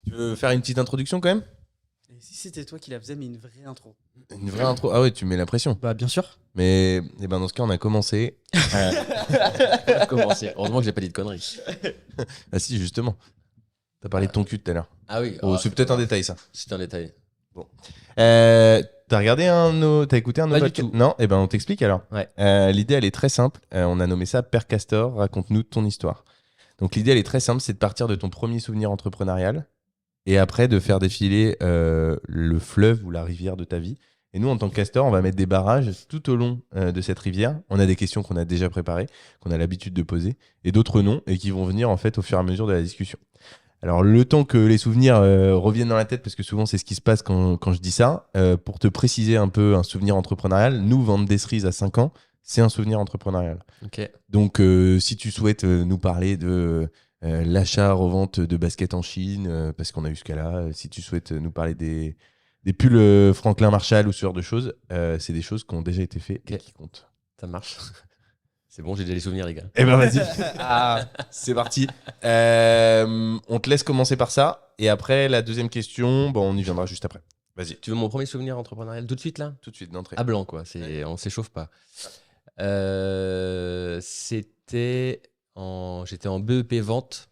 Tu veux faire une petite introduction quand même? Et si c'était toi qui la faisais, mais une vraie intro? Une vraie intro? Ah ouais, tu mets la pression. Bah, bien sûr. Mais dans ce cas, on a commencé. On a commencé. Heureusement que j'ai pas dit de conneries. Ah si, justement. T'as parlé de ton cul tout à l'heure. Ah oui. Oh, c'est peut-être un détail, ça. C'est un détail. T'as regardé t'as écouté un Pas autre du tout. Non? On t'explique alors. Ouais. L'idée, elle est très simple. On a nommé ça Père Castor, raconte-nous ton histoire. Donc l'idée, elle est très simple, c'est de partir de ton premier souvenir entrepreneurial et après de faire défiler le fleuve ou la rivière de ta vie. Et nous, en tant que Castor, on va mettre des barrages tout au long de cette rivière. On a des questions qu'on a déjà préparées, qu'on a l'habitude de poser, et d'autres non, et qui vont venir en fait au fur et à mesure de la discussion. Alors, le temps que les souvenirs reviennent dans la tête, parce que souvent c'est ce qui se passe quand je dis ça, pour te préciser un peu un souvenir entrepreneurial, nous, vendre des cerises à 5 ans, c'est un souvenir entrepreneurial. Ok. Donc, si tu souhaites nous parler de l'achat-revente de baskets en Chine, parce qu'on a eu ce cas-là, si tu souhaites nous parler des pulls Franklin Marshall ou ce genre de choses, c'est des choses qui ont déjà été faites et Ok. qui comptent. Ça marche. C'est bon, j'ai déjà les souvenirs, les gars. Eh ben vas-y. C'est parti. On te laisse commencer par ça. Et après, la deuxième question, on y viendra juste après. Vas-y, Tu veux mon premier souvenir entrepreneurial tout de suite là? tout de suite d'entrée. À blanc quoi. On s'échauffe pas. J'étais en BEP vente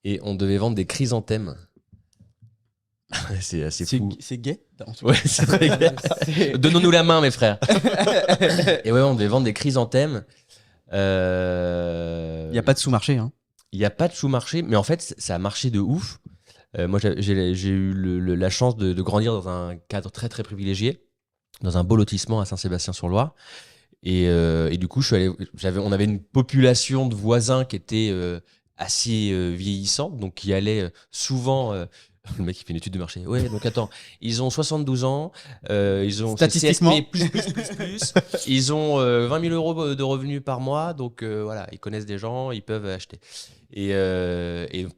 et on devait vendre des chrysanthèmes. C'est assez fou. C'est gay? Ouais, c'est très gay. Donnons-nous la main, mes frères. Et ouais, on devait vendre des chrysanthèmes. Il n'y a pas de sous-marché. Hein. Il n'y a pas de sous-marché, mais en fait, ça a marché de ouf. Moi, j'ai eu la chance de grandir dans un cadre très, très privilégié, dans un beau lotissement à Saint-Sébastien-sur-Loire. Et du coup, on avait une population de voisins qui était assez vieillissante, donc qui allait souvent... le mec, il fait une étude de marché. Ouais, donc attends, ils ont 72 ans, ils ont Statistiquement. plus. Ils ont 20 000 euros de revenus par mois, donc voilà, ils connaissent des gens, ils peuvent acheter. Et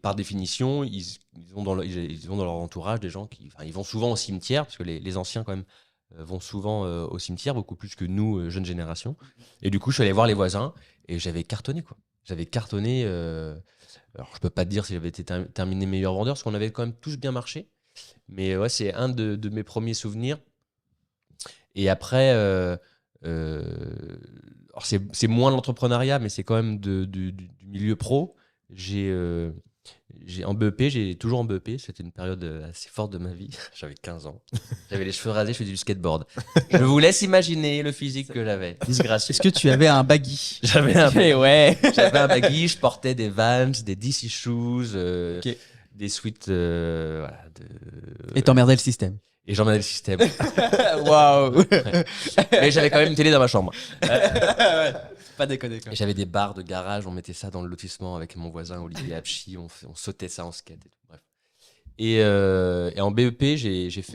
par définition, ils ont dans leur entourage des gens ils vont souvent au cimetière, parce que les anciens, quand même, vont souvent au cimetière, beaucoup plus que nous, jeunes générations. Et du coup, je suis allé voir les voisins, et j'avais cartonné, quoi. J'avais cartonné. Alors, je peux pas te dire si j'avais été terminé meilleur vendeur, parce qu'on avait quand même tous bien marché. Mais ouais, c'est un de mes premiers souvenirs. Et après, alors c'est moins l'entrepreneuriat, mais c'est quand même du milieu pro. J'ai en BEP, j'ai toujours en BEP. C'était une période assez forte de ma vie. J'avais 15 ans. J'avais les cheveux rasés, je faisais du skateboard. Je vous laisse imaginer le physique que j'avais. Disgracieux. Est-ce que tu avais un baggy? J'avais un Ouais. J'avais un baggy, je portais des Vans, des DC Shoes, Ok. des sweats. Voilà, Et t'emmerdais le système. Et j'emmerdais le système. Waouh. Mais j'avais quand même une télé dans ma chambre. Pas déconner quoi. Et j'avais des barres de garage, on mettait ça dans le lotissement avec mon voisin Olivier Apchi, on sautait ça en skate et tout. Bref. Et en BEP,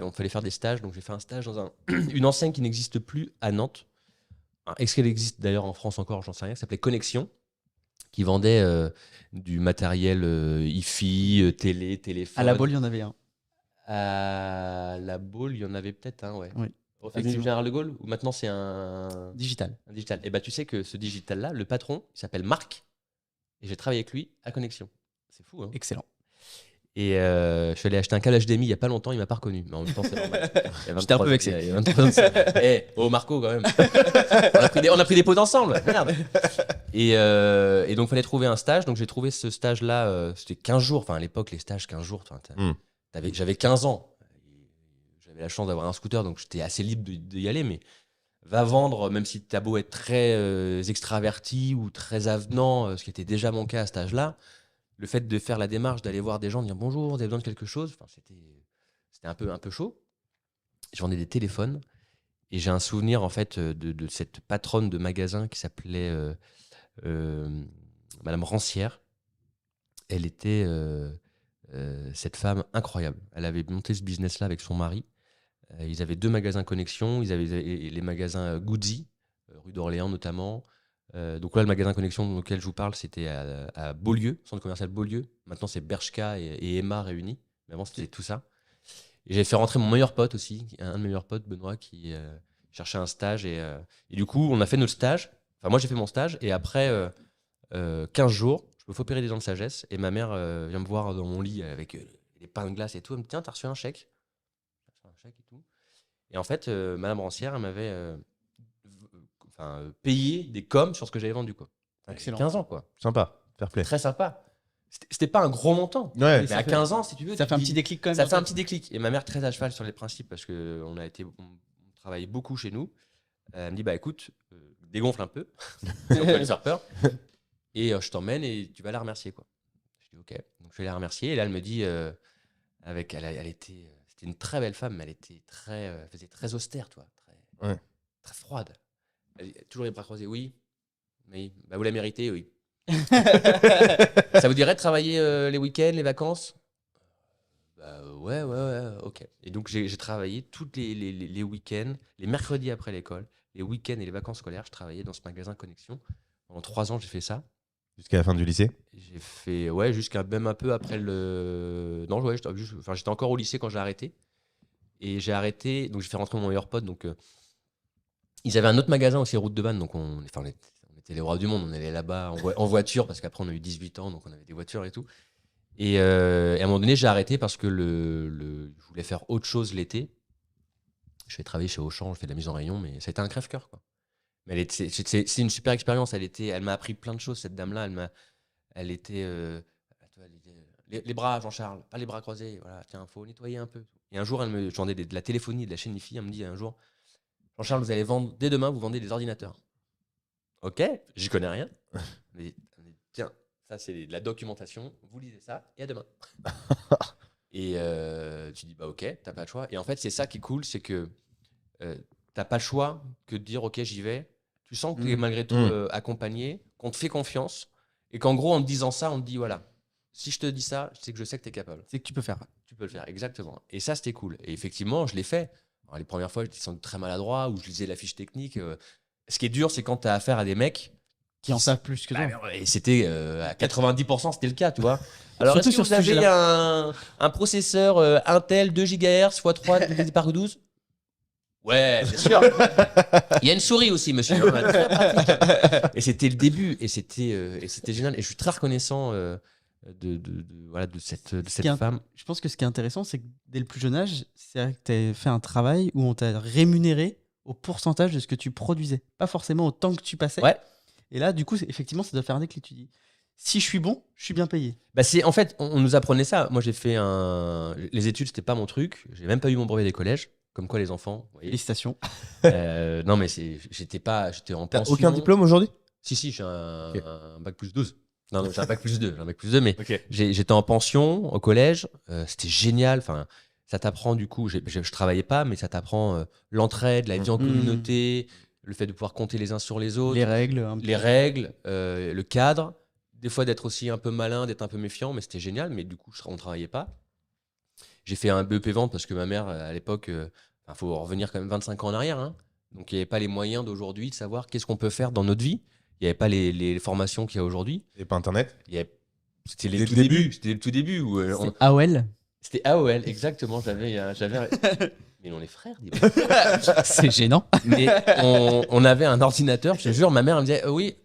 on fallait faire des stages, donc j'ai fait un stage dans une enseigne qui n'existe plus à Nantes. Est-ce qu'elle existe d'ailleurs en France encore? J'en sais rien. Ça s'appelait Connexion, qui vendait du matériel hi-fi, téléphone. À la Baule, il y en avait un. À la Baule, il y en avait peut-être un, ouais. Oui. Avenue du Général de Gaulle, ou maintenant c'est un Digital. digital. Et bah tu sais que ce digital-là, le patron, il s'appelle Marc, et j'ai travaillé avec lui à Connexion. C'est fou, hein. Excellent. Et je suis allé acheter un câble HDMI il y a pas longtemps, il m'a pas reconnu. Mais en même temps, c'est normal. J'étais un peu vexé. Il y a 23 ans de ça. Oh Marco, quand même. On a pris des pots ensemble. Merde. Et donc, il fallait trouver un stage. Donc, j'ai trouvé ce stage-là. C'était 15 jours. Enfin, à l'époque, les stages, 15 jours. J'avais 15 ans. J'avais la chance d'avoir un scooter, donc j'étais assez libre d'y aller. Mais va vendre, même si t'as beau être très extraverti ou très avenant, ce qui était déjà mon cas à cet âge-là, le fait de faire la démarche, d'aller voir des gens, de dire bonjour, vous avez besoin de quelque chose, c'était un peu chaud. Je vendais des téléphones et j'ai un souvenir en fait de cette patronne de magasin qui s'appelait Madame Rancière. Elle était cette femme incroyable. Elle avait monté ce business-là avec son mari. Ils avaient 2 magasins Connexion. Ils avaient les magasins Goodzy, rue d'Orléans notamment. Donc là, le magasin Connexion auquel je vous parle, c'était à Beaulieu, centre commercial Beaulieu. Maintenant, c'est Bershka et Emma réunis. Mais avant, c'était tout ça. Et j'avais fait rentrer mon meilleur pote aussi, un de mes meilleurs potes, Benoît, qui cherchait un stage. Et du coup, on a fait notre stage. Enfin, moi, j'ai fait mon stage. Et après 15 jours, je me fais opérer des dents de sagesse. Et ma mère vient me voir dans mon lit avec les des pains de glace et tout. Elle me dit, tiens, t'as reçu un chèque. J'ai reçu un chèque et tout. Et en fait, Madame Rancière, elle m'avait payé des coms sur ce que j'avais vendu, quoi. Excellent. 15 ans, quoi. Sympa, fair play. Très sympa. C'était pas un gros montant. Ouais. Mais à 15 ans, si tu veux. Ça tu fait un te petit dis- déclic quand même. Ça fait un petit déclic. Et ma mère, très à cheval sur les principes, parce qu'on travaillait beaucoup chez nous. Elle me dit, bah écoute, dégonfle un peu. On peut lui faire peur. Et je t'emmène et tu vas la remercier, quoi. Je dis, ok. Donc je vais la remercier. Et là, elle me dit, elle était, c'était une très belle femme, mais elle faisait très austère, toi. Très froide. Toujours les bras croisés, oui. Oui. Bah, vous la méritez, oui. Ça vous dirait de travailler les week-ends, les vacances? Bah, ouais, ok. Et donc j'ai travaillé tous les week-ends, les mercredis après l'école, les week-ends et les vacances scolaires, je travaillais dans ce magasin Connexion. Pendant 3 ans, j'ai fait ça. Jusqu'à la fin du lycée. J'ai fait, ouais, jusqu'à même un peu après le. Non, ouais, j'étais encore au lycée quand j'ai arrêté. Et j'ai arrêté, donc j'ai fait rentrer mon meilleur pote. Donc, ils avaient un autre magasin aussi, Route de Vannes. Donc, on était les rois du monde. On allait là-bas en voiture, parce qu'après, on a eu 18 ans, donc on avait des voitures et tout. Et à un moment donné, j'ai arrêté parce que je voulais faire autre chose l'été. Je vais travailler chez Auchan, je fais de la mise en rayon, mais ça a été un crève-cœur, quoi. Mais c'est une super expérience. Elle m'a appris plein de choses, cette dame-là. Elle était. Les bras, Jean-Charles, pas les bras croisés. Voilà, tiens, faut nettoyer un peu. Et un jour, je vendais de la téléphonie, de la chaîne IFI. Elle me dit un jour, Jean-Charles, vous allez vendre, dès demain, vous vendez des ordinateurs. Ok, j'y connais rien. Mais tiens, ça, c'est de la documentation. Vous lisez ça et à demain. Et tu dis, bah ok, t'as pas le choix. Et en fait, c'est ça qui est cool, c'est que t'as pas le choix que de dire, ok, j'y vais. Tu sens que tu es malgré tout accompagné, qu'on te fait confiance. Et qu'en gros, en te disant ça, on te dit, voilà, si je te dis ça, c'est que je sais que tu es capable. C'est que tu peux faire. Tu peux le faire, exactement. Et ça, c'était cool. Et effectivement, je l'ai fait. Alors, les premières fois, j'étais sans doute très maladroit, ou je lisais la fiche technique. Ce qui est dur, c'est quand tu as affaire à des mecs qui en savent plus que toi. Et c'était à 90%, c'était le cas, tu vois. Alors, surtout est-ce que sur vous ce avez sujet-là. un processeur Intel 2 GHz x3 divisé par 12? Ouais, bien sûr. Il y a une souris aussi, monsieur. Très pratique. Et c'était le début, et c'était génial. Et je suis très reconnaissant de cette femme. Je pense que ce qui est intéressant, c'est que dès le plus jeune âge, c'est que tu as fait un travail où on t'a rémunéré au pourcentage de ce que tu produisais, pas forcément au temps que tu passais. Ouais. Et là, du coup, effectivement, ça doit faire un déclic. Tu dis, si je suis bon, je suis bien payé. Bah en fait, on nous apprenait ça. Moi, j'ai fait les études, c'était pas mon truc. J'ai même pas eu mon brevet des collèges. Comme quoi, les enfants. Vous voyez. Félicitations. Non, mais j'étais en T'as pension. aucun diplôme aujourd'hui? Si, j'ai un bac plus 12. Non, j'ai un bac plus 2. J'ai un bac plus 2, mais Ok. j'étais en pension au collège. C'était génial. Enfin, ça t'apprend du coup. Je travaillais pas, mais ça t'apprend l'entraide, la vie en communauté, le fait de pouvoir compter les uns sur les autres. Les règles. Le cadre. Des fois, d'être aussi un peu malin, d'être un peu méfiant, mais c'était génial. Mais du coup, on ne travaillait pas. J'ai fait un BEP vente parce que ma mère, à l'époque, faut revenir quand même 25 ans en arrière. Hein. Donc, il n'y avait pas les moyens d'aujourd'hui de savoir qu'est-ce qu'on peut faire dans notre vie. Il n'y avait pas les formations qu'il y a aujourd'hui. Et pas Internet? C'était les tout débuts. C'était le tout début. Où, c'était AOL. C'était AOL, exactement. J'avais... Mais on est frères, dis-moi. C'est gênant. Mais on avait un ordinateur. Je te jure, ma mère elle me disait oui,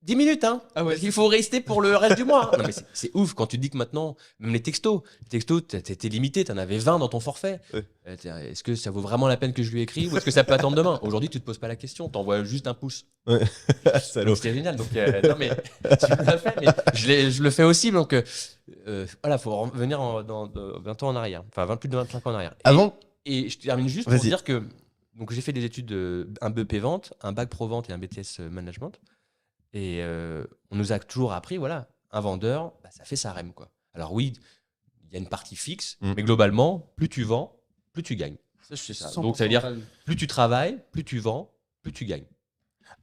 10 minutes, hein. Ah ouais. Il faut rester pour le reste du mois. Non, mais c'est ouf quand tu dis que maintenant, même les textos, t'étais limité, t'en avais 20 dans ton forfait. Ouais. Est-ce que ça vaut vraiment la peine que je lui écris ou est-ce que ça peut attendre demain? Aujourd'hui, tu te poses pas la question, t'envoies juste un pouce. Ouais. Salaud. C'était génial. Donc, non, mais tu l'as fait, mais je le fais aussi. Donc, voilà, faut revenir dans 20 ans en arrière. Enfin, plus de 25 ans en arrière. Avant. Et je termine juste pour dire que donc, j'ai fait des études, un BEP vente, un bac pro vente et un BTS management. Et on nous a toujours appris, voilà, un vendeur, ça fait sa REM, quoi. Alors oui, il y a une partie fixe, mais globalement, plus tu vends, plus tu gagnes. Ça. Donc ça veut dire, plus tu travailles, plus tu vends, plus tu gagnes.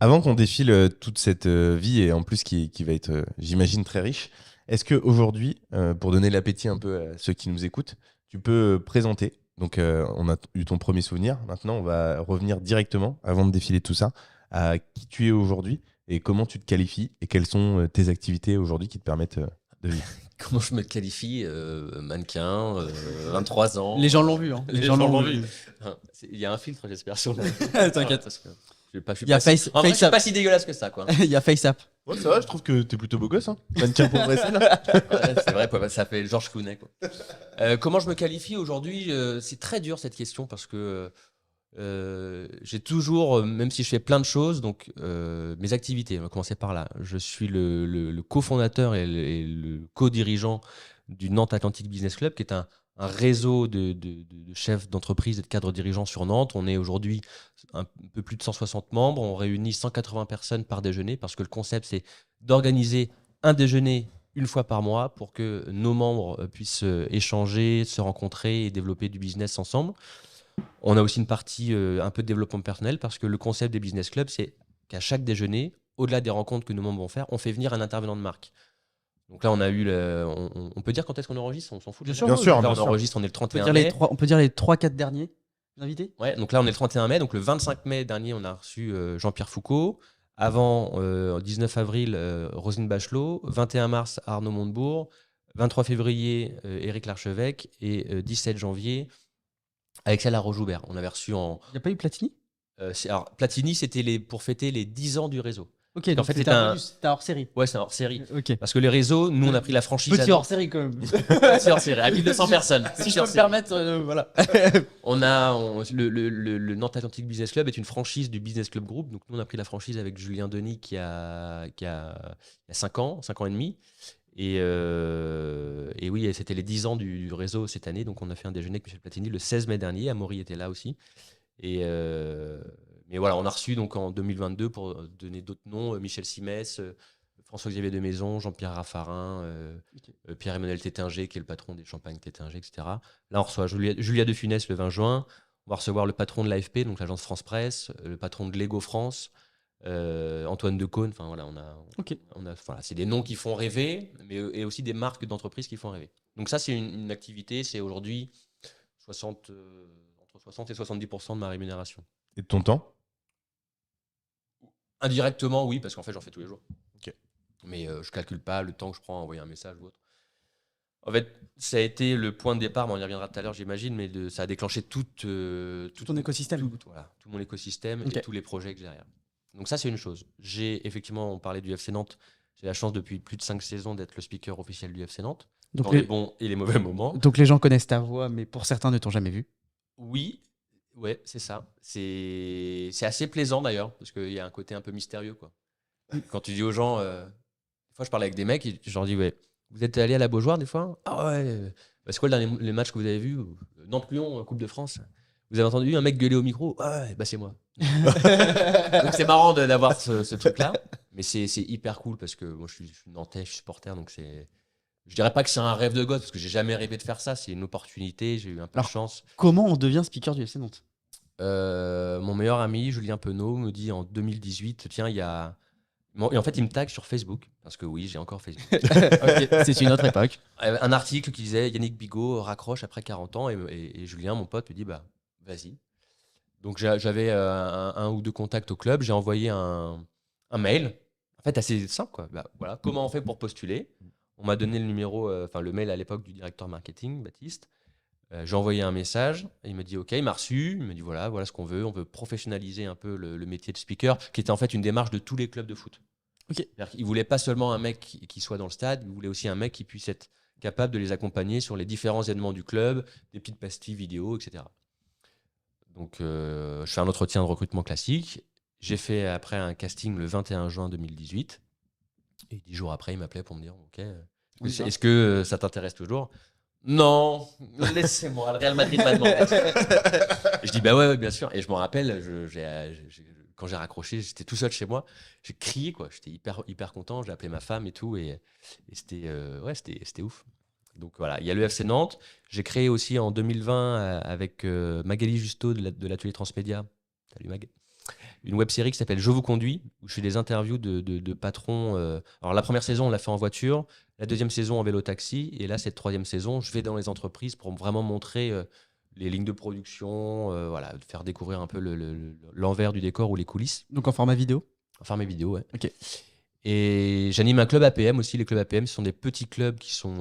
Avant qu'on défile toute cette vie, et en plus qui va être, j'imagine, très riche, est-ce qu'aujourd'hui, pour donner l'appétit un peu à ceux qui nous écoutent, tu peux présenter, donc on a eu ton premier souvenir, maintenant on va revenir directement, avant de défiler tout ça, à qui tu es aujourd'hui, et comment tu te qualifies et quelles sont tes activités aujourd'hui qui te permettent de vivre? Comment je me qualifie? Mannequin, 23 ans. Les gens l'ont vu. Hein. Les gens l'ont vu. Il y a un filtre, j'espère, sur le... T'inquiète. Je suis Il y a pas si- Face- en vrai, je suis FaceApp. pas si dégueulasse que ça, quoi. Il y a FaceApp. Ouais, ça va, je trouve que t'es plutôt beau gosse. Hein. Mannequin pour vrai, là. Ouais, c'est vrai, quoi, ça fait Georges Clooney, quoi. Comment je me qualifie aujourd'hui? C'est très dur cette question parce que j'ai toujours, même si je fais plein de choses, donc mes activités, on va commencer par là. Je suis le cofondateur et le co-dirigeant du Nantes Atlantic Business Club, qui est un réseau de chefs d'entreprise et de cadres dirigeants sur Nantes. On est aujourd'hui un peu plus de 160 membres. On réunit 180 personnes par déjeuner parce que le concept, c'est d'organiser un déjeuner une fois par mois pour que nos membres puissent échanger, se rencontrer et développer du business ensemble. On a aussi une partie un peu de développement personnel parce que le concept des business clubs, c'est qu'à chaque déjeuner, au-delà des rencontres que nos membres vont faire, on fait venir un intervenant de marque. Donc là, on a eu on peut dire quand est-ce qu'on enregistre? On s'en fout. Bien déjà. sûr, Bien sûr, Là, bien on sûr. enregistre, on est le On peut 31 dire mai. on peut dire les 3-4 derniers invités. Ouais, donc là, on est le 31 mai. Donc le 25 mai dernier, on a reçu Jean-Pierre Foucault. Avant, 19 avril, Roselyne Bachelot. 21 mars, Arnaud Montebourg. 23 février, Éric Larchevêque. Et 17 janvier, Alexia Laroche-Joubert. On avait reçu en. Il n'y a pas eu Platini? Alors, Platini, c'était pour fêter les 10 ans du réseau. Ok, En donc fait, c'était c'est un un- bonus, c'était un hors-série. Ouais, c'est un hors-série. Ok. Parce que les réseaux, nous, on a pris la franchise. Petit hors-série quand même. Petit hors-série, à 1200 personnes. Si Petit je peux me hors-série. permettre, voilà. Le Nantes Atlantic Business Club est une franchise du Business Club Group. Donc, nous, on a pris la franchise avec Julien Denis il y a 5 ans et demi. Et oui, et c'était les 10 ans du réseau cette année. Donc, on a fait un déjeuner avec Michel Platini le 16 mai dernier. Amaury était là aussi. Mais voilà, on a reçu donc en 2022, pour donner d'autres noms, Michel Simès, François-Xavier de Maison, Jean-Pierre Raffarin, Pierre-Emmanuel Tétinger, qui est le patron des champagnes Tétinger, etc. Là, on reçoit Julia de Funès le 20 juin. On va recevoir le patron de l'AFP, donc l'agence France Presse, le patron de Lego France, Antoine Decaune. Enfin, voilà, voilà, c'est des noms qui font rêver, mais et aussi des marques d'entreprises qui font rêver. Donc ça, c'est une activité, c'est aujourd'hui entre 60 et 70% de ma rémunération. Et de ton temps? Indirectement, oui, parce qu'en fait, j'en fais tous les jours. Ok. Mais je calcule pas le temps que je prends à envoyer un message ou autre. En fait, ça a été le point de départ, mais on y reviendra tout à l'heure, j'imagine, mais ça a déclenché tout ton écosystème. tout mon écosystème Ok. et tous les projets que j'ai derrière. Donc ça, c'est une chose. J'ai effectivement, on parlait du FC Nantes, j'ai la chance depuis plus de 5 saisons d'être le speaker officiel du FC Nantes, Donc dans les, les bons et les mauvais moments. donc les gens connaissent ta voix, mais pour certains ne t'ont jamais vu. Oui, ouais, c'est ça. C'est assez plaisant d'ailleurs, parce qu'il y a un côté un peu mystérieux, quoi. Quand tu dis aux gens, des fois je parle avec des mecs, et je leur dis, ouais, vous êtes allé à la Beaujoire des fois? Ah ouais, c'est quoi les matchs que vous avez vus? Nantes-Lyon, Coupe de France. Vous avez entendu un mec gueuler au micro? Ah ouais, bah c'est moi. Donc c'est marrant d'avoir ce truc-là, mais c'est hyper cool parce que moi je suis nantais, je suis supporter, donc c'est. Je dirais pas que c'est un rêve de gosse parce que j'ai jamais rêvé de faire ça, c'est une opportunité, j'ai eu un peu Alors, de chance. Comment on devient speaker du FC Nantes? Mon meilleur ami, Julien Penaud, me dit en 2018, tiens, il y a. Et en fait, il me tag sur Facebook, parce que oui, j'ai encore Facebook. Ok, c'est une autre époque. Un article qui disait Yannick Bigot raccroche après 40 ans, et Julien, mon pote, me dit, bah, vas-y. Donc j'avais un ou deux contacts au club, j'ai envoyé un mail, en fait assez simple, quoi. Bah, voilà, comment on fait pour postuler? On m'a donné le numéro, le mail à l'époque du directeur marketing, Baptiste. J'ai envoyé un message, et il m'a dit ok, il m'a reçu, il m'a dit voilà ce qu'on veut, on veut professionnaliser un peu le métier de speaker, qui était en fait une démarche de tous les clubs de foot. Ok. Il voulait pas seulement un mec qui soit dans le stade, il voulait aussi un mec qui puisse être capable de les accompagner sur les différents événements du club, des petites pastilles vidéo, etc. Donc je fais un entretien de recrutement classique, j'ai fait après un casting le 21 juin 2018, et 10 jours après il m'appelait pour me dire ok, est-ce que ça t'intéresse toujours? Non, laissez-moi, le Real Madrid m'a demandé. Je dis bah ouais, bien sûr. Et je me rappelle, quand j'ai raccroché, j'étais tout seul chez moi, j'ai crié, quoi. J'étais hyper content, j'ai appelé ma femme et tout, et c'était ouf. Donc voilà, il y a le FC Nantes. J'ai créé aussi en 2020 avec Magali Justo de l'atelier Transmédia. Salut Mag. Une web série qui s'appelle Je vous conduis, où je fais des interviews de patrons. Alors la première saison, on l'a fait en voiture, la deuxième saison en vélo-taxi, et là, cette troisième saison, je vais dans les entreprises pour vraiment montrer les lignes de production, voilà, faire découvrir un peu l'envers du décor ou les coulisses. Donc en format vidéo? Enfin, mes vidéos, ouais. Ok. Et j'anime un club APM aussi. Les clubs APM, ce sont des petits clubs qui sont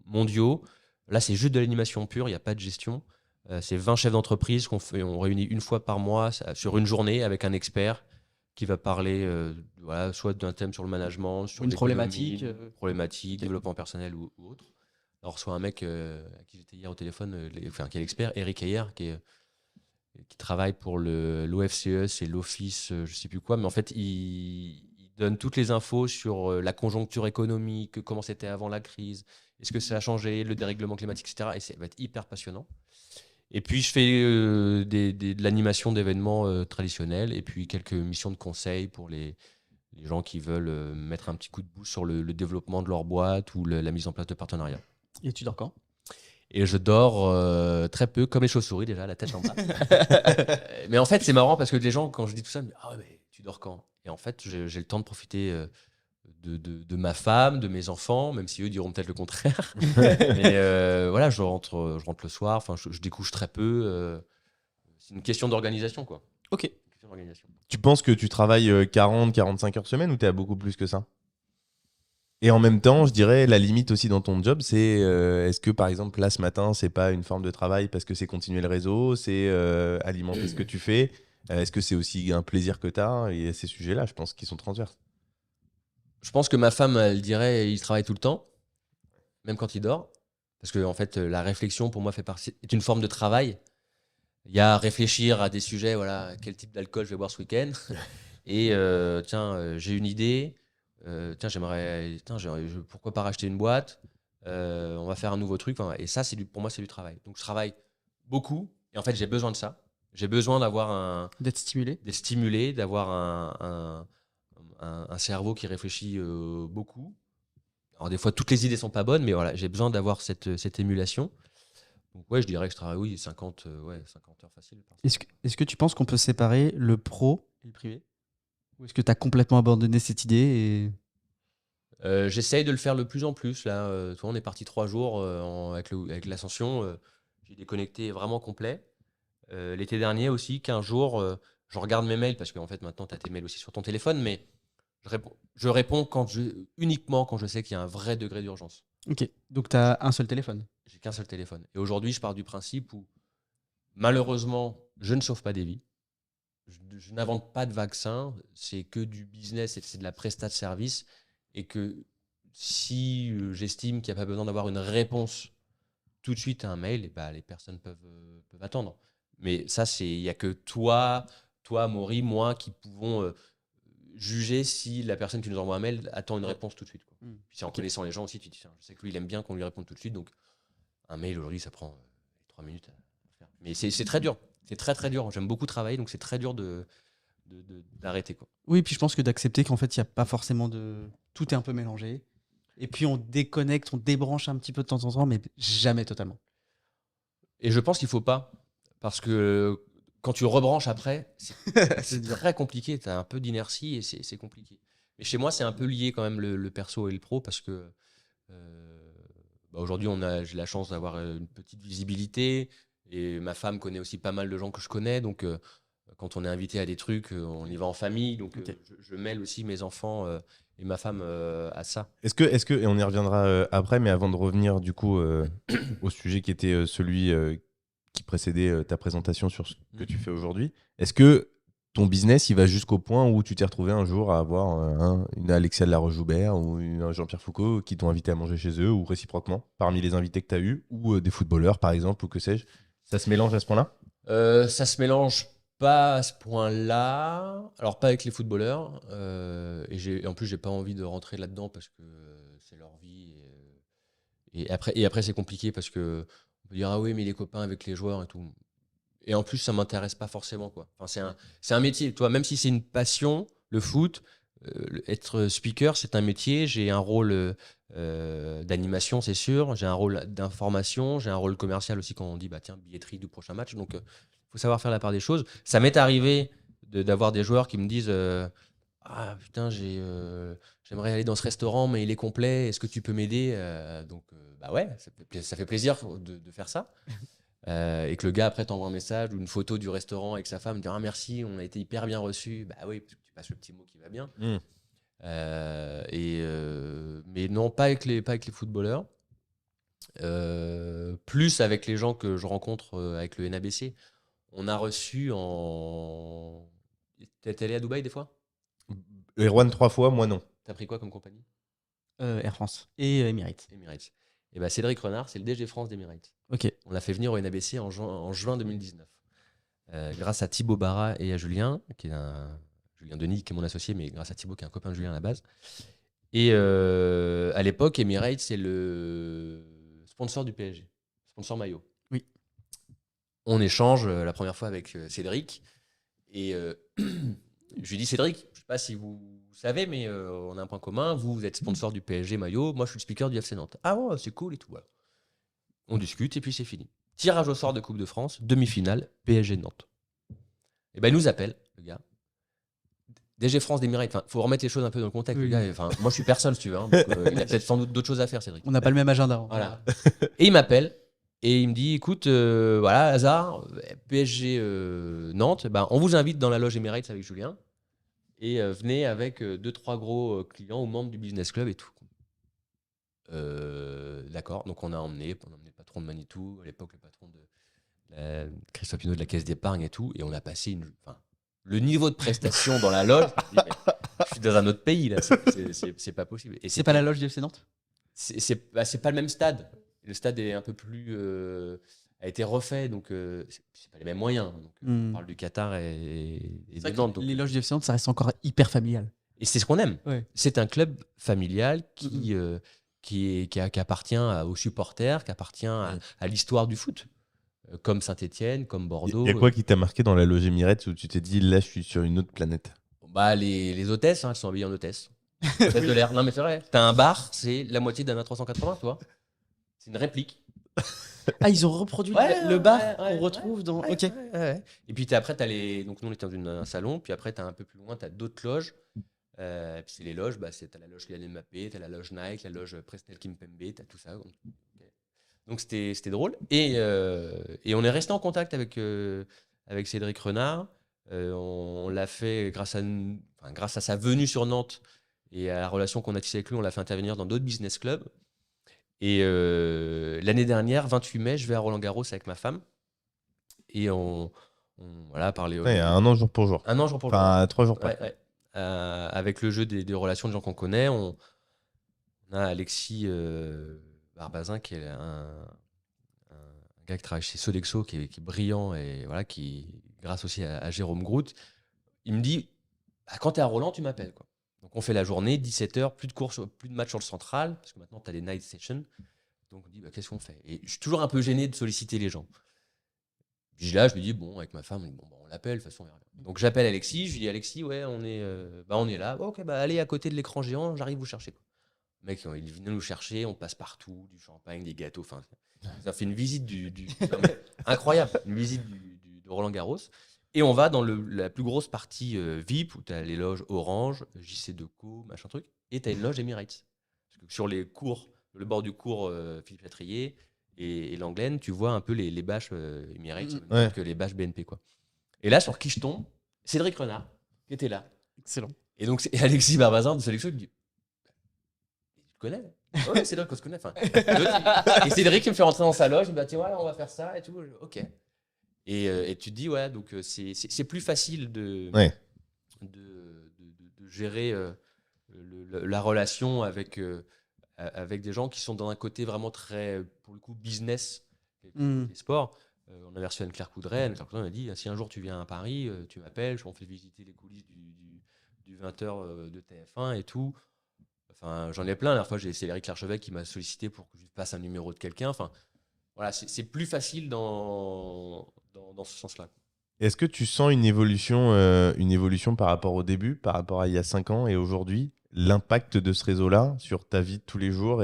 mondiaux. Là, c'est juste de l'animation pure, il n'y a pas de gestion. C'est 20 chefs d'entreprise on réunit une fois par mois sur une journée avec un expert qui va parler voilà, soit d'un thème sur le management, sur Une l'économie, problématique. développement personnel ou autre. Alors, soit un mec à qui j'étais hier au téléphone, qui est l'expert, Eric Ayer, qui travaille pour l'OFCE, c'est l'Office, je sais plus quoi, mais en fait, il donne toutes les infos sur la conjoncture économique, comment c'était avant la crise, est-ce que ça a changé, le dérèglement climatique, etc. Et ça va être hyper passionnant. Et puis, je fais de l'animation d'événements traditionnels et puis quelques missions de conseil pour les gens qui veulent mettre un petit coup de boost sur le développement de leur boîte ou la mise en place de partenariats. Et tu dors quand? Et je dors très peu, comme les chauves-souris déjà, la tête en bas. Mais en fait, c'est marrant parce que les gens, quand je dis tout ça, me disent ah ouais, mais tu dors quand? Et en fait, j'ai le temps de profiter de ma femme, de mes enfants, même si eux diront peut-être le contraire. Mais voilà, je rentre le soir, enfin, je découche très peu. C'est une question d'organisation, quoi. Ok. Une question d'organisation. Tu penses que tu travailles 40-45 heures semaine ou t'es à beaucoup plus que ça? Et en même temps, je dirais, la limite aussi dans ton job, c'est est-ce que par exemple là ce matin, c'est pas une forme de travail parce que c'est continuer le réseau, c'est alimenter ce que tu fais, est-ce que c'est aussi un plaisir que tu as? Et ces sujets-là, je pense qu'ils sont transverses. Je pense que ma femme, elle dirait il travaille tout le temps, même quand il dort. Parce que en fait, la réflexion, pour moi, est une forme de travail. Il y a réfléchir à des sujets, voilà, quel type d'alcool je vais boire ce week-end. Et tiens, j'ai une idée. Tiens, pourquoi pas racheter une boîte? On va faire un nouveau truc. Enfin, et ça, pour moi, c'est du travail. Donc, je travaille beaucoup. Et en fait, j'ai besoin de ça. J'ai besoin D'être stimulé. d'être stimulé, d'avoir un cerveau qui réfléchit beaucoup. Alors, des fois, toutes les idées sont pas bonnes, mais voilà, j'ai besoin d'avoir cette émulation. Donc, ouais, je dirais que je travaille, oui, 50 heures facile. Est-ce que tu penses qu'on peut séparer le pro et le privé? Ou est-ce que tu as complètement abandonné cette idée J'essaye de le faire le plus en plus. Là, on est parti 3 jours avec l'ascension. J'ai déconnecté vraiment complet. L'été dernier aussi, 15 jours, je regarde mes mails parce qu'en fait maintenant tu as tes mails aussi sur ton téléphone, mais je réponds uniquement quand je sais qu'il y a un vrai degré d'urgence. Ok, donc tu as un seul téléphone. J'ai qu'un seul téléphone. Et aujourd'hui, je pars du principe où malheureusement, je ne sauve pas des vies. Je n'invente pas de vaccin, c'est que du business et c'est de la prestat de service. Et que si j'estime qu'il n'y a pas besoin d'avoir une réponse tout de suite à un mail, et bah, les personnes peuvent attendre. Mais ça, il n'y a que toi, Maury, moi, qui pouvons juger si la personne qui nous envoie un mail attend une réponse tout de suite, quoi. Puis c'est en connaissant les gens aussi, tu te dis, tiens, je sais que lui, il aime bien qu'on lui réponde tout de suite, donc un mail aujourd'hui, ça prend 3 minutes à faire. Mais c'est très dur, c'est très très dur. J'aime beaucoup travailler, donc c'est très dur d'arrêter, quoi. Oui, puis je pense que d'accepter qu'en fait, il n'y a pas forcément de... Tout est un peu mélangé. Et puis on déconnecte, on débranche un petit peu de temps en temps, mais jamais totalement. Et je pense qu'il faut pas, parce que quand tu rebranches après, c'est très compliqué. Tu as un peu d'inertie et c'est compliqué. Mais chez moi, c'est un peu lié quand même le perso et le pro, parce que aujourd'hui, j'ai la chance d'avoir une petite visibilité et ma femme connaît aussi pas mal de gens que je connais. Donc, quand on est invité à des trucs, on y va en famille. Donc, Ok. je mêle aussi mes enfants et ma femme à ça. Est-ce que, et on y reviendra après, mais avant de revenir du coup au sujet qui était celui qui précédait ta présentation sur ce que tu fais aujourd'hui, est-ce que ton business, il va jusqu'au point où tu t'es retrouvé un jour à avoir une Alexia de la Roche-Joubert ou un Jean-Pierre Foucault qui t'ont invité à manger chez eux ou réciproquement, parmi les invités que tu as eus, ou des footballeurs par exemple, ou que sais-je? Ça se mélange à ce point-là? Ça se mélange pas à ce point-là. Alors, pas avec les footballeurs. Et en plus, j'ai pas envie de rentrer là-dedans parce que c'est leur vie. Et après, c'est compliqué parce que on peut dire ah oui, mais les copains avec les joueurs et tout. Et en plus, ça m'intéresse pas forcément, quoi. Enfin, c'est un métier. Toi, même si c'est une passion, le foot, être speaker, c'est un métier. J'ai un rôle d'animation, c'est sûr. J'ai un rôle d'information. J'ai un rôle commercial aussi quand on dit bah tiens, billetterie du prochain match. Donc, faut savoir faire la part des choses. Ça m'est arrivé d'avoir des joueurs qui me disent ah putain, j'aimerais aller dans ce restaurant, mais il est complet. Est-ce que tu peux m'aider? Donc, bah ouais, ça fait plaisir de faire ça. Et que le gars après t'envoie un message ou une photo du restaurant avec sa femme, dire ah merci, on a été hyper bien reçus. Bah oui, parce que tu passes le petit mot qui va bien. Mais non, pas avec les footballeurs. plus avec les gens que je rencontre avec le NABC. On a reçu en... T'es allé à Dubaï des fois? Erwan 3 fois, moi non. T'as pris quoi comme compagnie? Air France et Emirates. Emirates. Et ben Cédric Renard, c'est le DG France d'Emirates. Ok. On l'a fait venir au NABC en juin 2019. Grâce à Thibaut Barra et à Julien, Julien Denis, qui est mon associé, mais grâce à Thibaut, qui est un copain de Julien à la base. Et à l'époque, Emirates, c'est le sponsor du PSG, sponsor maillot. Oui. On échange la première fois avec Cédric. Et je lui dis, Cédric, je ne sais pas si vous savez, mais on a un point commun. Vous êtes sponsor du PSG maillot. Moi, je suis le speaker du FC Nantes. Ah ouais, c'est cool et tout. Voilà. On discute et puis c'est fini. Tirage au sort de Coupe de France, demi-finale, PSG Nantes. Et ben il nous appelle, le gars. DG France d'Emirates. Enfin, faut remettre les choses un peu dans le contexte. Oui. Le gars, enfin, moi, je suis personne, si tu veux. Hein, donc, il a peut-être sans doute d'autres choses à faire, Cédric. On n'a pas le même agenda. Voilà. Et il m'appelle et il me dit, écoute, voilà, hasard, PSG Nantes, ben, on vous invite dans la loge Emirates avec Julien et venez avec 2-3 gros clients ou membres du business club et tout. D'accord, donc on a emmené le patron de Manitou, à l'époque le patron de Christophe Hinault de la Caisse d'épargne et tout, et on a passé le niveau de prestation dans la loge. Je me dis, mais je suis dans un autre pays là, c'est pas possible. Et C'est pas la loge du FC Nantes? c'est pas le même stade. Le stade est un peu plus a été refait, donc c'est pas les mêmes moyens. Donc, on parle du Qatar et C'est de vrai Nantes. que Donc, les loges du FC Nantes, ça reste encore hyper familial. et c'est ce qu'on aime. Ouais. C'est un club familial qui appartient aux supporters, qui appartient à l'histoire du foot, comme Saint-Etienne, comme Bordeaux. Il y a quoi qui t'a marqué dans la loge Emirates où tu t'es dit là je suis sur une autre planète? Bah, les hôtesses, elles sont habillées en hôtesses. Hôtesses de l'air. Non, mais c'est vrai. T'as un bar, c'est la moitié d'un A380, tu vois. C'est une réplique. Ah, ils ont reproduit le bar qu'on retrouve dans. Ok. Ouais. Et puis après, t'as les. Donc nous, on était dans un salon, puis après, t'as un peu plus loin, t'as d'autres loges. Puis c'est les loges, bah, t'as la loge Kylian Mbappé, t'as la loge Nike, la loge Presnel Kimpembe, t'as tout ça. Donc c'était drôle. Et on est resté en contact avec Cédric Renard. On l'a fait grâce à sa venue sur Nantes et à la relation qu'on a tissée avec lui, on l'a fait intervenir dans d'autres business clubs. Et l'année dernière, 28 mai, je vais à Roland-Garros avec ma femme. Et on voilà, parler. Ouais, un an jour pour jour. Un an jour pour jour. Enfin, 3 jours près. Ouais. Avec le jeu des relations de gens qu'on connaît, on a Alexis Barbazin qui est un gars qui travaille chez Sodexo, qui est brillant et voilà, qui, grâce aussi à Jérôme Groult, il me dit bah, quand tu es à Roland, tu m'appelles. Quoi. Donc on fait la journée, 17h, plus de matchs sur le central, parce que maintenant tu as les night sessions. Donc on dit bah, qu'est-ce qu'on fait? Et je suis toujours un peu gêné de solliciter les gens. Puis là, je me dis, bon, avec ma femme, on l'appelle, de toute façon, on verra bien. Donc j'appelle Alexis, je lui dis, Alexis, ouais, on est là. Ok, bah allez à côté de l'écran géant, j'arrive vous chercher. Quoi. Le mec, il vient nous chercher, on passe partout, du champagne, des gâteaux, enfin, ça fait une visite non, incroyable, une visite de Roland Garros. Et on va dans la plus grosse partie VIP, où tu as les loges Orange, JC Deco, machin truc, et tu as une loge Emirates. Parce que sur le bord du cours Philippe Chatrier, et l'Anglaine, tu vois un peu les bâches Emirates, même que les bâches BNP. Quoi. Et là, sur qui je tombe? Cédric Renard, qui était là. Excellent. Et donc, c'est Alexis Barbazin de Sodexo qui dit tu connais? Ouais, Cédric, on se connaît. Et Cédric qui me fait rentrer dans sa loge, il me dit tiens, voilà, on va faire ça et tout. Ok. Et tu te dis, ouais, donc c'est plus facile de gérer la relation avec des gens qui sont dans un côté vraiment très, pour le coup, business, les sports. On avait reçu Anne-Claire Coudray. Anne-Claire Coudray m'a dit si un jour tu viens à Paris, tu m'appelles, on fait visiter les coulisses du 20h de TF1 et tout. Enfin, j'en ai plein. La dernière fois, c'est Eric Larchevêque qui m'a sollicité pour que je passe un numéro de quelqu'un. Enfin, voilà, c'est plus facile dans ce sens-là. Est-ce que tu sens une évolution par rapport au début, par rapport à il y a 5 ans et aujourd'hui, l'impact de ce réseau-là sur ta vie de tous les jours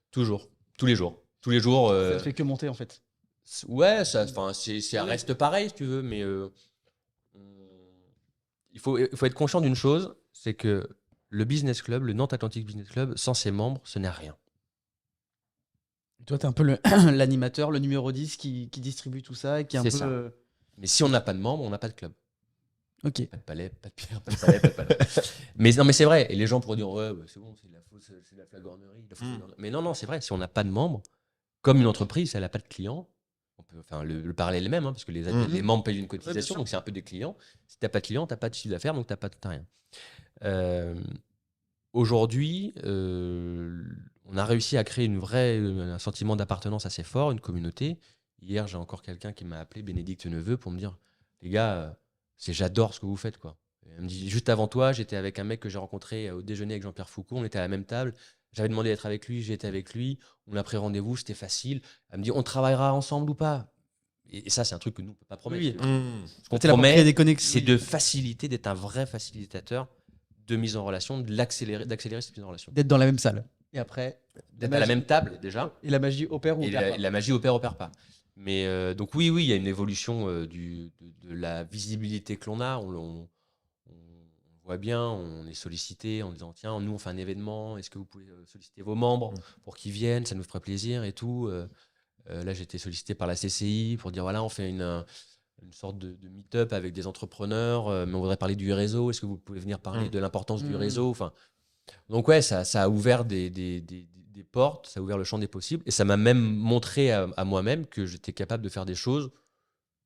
Toujours. Tous les jours. Ça ne fait que monter en fait. Ouais, ça reste pareil si tu veux, mais il faut être conscient d'une chose, c'est que le business club, le Nantes Atlantic Business Club, sans ses membres, ce n'est rien. Et toi, tu es un peu l'animateur, le numéro 10 qui distribue tout ça et qui est un peu. Mais si on n'a pas de membres, on n'a pas de club. Ok. Pas de palais, pas de pierre, pas de palais, pas de palais. Mais non, mais c'est vrai. Et les gens pourraient dire, ouais, c'est bon, c'est de la fausse, c'est de la flagornerie. Mais non, c'est vrai. Si on n'a pas de membres, comme une entreprise, si elle n'a pas de clients, enfin, le parallèle est le même, hein, parce que les membres payent une cotisation, donc c'est un peu des clients. Si tu n'as pas de clients, tu n'as pas de chiffre d'affaires, donc tu n'as rien. Aujourd'hui, on a réussi à créer un sentiment d'appartenance assez fort, une communauté. Hier, j'ai encore quelqu'un qui m'a appelé, Bénédicte Neveu, pour me dire, les gars, j'adore ce que vous faites, quoi. Elle me dit, juste avant toi, j'étais avec un mec que j'ai rencontré au déjeuner avec Jean-Pierre Foucault, on était à la même table, j'avais demandé d'être avec lui, j'ai été avec lui, on a pris rendez-vous, c'était facile. Elle me dit, on travaillera ensemble ou pas? Et ça, c'est un truc que nous, on ne peut pas promettre. Oui. Ce qu'on T'es là pour créer promet, des connexions. c'est de faciliter, d'être un vrai facilitateur de mise en relation, d'accélérer cette mise en relation. D'être dans la même salle. Et après, D'être à la même table, déjà. Et la magie opère ou Et opère pas. la magie opère pas. Mais donc oui, il y a une évolution de la visibilité que l'on a. On voit bien, on est sollicité en disant tiens, nous on fait un événement, est-ce que vous pouvez solliciter vos membres pour qu'ils viennent, ça nous ferait plaisir et tout. Là, j'ai été sollicité par la CCI pour dire voilà, on fait une sorte de meet-up avec des entrepreneurs, mais on voudrait parler du réseau. Est-ce que vous pouvez venir parler de l'importance du réseau? Enfin, donc ouais, ça a ouvert des portes, ça a ouvert le champ des possibles, et ça m'a même montré à moi-même que j'étais capable de faire des choses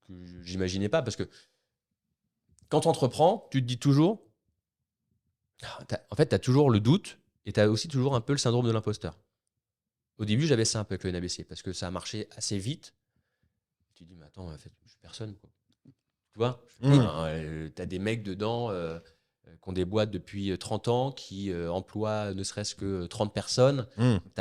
que j'imaginais pas, parce que quand tu entreprends, tu te dis toujours, en fait, tu as toujours le doute, et tu as aussi toujours un peu le syndrome de l'imposteur. Au début, j'avais ça un peu avec le NABC, parce que ça a marché assez vite. Tu te dis, mais attends, en fait, je suis personne, quoi. Tu vois, tu as des mecs dedans qui ont des boîtes depuis 30 ans, qui emploient ne serait-ce que 30 personnes.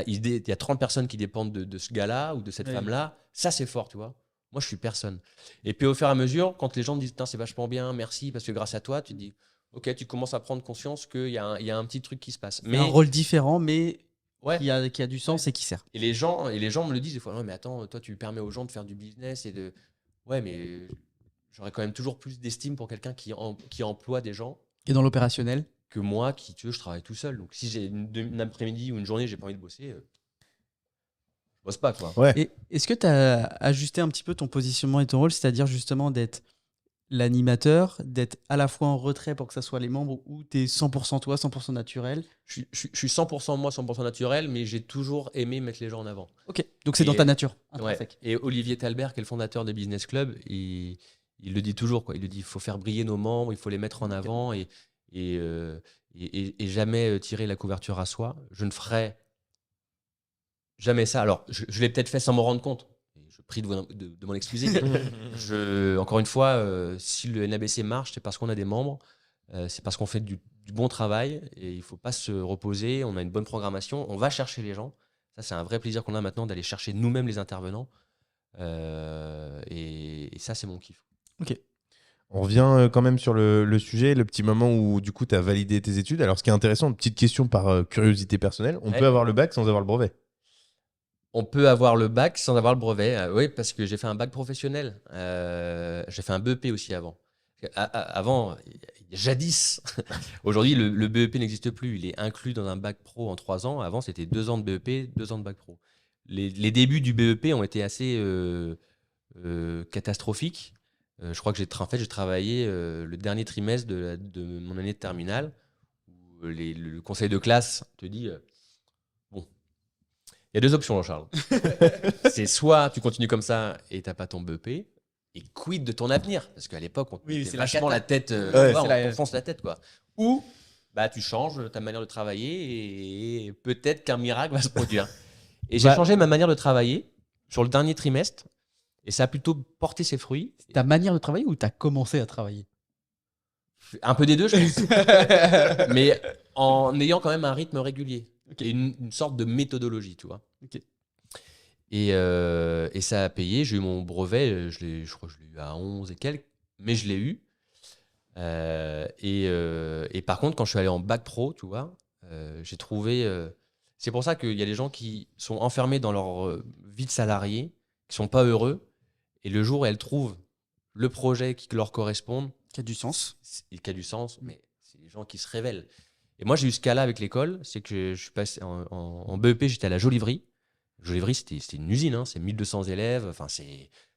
Il y a 30 personnes qui dépendent de ce gars-là ou de cette femme-là. Ça, c'est fort, tu vois. Moi, je suis personne. Et puis, au fur et à mesure, quand les gens me disent, c'est vachement bien, merci, parce que grâce à toi, tu te dis, ok, tu commences à prendre conscience qu'il y a un petit truc qui se passe. Mais un rôle différent, mais ouais, qui a du sens et qui sert. Et les gens me le disent des fois, non, mais attends, toi, tu permets aux gens de faire du business et de. Ouais, mais j'aurais quand même toujours plus d'estime pour quelqu'un qui emploie des gens. Et dans l'opérationnel que moi, qui, tu veux, je travaille tout seul. Donc, si j'ai une après-midi ou une journée, j'ai pas envie de bosser, je bosse pas, quoi. Ouais. Et est-ce que tu as ajusté un petit peu ton positionnement et ton rôle, c'est-à-dire justement d'être l'animateur, d'être à la fois en retrait pour que ça soit les membres, ou tu es 100% toi, 100% naturel? Je suis 100% moi, 100% naturel, mais j'ai toujours aimé mettre les gens en avant. Ok, donc c'est dans ta nature. Ouais. Et Olivier Talbert, qui est le fondateur des Business Club, il le dit toujours, quoi. Il le dit, il faut faire briller nos membres, il faut les mettre en avant et jamais tirer la couverture à soi. Je ne ferai jamais ça. Alors, je l'ai peut-être fait sans m'en rendre compte. Je prie de m'en excuser. Encore une fois, si le NABC marche, c'est parce qu'on a des membres, c'est parce qu'on fait du bon travail et il ne faut pas se reposer. On a une bonne programmation, on va chercher les gens. Ça, c'est un vrai plaisir qu'on a maintenant d'aller chercher nous-mêmes les intervenants. Et ça, c'est mon kiff. Ok. On revient quand même sur le sujet, le petit moment où du coup tu as validé tes études. Alors, ce qui est intéressant, une petite question par curiosité personnelle, on peut avoir le bac sans avoir le brevet? On peut avoir le bac sans avoir le brevet. Oui, parce que j'ai fait un bac professionnel. J'ai fait un BEP aussi avant. Avant, jadis, aujourd'hui le BEP n'existe plus. Il est inclus dans un bac pro en 3 ans. Avant, c'était 2 ans de BEP, 2 ans de bac pro. Les débuts du BEP ont été assez catastrophiques. Je crois que j'ai travaillé le dernier trimestre de mon année de terminale, où le conseil de classe te dit bon, il y a 2 options, Jean-Charles. C'est soit tu continues comme ça et t'as pas ton BEP, et quid de ton avenir, parce qu'à l'époque on mettait vachement la tête, on fonce la tête, quoi. Ou bah tu changes ta manière de travailler et peut-être qu'un miracle va se produire. Et j'ai changé ma manière de travailler sur le dernier trimestre. Et ça a plutôt porté ses fruits. Ta manière de travailler ou tu as commencé à travailler? Un peu des deux, je pense. Mais en ayant quand même un rythme régulier. Okay. Et une sorte de méthodologie, tu vois. Okay. Et ça a payé. J'ai eu mon brevet, je crois que je l'ai eu à 11 et quelques, mais je l'ai eu. Et par contre, quand je suis allé en bac pro, tu vois, j'ai trouvé... c'est pour ça qu'il y a des gens qui sont enfermés dans leur vie de salarié, qui sont pas heureux. Et le jour où elles trouvent le projet qui leur correspond, qui a du sens, mais c'est les gens qui se révèlent. Et moi, j'ai eu ce cas-là avec l'école, c'est que je suis passé en BEP, j'étais à la Joliverie. Joliverie, c'était une usine, hein, c'est 1200 élèves, enfin,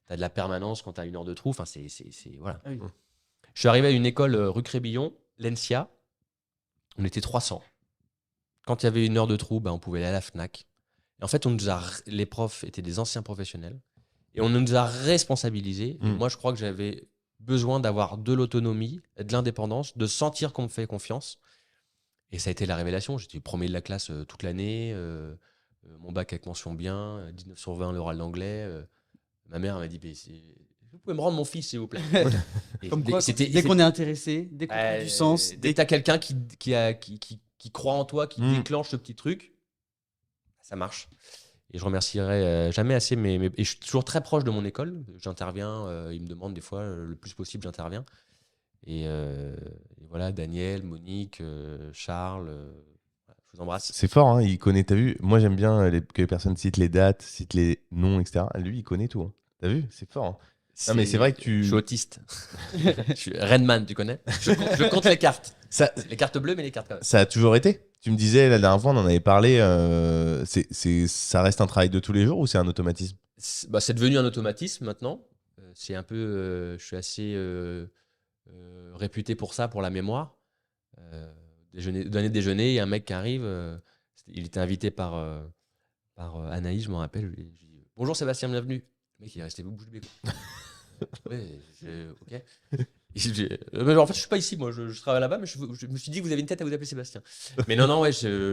t'as de la permanence quand t'as 1 heure de trou, enfin, voilà. Ah oui. Je suis arrivé à une école rue Crébillon, l'ENSIA. On était 300. Quand il y avait une heure de trou, on pouvait aller à la FNAC. Et en fait, les profs étaient des anciens professionnels. Et on nous a responsabilisés. Et moi, je crois que j'avais besoin d'avoir de l'autonomie, de l'indépendance, de sentir qu'on me fait confiance. Et ça a été la révélation. J'étais premier de la classe toute l'année. Mon bac avec mention bien, 19 sur 20 l'oral d'anglais. Ma mère m'a dit vous pouvez me rendre mon fils, s'il vous plaît. Comme quoi, dès qu'on est intéressé, dès qu'on trouve du sens, dès que tu as quelqu'un qui croit en toi, qui déclenche ce petit truc, ça marche. Et je remercierai jamais assez, et je suis toujours très proche de mon école. J'interviens, ils me demandent des fois, le plus possible, j'interviens. Et voilà, Daniel, Monique, Charles, je vous embrasse. C'est fort, hein, il connaît, t'as vu. Moi, j'aime bien que les personnes citent les dates, citent les noms, etc. Lui, il connaît tout. Hein. T'as vu, c'est fort. Hein. Non, mais c'est vrai que Je suis autiste. Je suis Redman, tu connais je compte les cartes. Les cartes bleues, mais les cartes quand même. Ça a toujours été. Tu me disais la dernière fois, on en avait parlé. Ça reste un travail de tous les jours ou c'est un automatisme? C'est devenu un automatisme maintenant. C'est un peu. Je suis assez réputé pour ça, pour la mémoire. Dernier déjeuner, il y a un mec qui arrive. Il était invité par Anaïs, je m'en rappelle. Je lui dis bonjour Sébastien, bienvenue. Le mec, il est resté bouche bée. Ouais, ok. En fait, je suis pas ici, moi, je travaille là-bas, mais je me suis dit que vous avez une tête à vous appeler Sébastien. Mais non, ouais,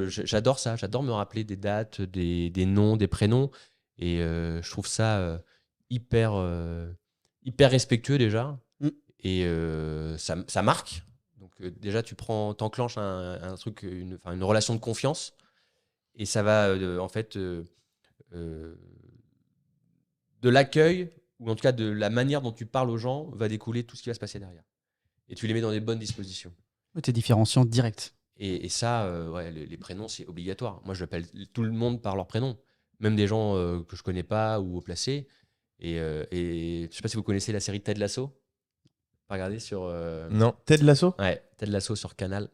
j'adore ça. J'adore me rappeler des dates, des noms, des prénoms. Et je trouve ça hyper respectueux déjà. Et ça marque. Donc déjà, t'enclenches un truc, une relation de confiance. Et ça va, en fait, de l'accueil, ou en tout cas de la manière dont tu parles aux gens, va découler tout ce qui va se passer derrière. Et tu les mets dans des bonnes dispositions. T'es différenciant direct. Et ça, les prénoms, c'est obligatoire. Moi, j'appelle tout le monde par leur prénom. Même des gens que je connais pas ou haut placés. Et je sais pas si vous connaissez la série Ted Lasso. Pas regardé sur... Non, Ted Lasso. Ouais, Ted Lasso sur Canal.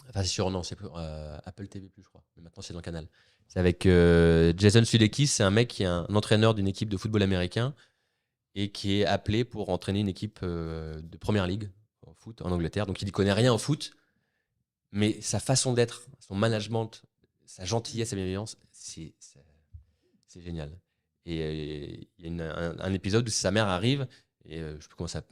Enfin, c'est plus Apple TV+, je crois. Mais maintenant, c'est dans Canal. C'est avec Jason Sudeikis. C'est un mec qui est un entraîneur d'une équipe de football américain et qui est appelé pour entraîner une équipe de Première Ligue en foot en Angleterre. Donc, il n'y connaît rien au foot. Mais sa façon d'être, son management, sa gentillesse, sa bienveillance, c'est génial. Et il y a un épisode où sa mère arrive, et je ne sais plus comment sa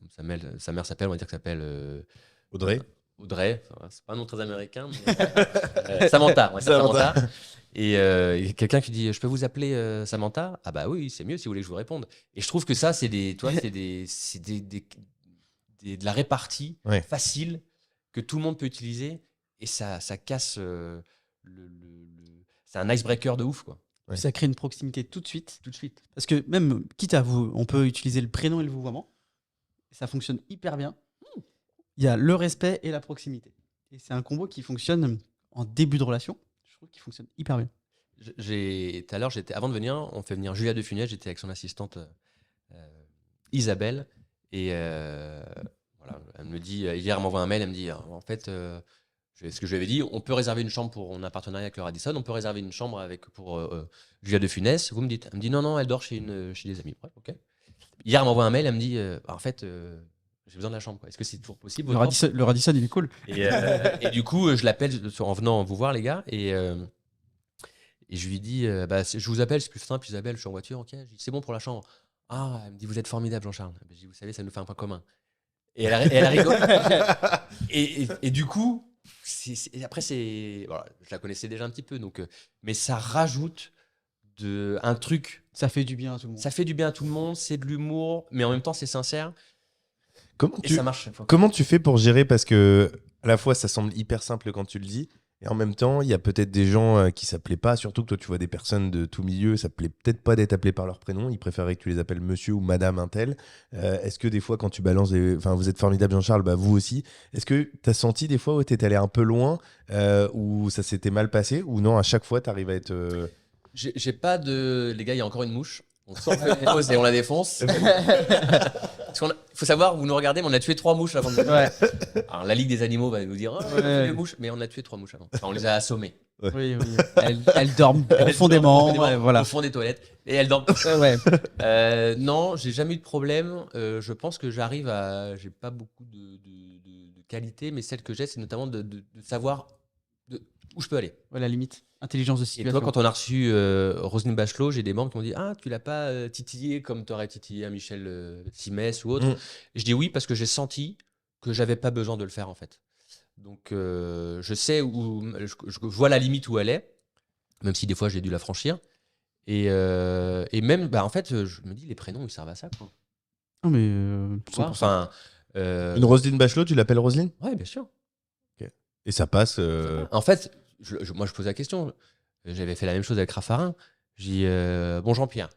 mère s'appelle, on va dire qu'elle s'appelle Audrey. Audrey, c'est pas un nom très américain, mais Samantha. Ouais, Samantha. Et quelqu'un qui dit je peux vous appeler Samantha? Ah bah oui, c'est mieux si vous voulez que je vous réponde. Et je trouve que ça, c'est de la répartie facile que tout le monde peut utiliser. Et ça casse c'est un icebreaker de ouf, quoi. Ouais. Ça crée une proximité tout de suite. Parce que même, quitte à vous, on peut utiliser le prénom et le vouvoiement. Ça fonctionne hyper bien. Il y a le respect et la proximité. Et c'est un combo qui fonctionne en début de relation. Je trouve qu'il fonctionne hyper bien. Tout à l'heure, avant de venir, on fait venir Julia de Funès. J'étais avec son assistante Isabelle. Et voilà, elle me dit, hier, elle m'envoie un mail. Elle me dit, en fait, ce que je lui avais dit, on peut réserver une chambre on a un partenariat avec le Radisson, on peut réserver une chambre pour Julia de Funès. Vous me dites, elle me dit, non, elle dort chez des amis. Ouais, ok. Hier, elle m'envoie un mail. Elle me dit, en fait, j'ai besoin de la chambre. Quoi. Est-ce que c'est toujours possible? Le Radisson, il est cool. Et du coup, je l'appelle en venant vous voir, les gars. Et je lui dis, je vous appelle, c'est plus simple, Isabelle, je suis en voiture. Ok. Je dis, c'est bon pour la chambre. Ah, elle me dit, vous êtes formidable, Jean-Charles. Je dis, vous savez, ça nous fait un point commun. Et elle rigole. et du coup, après, voilà, je la connaissais déjà un petit peu. Donc, mais ça rajoute un truc. Ça fait du bien à tout le monde. Ça fait du bien à tout le monde, c'est de l'humour, mais en même temps, c'est sincère. Ça marche chaque fois. Comment tu fais pour gérer? Parce que à la fois, ça semble hyper simple quand tu le dis, et en même temps, il y a peut-être des gens qui s'appelaient pas, surtout que toi, tu vois des personnes de tout milieu, ça plaît peut-être pas d'être appelé par leur prénom, ils préféraient que tu les appelles monsieur ou madame un tel. Est-ce que des fois, quand tu balances enfin, vous êtes formidable Jean-Charles, bah vous aussi, est-ce que tu as senti des fois où tu es allé un peu loin, où ça s'était mal passé, ou non, à chaque fois, tu arrives à être... J'ai pas de... Les gars, il y a encore une mouche. On sort une pause et on la défonce. Parce faut savoir, vous nous regardez, mais on a tué 3 mouches avant de venir. Alors, la Ligue des animaux va nous dire les mouches, mais on a tué 3 mouches avant. Enfin, on les a assommées. Oui, oui. Elles dorment profondément. Ouais, voilà. Au fond des toilettes. Et elles dorment. Ouais. Non, j'ai jamais eu de problème. Je pense que j'arrive à. J'ai pas beaucoup de qualités, mais celle que j'ai, c'est notamment de savoir où je peux aller. Ouais, la limite. Intelligence de Et situation. toi, quand on a reçu Roselyne Bachelot, j'ai des membres qui m'ont dit ah, tu l'as pas titillé comme tu aurais titillé à Michel Simès ou autre. Et je dis oui parce que j'ai senti que j'avais pas besoin de le faire en fait. Donc je sais où je vois la limite où elle est, même si des fois j'ai dû la franchir. Et même, bah, en fait, je me dis les prénoms ils servent à ça quoi. Non, mais Tu vois 100%. enfin, Une Roselyne Bachelot, tu l'appelles Roselyne? ouais, bien sûr. Et ça passe. En fait, moi je pose la question. J'avais fait la même chose avec Raffarin. J'ai dit bon Jean-Pierre,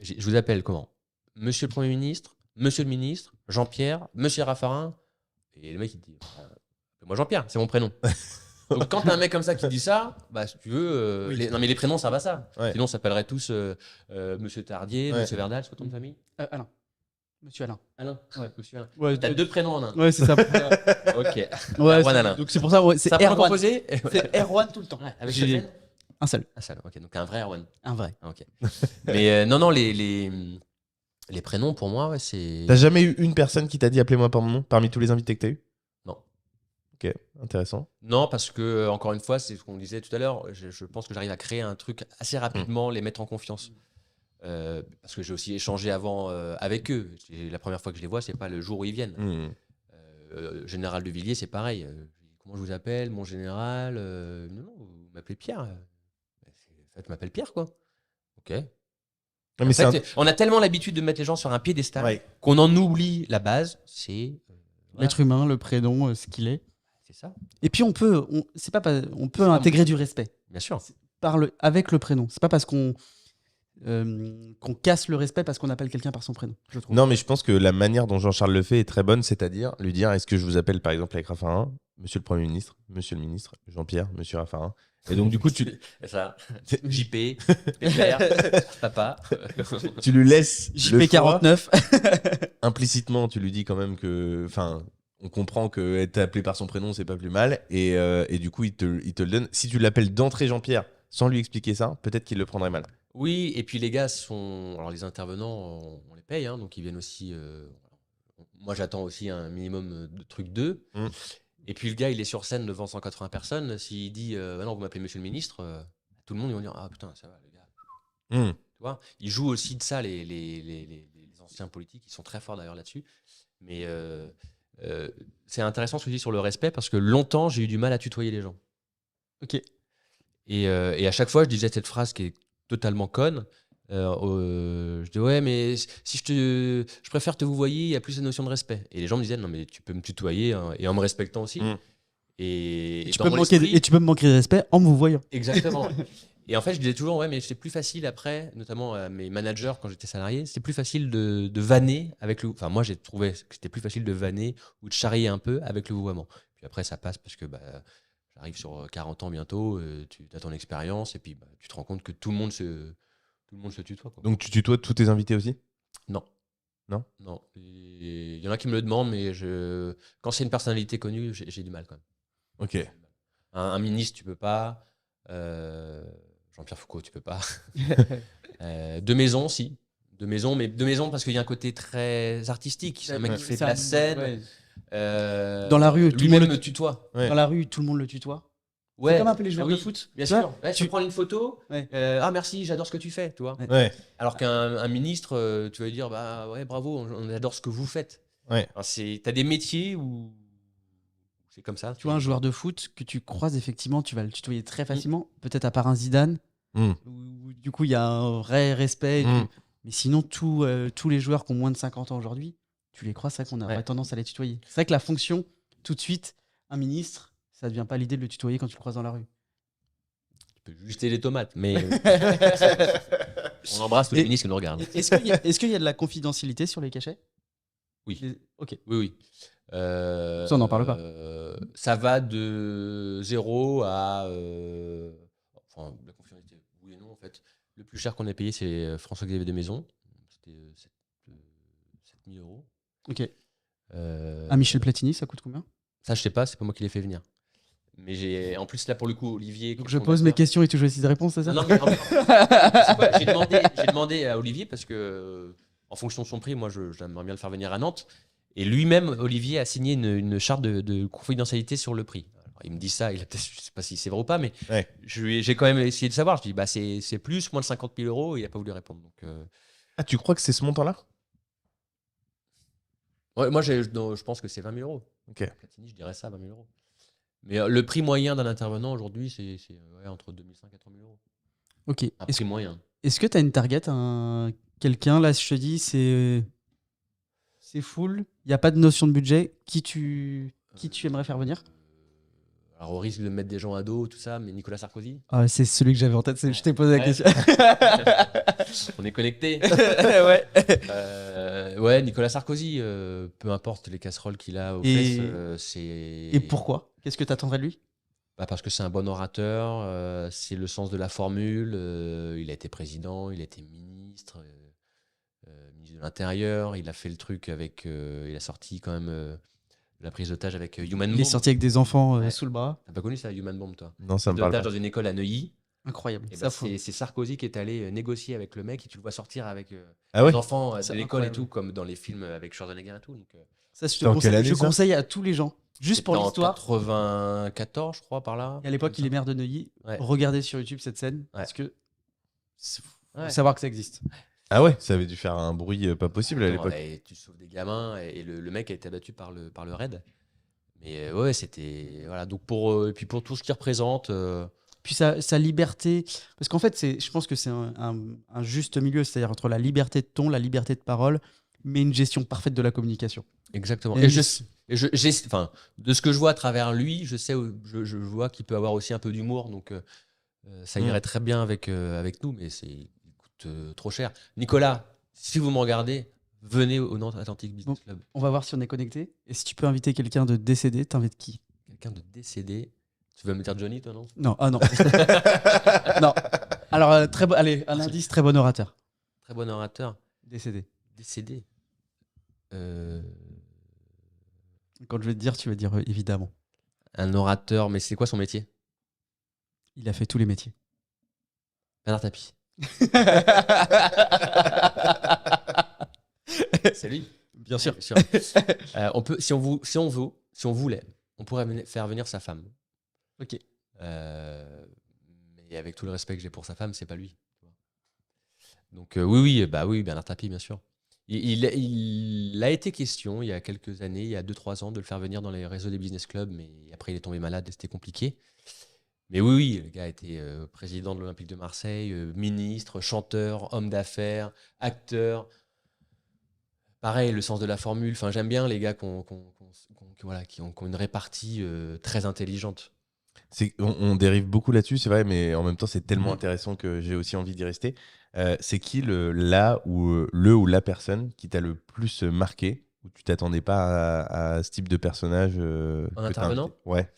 je vous appelle comment? Monsieur le Premier ministre, Monsieur le ministre, Jean-Pierre, Monsieur Raffarin. Et le mec il dit moi Jean-Pierre, c'est mon prénom. Donc quand t'as un mec comme ça qui dit ça, bah si tu veux, non mais les prénoms ça va ça. Ouais. Sinon on s'appellerait tous Monsieur Tardier, Ouais. Monsieur Verdal, c'est quoi ton nom de famille? Alain. Monsieur Alain. Alain. Ouais. Monsieur Alain. Ouais, T'as deux prénoms en un. Ouais, c'est ça. Ok. Ouais, Erwan Alain. donc c'est pour ça, ouais, c'est Ça peut Erwan. composer. C'est Erwan tout le temps. Ouais, avec J'ai- Chefel. Un seul. Ah ça, ok. Donc un vrai Erwan. Un vrai. Ah, ok. Mais non, les prénoms pour moi, ouais, c'est. T'as jamais eu une personne qui t'a dit appelez-moi par mon nom parmi tous les invités que t'as eu? Non. Ok, intéressant. Non, parce que, encore une fois, c'est ce qu'on disait tout à l'heure. Je pense que j'arrive à créer un truc assez rapidement, les mettre en confiance. Parce que j'ai aussi échangé avant avec eux. La première fois que je les vois, c'est pas le jour où ils viennent. Général de Villiers, c'est pareil. Comment je vous appelle, mon général? Non, vous m'appelez Pierre. En fait, je m'appelle Pierre, quoi. Ok. Non, mais En c'est fait, on a tellement l'habitude de mettre les gens sur un piédestal Ouais. qu'on en oublie la base. C'est voilà, L'être humain, le prénom, ce qu'il est. c'est ça, Et puis on peut intégrer du respect bien sûr. avec le prénom. C'est pas parce qu'on casse le respect parce qu'on appelle quelqu'un par son prénom, je trouve. Non, mais je pense que la manière dont Jean-Charles le fait est très bonne, c'est-à-dire lui dire est-ce que je vous appelle par exemple avec Raffarin, Monsieur le Premier ministre, Monsieur le ministre, Jean-Pierre, Monsieur Raffarin. Et donc du coup, C'est ça. JP, Pépère, papa. tu lui laisses le choix. JP49. Implicitement, tu lui dis quand même que, enfin, on comprend que être appelé par son prénom, c'est pas plus mal. Et du coup, il te le donne. Si tu l'appelles d'entrée Jean-Pierre sans lui expliquer ça, peut-être qu'il le prendrait mal. Oui, et puis les gars sont. Alors les intervenants, on les paye, hein, donc ils viennent aussi. Moi, j'attends aussi un minimum de trucs d'eux. Et puis le gars, il est sur scène devant 180 personnes. S'il dit bah non, vous m'appelez Monsieur le Ministre, tout le monde ils vont dire ah putain, ça va, les gars. Tu vois, ils jouent aussi de ça, les anciens politiques, ils sont très forts d'ailleurs là-dessus. Mais c'est intéressant ce que tu dis sur le respect parce que longtemps, j'ai eu du mal à tutoyer les gens. Ok. Et à chaque fois, je disais cette phrase qui est totalement conne. Je dis ouais, mais si je préfère te vous voyer, il y a plus la notion de respect. Et les gens me disaient non, mais tu peux me tutoyer hein, et en me respectant aussi. Et Tu dans peux mon me manquer, esprit- et tu peux me manquer de respect en me voyant. Exactement. Et en fait, je disais toujours, ouais, mais c'est plus facile après, notamment à mes managers quand j'étais salarié, c'était plus facile de vanner avec le. Enfin, moi, j'ai trouvé que c'était plus facile de vanner ou de charrier un peu avec le vouvoiement. Puis après, ça passe parce que j'arrive sur 40 ans bientôt, tu as ton expérience et puis tu te rends compte que tout le monde se tutoie. Quoi. Donc tu tutoies tous tes invités aussi? Non. Non. Non. Il y en a qui me le demandent, mais quand c'est une personnalité connue, j'ai du mal quand même. Ok. Un ministre, tu peux pas. Jean-Pierre Foucault, tu peux pas. De Maison, si. De Maison, mais De Maison parce qu'il y a un côté très artistique. C'est un mec qui fait de la scène. Ouais. Dans la rue, tout le lui-même monde me tutoie. Ouais. Dans la rue, tout le monde le tutoie. Ouais. C'est comme un peu les joueurs Ah oui, de foot. Bien Tu vois, sûr. Ouais, tu prends une photo. Ouais. Ah merci, j'adore ce que tu fais, tu vois. Ouais. Alors qu'un ministre, tu vas lui dire bah ouais bravo, on adore ce que vous faites. Ouais. T'as des métiers où c'est comme ça. Tu vois, un joueur de foot que tu croises, effectivement, tu vas le tutoyer très facilement. Peut-être à part un Zidane, où du coup, il y a un vrai respect. Mais sinon, tous les joueurs qui ont moins de 50 ans aujourd'hui, tu les croises, c'est vrai qu'on aurait tendance à les tutoyer. C'est vrai que la fonction, tout de suite, un ministre, ça ne devient pas l'idée de le tutoyer quand tu le croises dans la rue. Tu peux juste les tomates, mais on embrasse tous les ministres qui nous regardent. Est-ce qu'il y a de la confidentialité sur les cachets? Oui. Ok. Oui. Ça, on n'en parle pas. Ça va de 0 à. Enfin, la confidentialité, oui et non, en fait. Le plus cher qu'on ait payé, c'est François-Xavier de Maison. C'était 7 000 euros. Ok. À Michel Platini, ça coûte combien? Ça, je sais pas, c'est pas moi qui l'ai fait venir. Mais en plus, là, pour le coup, Olivier. Donc qui est je le pose mes fondateur- questions et tu choisis des réponses, c'est ça? Non, mais c'est quoi, j'ai demandé à Olivier parce que, en fonction de son prix, moi, j'aimerais bien le faire venir à Nantes. Et lui-même, Olivier, a signé une charte de confidentialité sur le prix. Alors, il me dit ça, je sais pas si c'est vrai ou pas, mais Ouais. j'ai quand même essayé de savoir. Je dis, bah, c'est plus, moins de 50 000 euros, et il n'a pas voulu répondre. Donc, Ah, tu crois que c'est ce montant-là? ouais, moi, je pense que c'est 20 000 euros. Ok. Platini, je dirais ça, 20 000 euros. Mais le prix moyen d'un intervenant aujourd'hui, c'est ouais, entre 2500 et 3 000 euros. Ok. Un prix moyen. Est-ce que tu as une target, quelqu'un, là, si je te dis, c'est full, il n'y a pas de notion de budget, qui tu aimerais faire venir? Alors, au risque de mettre des gens à dos, tout ça, mais Nicolas Sarkozy. Ah, c'est celui que j'avais en tête, je t'ai posé la Ouais. question. On est connectés. Ouais. Ouais, Nicolas Sarkozy, peu importe les casseroles qu'il a aux Et- fesses, c'est. Et pourquoi? Qu'est-ce que tu attendrais de lui? Bah, parce que c'est un bon orateur, c'est le sens de la formule. Il a été président, il a été ministre, ministre de l'Intérieur. Il a fait le truc avec. Il a sorti quand même la prise d'otage avec Human Il est Bomb. sorti avec des enfants Ouais. sous le bras. T'as pas connu ça, Human Bomb, toi? Non, ça me Prise parle d'otage pas. dans une école à Neuilly. Incroyable. Et Ça, bah, faut- c'est Sarkozy qui est allé négocier avec le mec et tu le vois sortir avec Ah ouais? les enfants C'est de l'école et incroyable. tout, comme dans les films avec Schwarzenegger et tout. Donc, Ça, je te C'était en quelle conseille, année, je ça conseille à tous les gens, juste pour c'était en l'histoire. 94, je crois, par là. Et à l'époque, Comme il est ça. maire de Neuilly. Ouais. Regardez sur YouTube cette scène, parce que faut Ouais. savoir que ça existe. Ah ouais, ça avait dû faire un bruit pas possible à Attends, l'époque. et tu sauves des gamins et le mec a été abattu par le raid. Mais ouais, c'était. Voilà, donc et puis pour tout ce qu'il représente. Puis sa liberté, parce qu'en fait, je pense que c'est un juste milieu, c'est-à-dire entre la liberté de ton, la liberté de parole, mais une gestion parfaite de la communication. Exactement. Et Enfin, de ce que je vois à travers lui, je sais, je vois qu'il peut avoir aussi un peu d'humour, donc ça irait très bien avec nous, mais il coûte trop cher. Nicolas, si vous me regardez, venez au Nantes Atlantic Business Club. On va voir si on est connecté. Et si tu peux inviter quelqu'un de décédé, t'invites qui? Quelqu'un de décédé. Tu vas me dire Johnny, toi, non? Non, ah non. Non. Alors, allez, un indice, très bon orateur. Très bon orateur. Décédé. Décédé. Quand je vais te dire, tu vas dire évidemment. Un orateur, mais c'est quoi son métier? Il a fait tous les métiers. Bernard Tapie. C'est lui. Bien sûr. Bien sûr. On peut, si on voulait, on pourrait faire venir sa femme. Ok. Mais avec tout le respect que j'ai pour sa femme, c'est pas lui. Donc oui, Bernard Tapie, bien sûr. Il a été question il y a quelques années, il y a 2-3 ans, de le faire venir dans les réseaux des business clubs, mais après il est tombé malade et c'était compliqué. Mais oui, le gars a été président de l'Olympique de Marseille, ministre, chanteur, homme d'affaires, acteur. Pareil, le sens de la formule. Enfin, j'aime bien les gars qui ont une répartie très intelligente. On dérive beaucoup là-dessus, c'est vrai, mais en même temps, c'est tellement Mhm. intéressant que j'ai aussi envie d'y rester. C'est qui la personne qui t'a le plus marqué, où tu t'attendais pas à ce type de personnage que t'as intervenant invité? Ouais.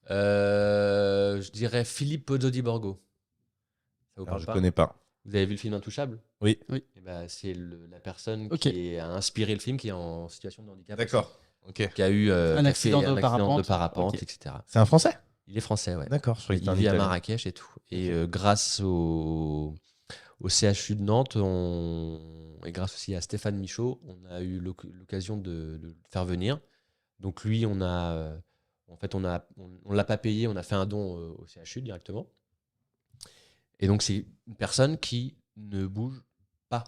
Je dirais Philippe Pozzodi Borgo. Ça vous Alors, parle je pas? connais pas. Vous avez vu le film Intouchable? Oui. Oui. Et bah, c'est la personne Ok. qui a inspiré le film, qui est en situation de handicap. D'accord. Ok. Qui a eu Un accident de parapente. parapente, etc. C'est un Français? Il est français, ouais. D'accord. Je croyais que Il c'était un vit à Italien. Marrakech et tout. Et grâce au CHU de Nantes, et grâce aussi à Stéphane Michaud, on a eu l'occasion de le faire venir. Donc lui, on l'a pas payé, on a fait un don au CHU directement. Et donc c'est une personne qui ne bouge pas.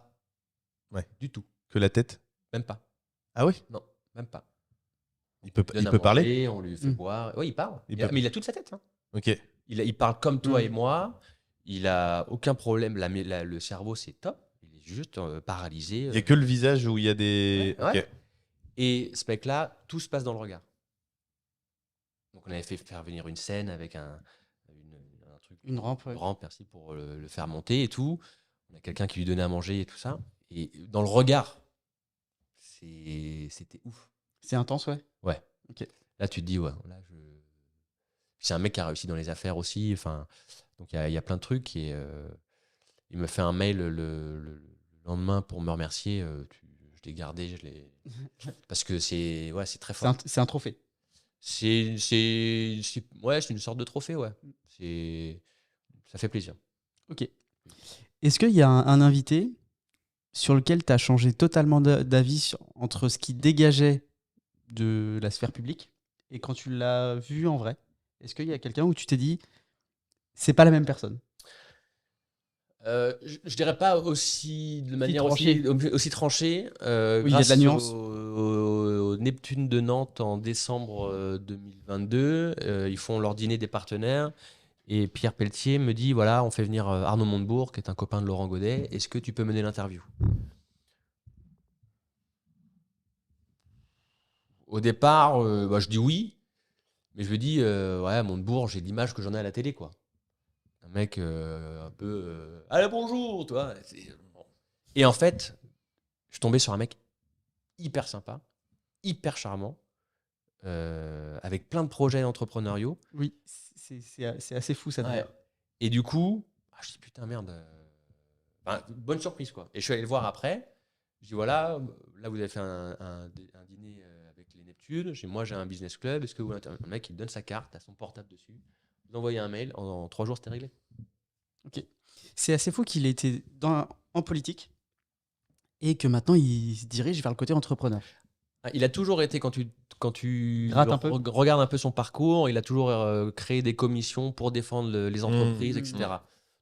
Ouais. Du tout. Que la tête? Même pas. Ah oui? Non, même pas. Il peut On lui donne à parler? manger, on lui fait boire. Oui, il parle. Mais il a toute sa tête. Hein. Ok. Il parle comme toi et moi. Il a aucun problème. Le cerveau, c'est top. Il est juste paralysé. Il n'y a que le visage où il y a des. Ouais. Ok. Et ce mec-là, tout se passe dans le regard. Donc on avait fait faire venir une scène avec un truc. Une rampe, ouais. Une rampe, merci pour le faire monter et tout. On a quelqu'un qui lui donnait à manger et tout ça. Et dans le regard, c'était ouf. C'est intense, ouais. Ouais. Ok. Là, tu te dis, ouais. C'est un mec qui a réussi dans les affaires aussi. Enfin, donc, il y a plein de trucs. Et il me fait un mail le lendemain pour me remercier. Je l'ai gardé. Parce que c'est très fort. C'est un trophée. Ouais, c'est une sorte de trophée, ouais. Ça fait plaisir. Ok. Est-ce qu'il y a un invité sur lequel tu as changé totalement d'avis entre ce qui dégageait de la sphère publique et quand tu l'as vu en vrai? Est-ce qu'il y a quelqu'un où tu t'es dit, c'est pas la même personne? Je dirais pas de manière tranché. aussi tranchée. Oui, il y a de la Grâce nuance. au Neptune de Nantes en décembre 2022, ils font leur dîner des partenaires. Et Pierre Pelletier me dit, voilà, on fait venir Arnaud Montebourg, qui est un copain de Laurent Godet. Est-ce que tu peux mener l'interview? Au départ, je dis oui. Mais je me dis, ouais, Montebourg, j'ai l'image que j'en ai à la télé, quoi. Un mec un peu. Allez, bonjour, toi. Bon. Et en fait, je suis tombé sur un mec hyper sympa, hyper charmant, avec plein de projets entrepreneuriaux. Oui, c'est assez fou ça d'ailleurs. Et du coup, je dis putain, merde. Bonne surprise, quoi. Et je suis allé le voir après. Je dis voilà, là, vous avez fait un dîner avec les Neptunes. Moi, j'ai un business club. Est-ce que vous voulez un mec qui me donne sa carte, à son portable dessus. Vous envoyez un mail. En 3 jours, c'était réglé. Ok. C'est assez fou qu'il ait été en politique et que maintenant il se dirige vers le côté entrepreneur. Il a toujours été, quand tu Gratte un peu. regardes un peu son parcours, il a toujours créé des commissions pour défendre les entreprises, Mmh. etc.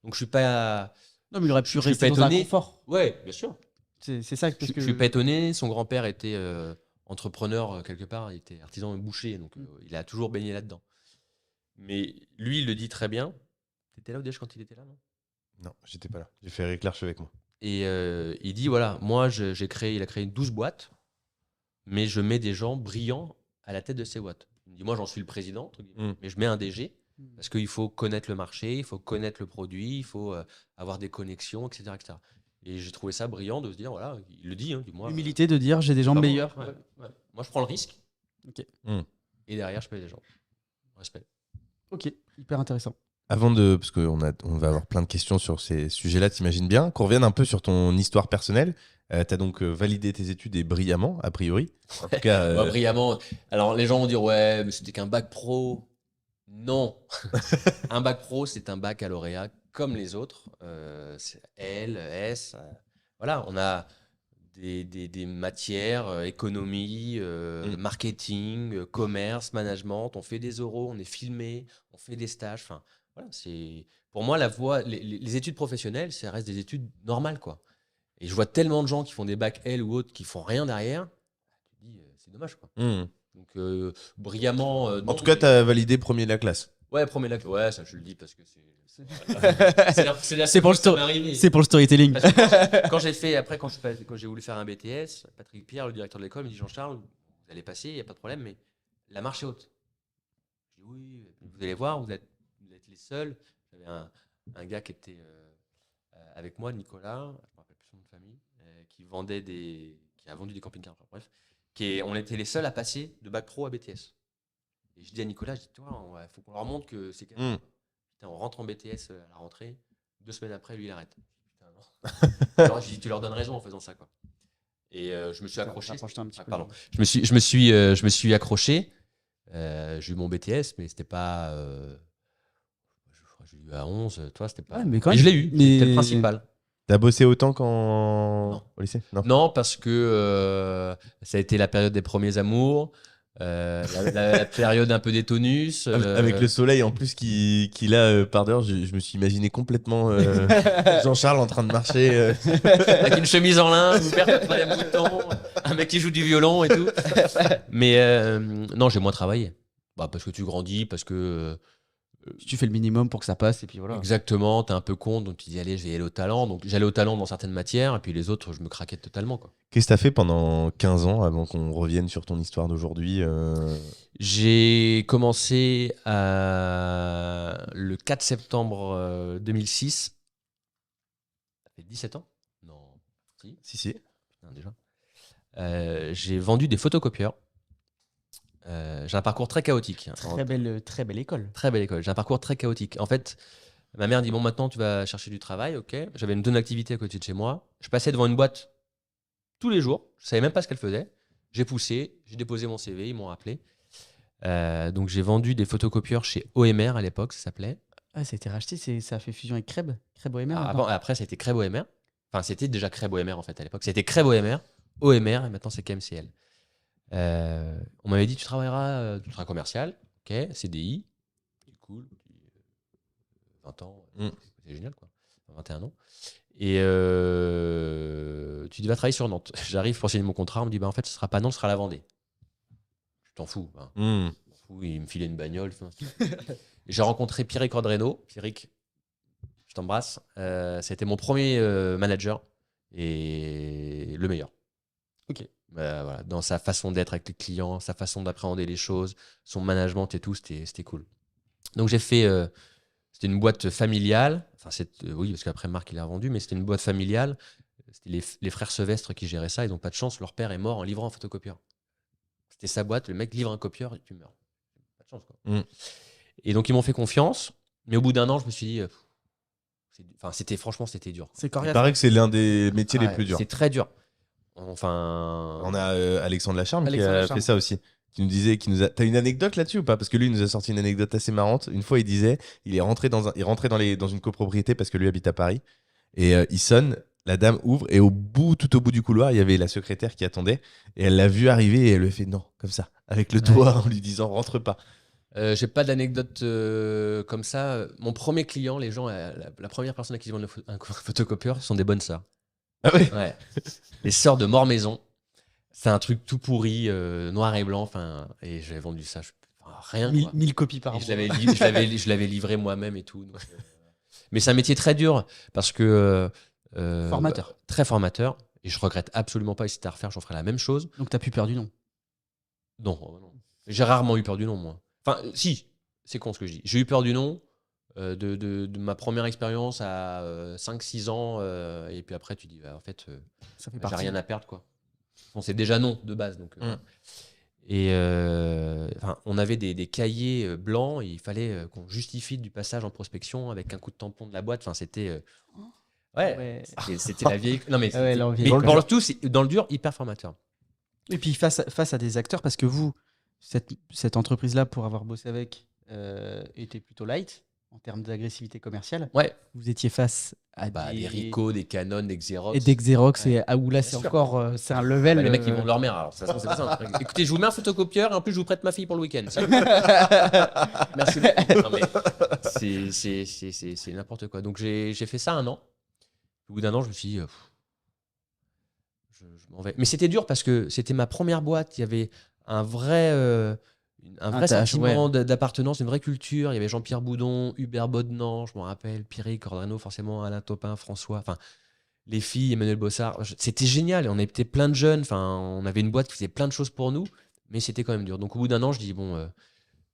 Donc je suis pas. Non, mais il aurait pu Je suis rester pas dans un étonné. confort. Ouais, bien sûr. C'est ça. Parce Je que suis pas étonné. Son grand-père était entrepreneur quelque part. Il était artisan boucher, donc il a toujours baigné là-dedans. Mais lui, il le dit très bien. T'étais là au déj quand il était là, non? Non, j'étais pas là. J'ai fait Eric Larche avec moi. Et il dit voilà, moi, il a créé 12 boîtes, mais je mets des gens brillants à la tête de ces boîtes. Il me dit moi, j'en suis le président, entre guillemets, mais je mets un DG. Parce qu'il faut connaître le marché, il faut connaître le produit, il faut avoir des connexions, etc., etc. Et j'ai trouvé ça brillant de se dire, voilà, il le dit, hein, dis-moi. L'humilité de dire j'ai des gens Pas meilleurs. moi, ouais. Moi, je prends le risque. Ok. Et derrière, je paye les gens. Respect. Ok, hyper intéressant. Avant parce qu'on va avoir plein de questions sur ces sujets-là, t'imagines bien, qu'on revienne un peu sur ton histoire personnelle. T'as donc validé tes études et brillamment, a priori. En tout cas, Ouais, brillamment. Alors, les gens vont dire, ouais, mais c'était qu'un bac pro. Non. Un bac pro, c'est un baccalauréat comme les autres. C'est L, S. Voilà, on a des matières, économie, marketing, commerce, management. On fait des euros, on est filmé, on fait des stages. Enfin, voilà, pour moi, la voie, les études professionnelles, ça reste des études normales, quoi. Et je vois tellement de gens qui font des bacs L ou autres qui font rien derrière. Tu te dis, c'est dommage, quoi. Donc, brillamment. En non, tout cas, t'as validé premier de la classe. Ouais, premier lac. Ouais, ça, je le dis parce que c'est. C'est pour le storytelling. Parce que quand j'ai fait, après, quand j'ai voulu faire un BTS, Patrick Pierre, le directeur de l'école, me dit Jean-Charles, vous allez passer, il n'y a pas de problème, mais la marche est haute. Je dis oui, vous allez voir, vous êtes les seuls. J'avais un gars qui était avec moi, Nicolas, je ne me rappelle plus son nom de famille, qui a vendu des camping-cars, bref, on était les seuls à passer de bac pro à BTS. Et je dis à Nicolas, toi, il faut qu'on leur montre que c'est quelqu'un. Putain, on rentre en BTS à la rentrée, 2 semaines après, lui, il arrête. Putain, non. Alors, je dis, tu leur donnes raison en faisant ça, quoi. Et je me suis accroché. Pardon. Je me suis accroché. J'ai eu mon BTS, mais c'était pas. J'ai eu à 11, toi, c'était pas. Ouais, mais quand même. Et je l'ai eu, c'était le principal. T'as bossé autant qu'en au lycée? Non, parce que ça a été la période des premiers amours. La période un peu des tonus. Avec le soleil en plus qu'il a par dehors, je me suis imaginé complètement Jean-Charles en train de marcher. Avec une chemise en lin, ouverte à travers un bouton, un mec qui joue du violon et tout. Mais non, j'ai moins travaillé. Parce que tu grandis, parce que. Tu fais le minimum pour que ça passe et puis voilà. Exactement, t'es un peu con, donc tu dis allez, je vais aller au talent. Donc j'allais au talent dans certaines matières, et puis les autres, je me craquais totalement, quoi. Qu'est-ce que t'as fait pendant 15 ans avant qu'on revienne sur ton histoire d'aujourd'hui J'ai commencé le 4 septembre 2006. Ça fait 17 ans? Non. Si. Putain, déjà. J'ai vendu des photocopieurs. J'ai un parcours très chaotique. Très belle école. Très belle école. J'ai un parcours très chaotique. En fait, ma mère dit bon, maintenant tu vas chercher du travail, ok. J'avais une bonne activité à côté de chez moi. Je passais devant une boîte tous les jours. Je savais même pas ce qu'elle faisait. J'ai poussé, j'ai déposé mon CV, ils m'ont rappelé. Donc j'ai vendu des photocopieurs chez OMR à l'époque, ça s'appelait. Ah, ça a été racheté, ça a fait fusion avec Creb OMR. Après, c'était Creb OMR. Enfin, c'était déjà Creb OMR en fait à l'époque. C'était Creb OMR, et maintenant c'est KMCL. On m'avait dit tu seras commercial, ok, CDI, c'est cool, 20 ans, c'est génial quoi, 21 ans. Et tu vas travailler sur Nantes. J'arrive pour signer mon contrat, on me dit en fait ce sera pas Nantes, ce sera la Vendée. Je t'en fous. Il me filait une bagnole. J'ai rencontré Pierrick Cordreno. Pierrick, je t'embrasse. C'était mon premier manager et le meilleur. Ok. Voilà, dans sa façon d'être avec les clients, sa façon d'appréhender les choses, son management et tout, c'était cool. Donc j'ai fait, c'était une boîte familiale. Enfin, oui, parce qu'après Marc il a vendu, mais c'était une boîte familiale. C'était les frères Sevestre qui géraient ça. Ils n'ont pas de chance. Leur père est mort en livrant un photocopieur. C'était sa boîte. Le mec livre un copieur et tu meurs. Pas de chance quoi. Et donc ils m'ont fait confiance. Mais au bout d'un an, je me suis dit, franchement, c'était dur. C'est Il coriace. paraît que c'est l'un des métiers les plus durs. C'est très dur. Enfin, On a Alexandre Lacharme qui Alexandre a Lacharme. fait ça aussi. Qui nous disait, T'as une anecdote là-dessus ou pas? Parce que lui, il nous a sorti une anecdote assez marrante. Une fois, il disait, il rentrait dans une copropriété parce que lui habite à Paris. Et il sonne, la dame ouvre et tout au bout du couloir, il y avait la secrétaire qui attendait. Et elle l'a vu arriver et elle lui a fait non, comme ça, avec le doigt en lui disant rentre pas. J'ai pas d'anecdote comme ça. Mon premier client, les gens, la première personne à qui je vends un photocopieur sont des bonnes sœurs. Ah oui. Ouais. Les sœurs de Mort-Maison. C'est un truc tout pourri, noir et blanc. Et j'avais vendu ça, rien. 1000 copies par mois. Je l'avais livré moi-même et tout. Donc, mais c'est un métier très dur parce que. Formateur. Très formateur. Et je regrette absolument pas. Et si c'était à refaire, j'en ferais la même chose. Donc t'as plus peur du nom? Non. J'ai rarement eu peur du nom, moi. Enfin, si, c'est con ce que je dis. J'ai eu peur du nom de ma première expérience à 5-6 ans. Et puis après, tu dis, en fait, Ça fait j'ai partie. rien à perdre, quoi. Bon, c'est déjà non de base. Donc, Et on avait des cahiers blancs et il fallait qu'on justifie du passage en prospection avec un coup de tampon de la boîte. Enfin, c'était. C'était la vieille. Non, mais, Ouais, la vieille mais école. pour le tout, dans le dur, hyper formateur. Et puis face à des acteurs, parce que vous, cette entreprise-là, pour avoir bossé avec, était plutôt light en termes d'agressivité commerciale. Ouais. Vous étiez face à des Ricoh, des Canon, des Xerox. Et des Xerox, Ouais. et où là, Bien c'est sûr. encore c'est un level. Les mecs, ils vendent leur mère. Alors, de toute façon, c'est pas ça. Écoutez, je vous mets un photocopieur et en plus, je vous prête ma fille pour le week-end. Merci beaucoup. Non, mais c'est n'importe quoi. Donc, j'ai fait ça 1 an. Au bout d'1 an, je me suis dit, je m'en vais. Mais c'était dur parce que c'était ma première boîte. Il y avait un vrai sentiment d'appartenance, une vraie culture. Il y avait Jean-Pierre Boudon, Hubert Bodnan, je m'en rappelle, Pierrick Cordreno, forcément, Alain Topin, François. Enfin, les filles, Emmanuel Bossard. C'était génial. On était plein de jeunes. Enfin, on avait une boîte qui faisait plein de choses pour nous, mais c'était quand même dur. Donc, au bout d'1 an, je dis, bon,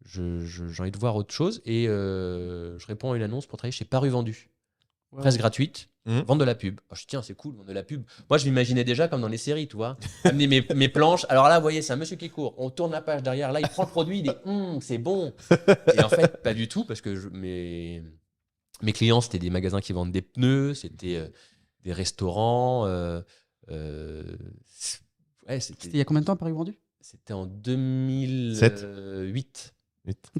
j'ai envie de voir autre chose. Et je réponds à une annonce pour travailler chez Paru Vendu. Presse gratuite. Vendre de la pub. Je dis, tiens, c'est cool, vendre de la pub. Moi, je m'imaginais déjà comme dans les séries, tu vois. Amener mes planches. Alors là, vous voyez, c'est un monsieur qui court. On tourne la page derrière. Là, il prend le produit. Il dit, c'est bon. Et en fait, pas du tout, parce que mes clients, c'était des magasins qui vendent des pneus, c'était des restaurants. C'était il y a combien de temps, Paris Vendu? C'était en 2008.